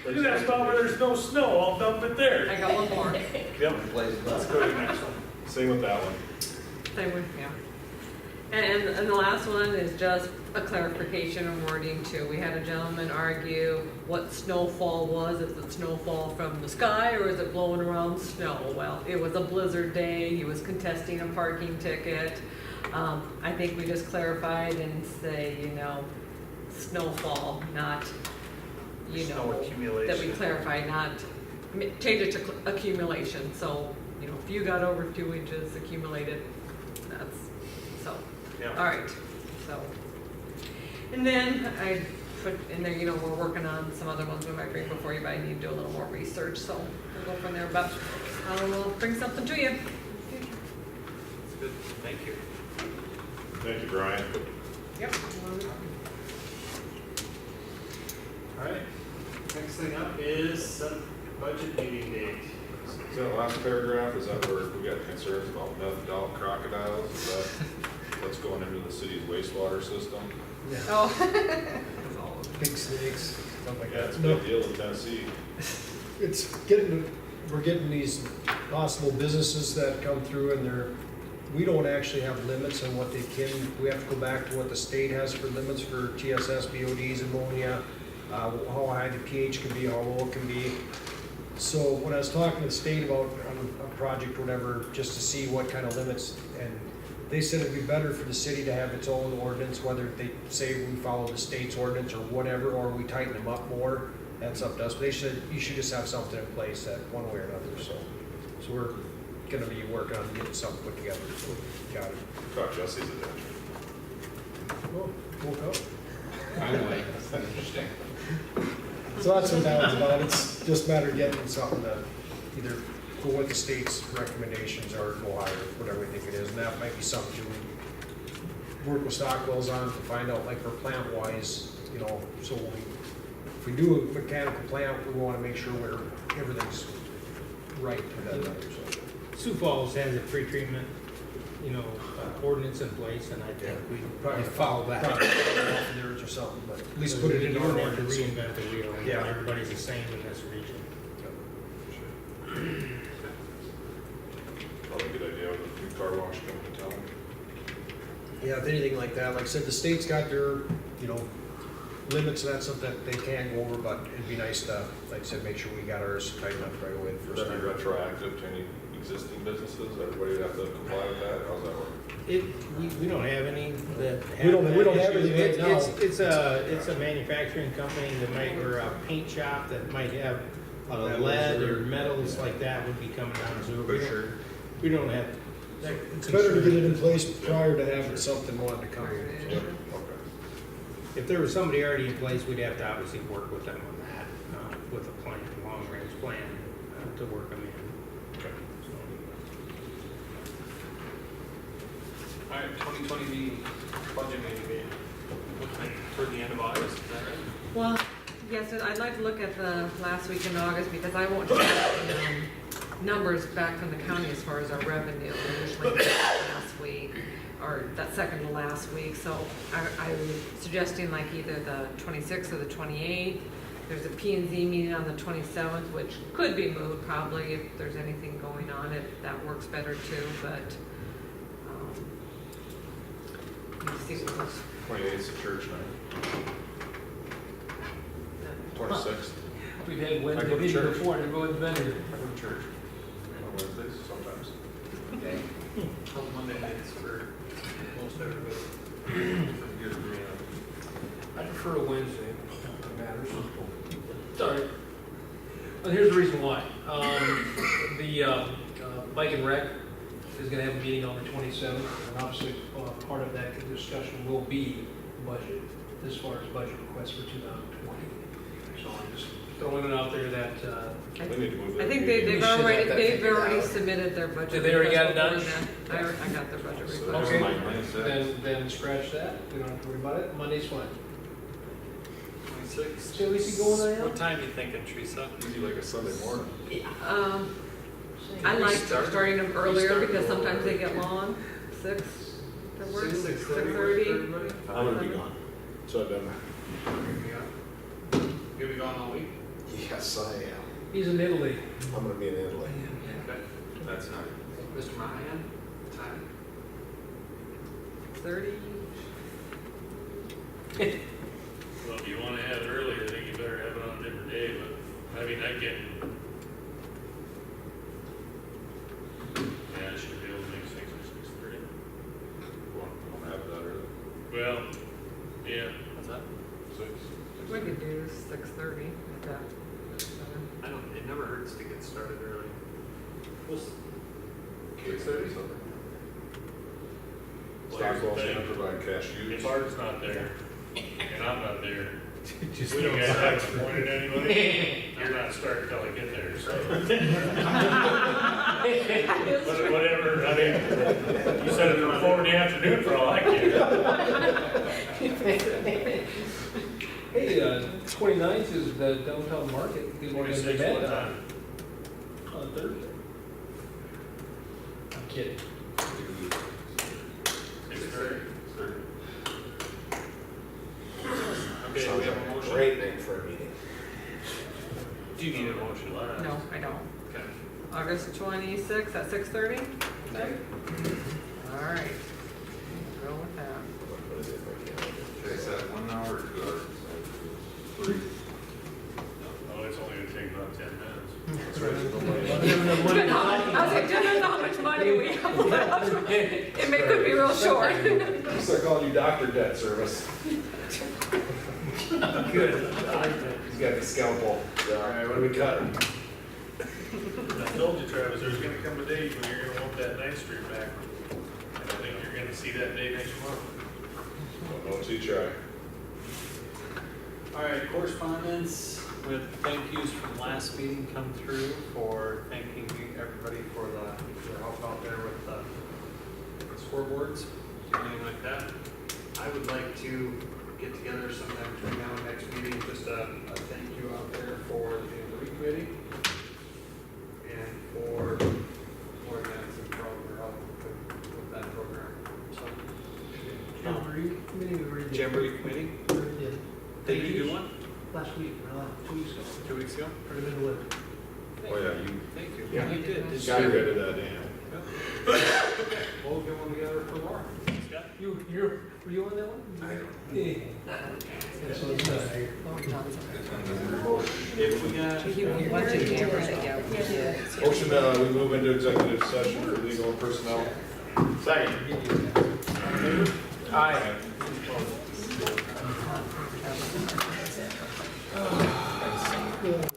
look at that spot where there's no snow, I'll dump it I there. got one more. Yep. Let's Go to the next one. Same with that one. Same with, yeah. And the last one is just a clarification and wording too. We had a gentleman argue what snowfall was. Is it snowfall from the sky or is it blowing around snow? Well, it was a blizzard day. He was contesting a parking ticket. I think we just clarified and say, snowfall, not, Snow accumulation. that we clarify, not, change it to accumulation. So, if you got over 2 inches accumulated, that's, so. Yeah. All right, so. And then I put in there, we're working on some other ones we might bring before you, but I need to do a little more research, so we'll go from there. But I will bring something to you. That's good, thank you. Thank you, Brian. Yep. All right, next thing up is set budget meeting date. Is that last paragraph, is that where we got concerns about meth-adult crocodiles? Is that what's going into the city's wastewater system? Oh. Big snakes, stuff like Yeah, that. it's a big deal in Tennessee. We're getting these possible businesses that come through and we don't actually have limits on what they can, we have to go back to what the state has for limits for TSS, BODs, ammonia, how high the pH can be, how low it can be. So when I was talking to the state about a project or whatever, just to see what kind of limits, and they said it'd be better for the city to have its own ordinance, whether they say we follow the state's ordinance or whatever, or we tighten them up more, that's up to us. But they said you should just have something in place that one way or another, so we're gonna be working on getting something put together, so got it. Caught Jesse's attention. Oh, woke up. Finally, that's interesting. So that's what that was about, it's just a matter of getting something to either go what the state's recommendations are, go higher, whatever we think it is, and that might be something we work with Stockwell's on to find out, like for plant wise, so if we do a mechanical plant, we wanna make sure everything's right for that matter, so. Sioux Falls has a pre-treatment, ordinance in place, and I think we probably follow that. Probably follow off of theirs or something, but at least put it in You our don't have to ordinance. reinvent the wheel, Yeah. everybody's the same in this region. Probably a good idea with a new car wash coming to town. Yeah, if anything like that, like I said, the state's got their, limits, and that's something that they can go over, but it'd be nice to, like I said, make sure we got ours tightened up right away the Would first that be time. retroactive to any existing businesses? Everybody would have to comply with that? How's that work? We don't have any that have. We don't that have issue. anything right It's a manufacturing company that might, or a paint shop that might have lead or metals like that would be coming down to it. We don't have. It's better to get it in place prior to having something wanting to come in. so. Okay. If there was somebody already in place, we'd have to obviously work with them on that, with a plan, long-range plan, to work them in. Okay. So, All right, 2020 budget meeting, looks like toward the end of August, is that right? Well, yes, I'd like to look at the last week in August because I won't have numbers back from the county as far as our revenue. We usually get that last week or that second to last week. So I'm suggesting like either the 26th or the 28th. There's a P&Z meeting on the 27th, which could be moved probably if there's anything going on. That works better too, but let's see what was. 28th is a church night. 26th. We've had I Wednesday go to meeting church. before, and everyone's been here. I go to church on Wednesdays sometimes. Okay. How's Monday nights for most everybody? Good for me. I prefer a Wednesday, if it matters. Sorry. Well, here's the reason why. The Bike and Rec is gonna have a meeting on the 27th, and obviously, part of that discussion will be budget, as far as budget requests for 2020. So I'm just throwing it out there that, We need to move that. I think meeting. they've already submitted their budget. Did they already got it done? request before then. I got their budget So request. there's Okay. my 26th. then scratch that, we don't have to worry about it, Monday's fine. 26. See how easy going there? What time are you thinking, Teresa? Usually like a Sunday morning. I like starting them earlier start because a little sometimes they early. get long. 6, that works, 6:30. 6:30. I'm gonna be gone, so it doesn't matter. You'll be gone all week? Yes, I am. He's in Italy. I'm gonna be in Italy. Okay. That's not. Mr. Monahan, time? 30. Well, if you wanna have it early, I think you better have it on a different day, but, I mean, I can. Yeah, I should be able to make 6 or 6:30. Won't have that early. Well, yeah. What's that? 6. We could do 6:30 if that. I don't, it never hurts to get started early. 6:30 something. Well, here's the Stockwell's thing. gonna provide cash use. If Art's not there, and I'm not there, Just we don't don't have start. to appoint anybody. You're not starting till I get there, so. Whatever, I mean, you said it for 4 in the afternoon for all I care. Hey, 29th is the downtown market. People are gonna 26 do what that time? on Thursday. I'm kidding. 6:30? Okay, Sounds we have like a a motion. great night for a meeting. Do you need a motion? No, I don't. Okay. August 26th at 6:30? Okay. All right. Go with that. What is it, my calendar? Should I set 1 hour or 2 hours? 3. Oh, it's only gonna take about 10 minutes. That's right. there's no money. I was like, do you know how much money we have left? It could be real short. Start calling you Dr. Debt Service. Good. I like that. He's got the scalpel. All right, what are we cutting? I told you, Travis, there's gonna come a day when you're gonna want that Ninth Street back. And I think you're gonna see that day next month. Don't know until you try. All right, correspondence with thank yous from last meeting come through for thanking everybody for their help out there with the scoreboards, anything like that. I would like to get together sometime between now and next meeting, just a thank you out there for the Jamboree Committee and for organizing their help with that program. So, Jamboree committee, we already did. Jamboree Committee, We already did. did you do one? Last week, or 2 weeks ago. 2 weeks ago? Right in the middle of it. Oh, yeah, you Thank you. Yeah. You did. Did got you? rid of that, Dan. We'll get one together for Laura. Scott? Were you on that one? I don't know. Yeah. That's what it's If we got. Motion, we move into executive session for legal and personnel. Second. Aye. Good.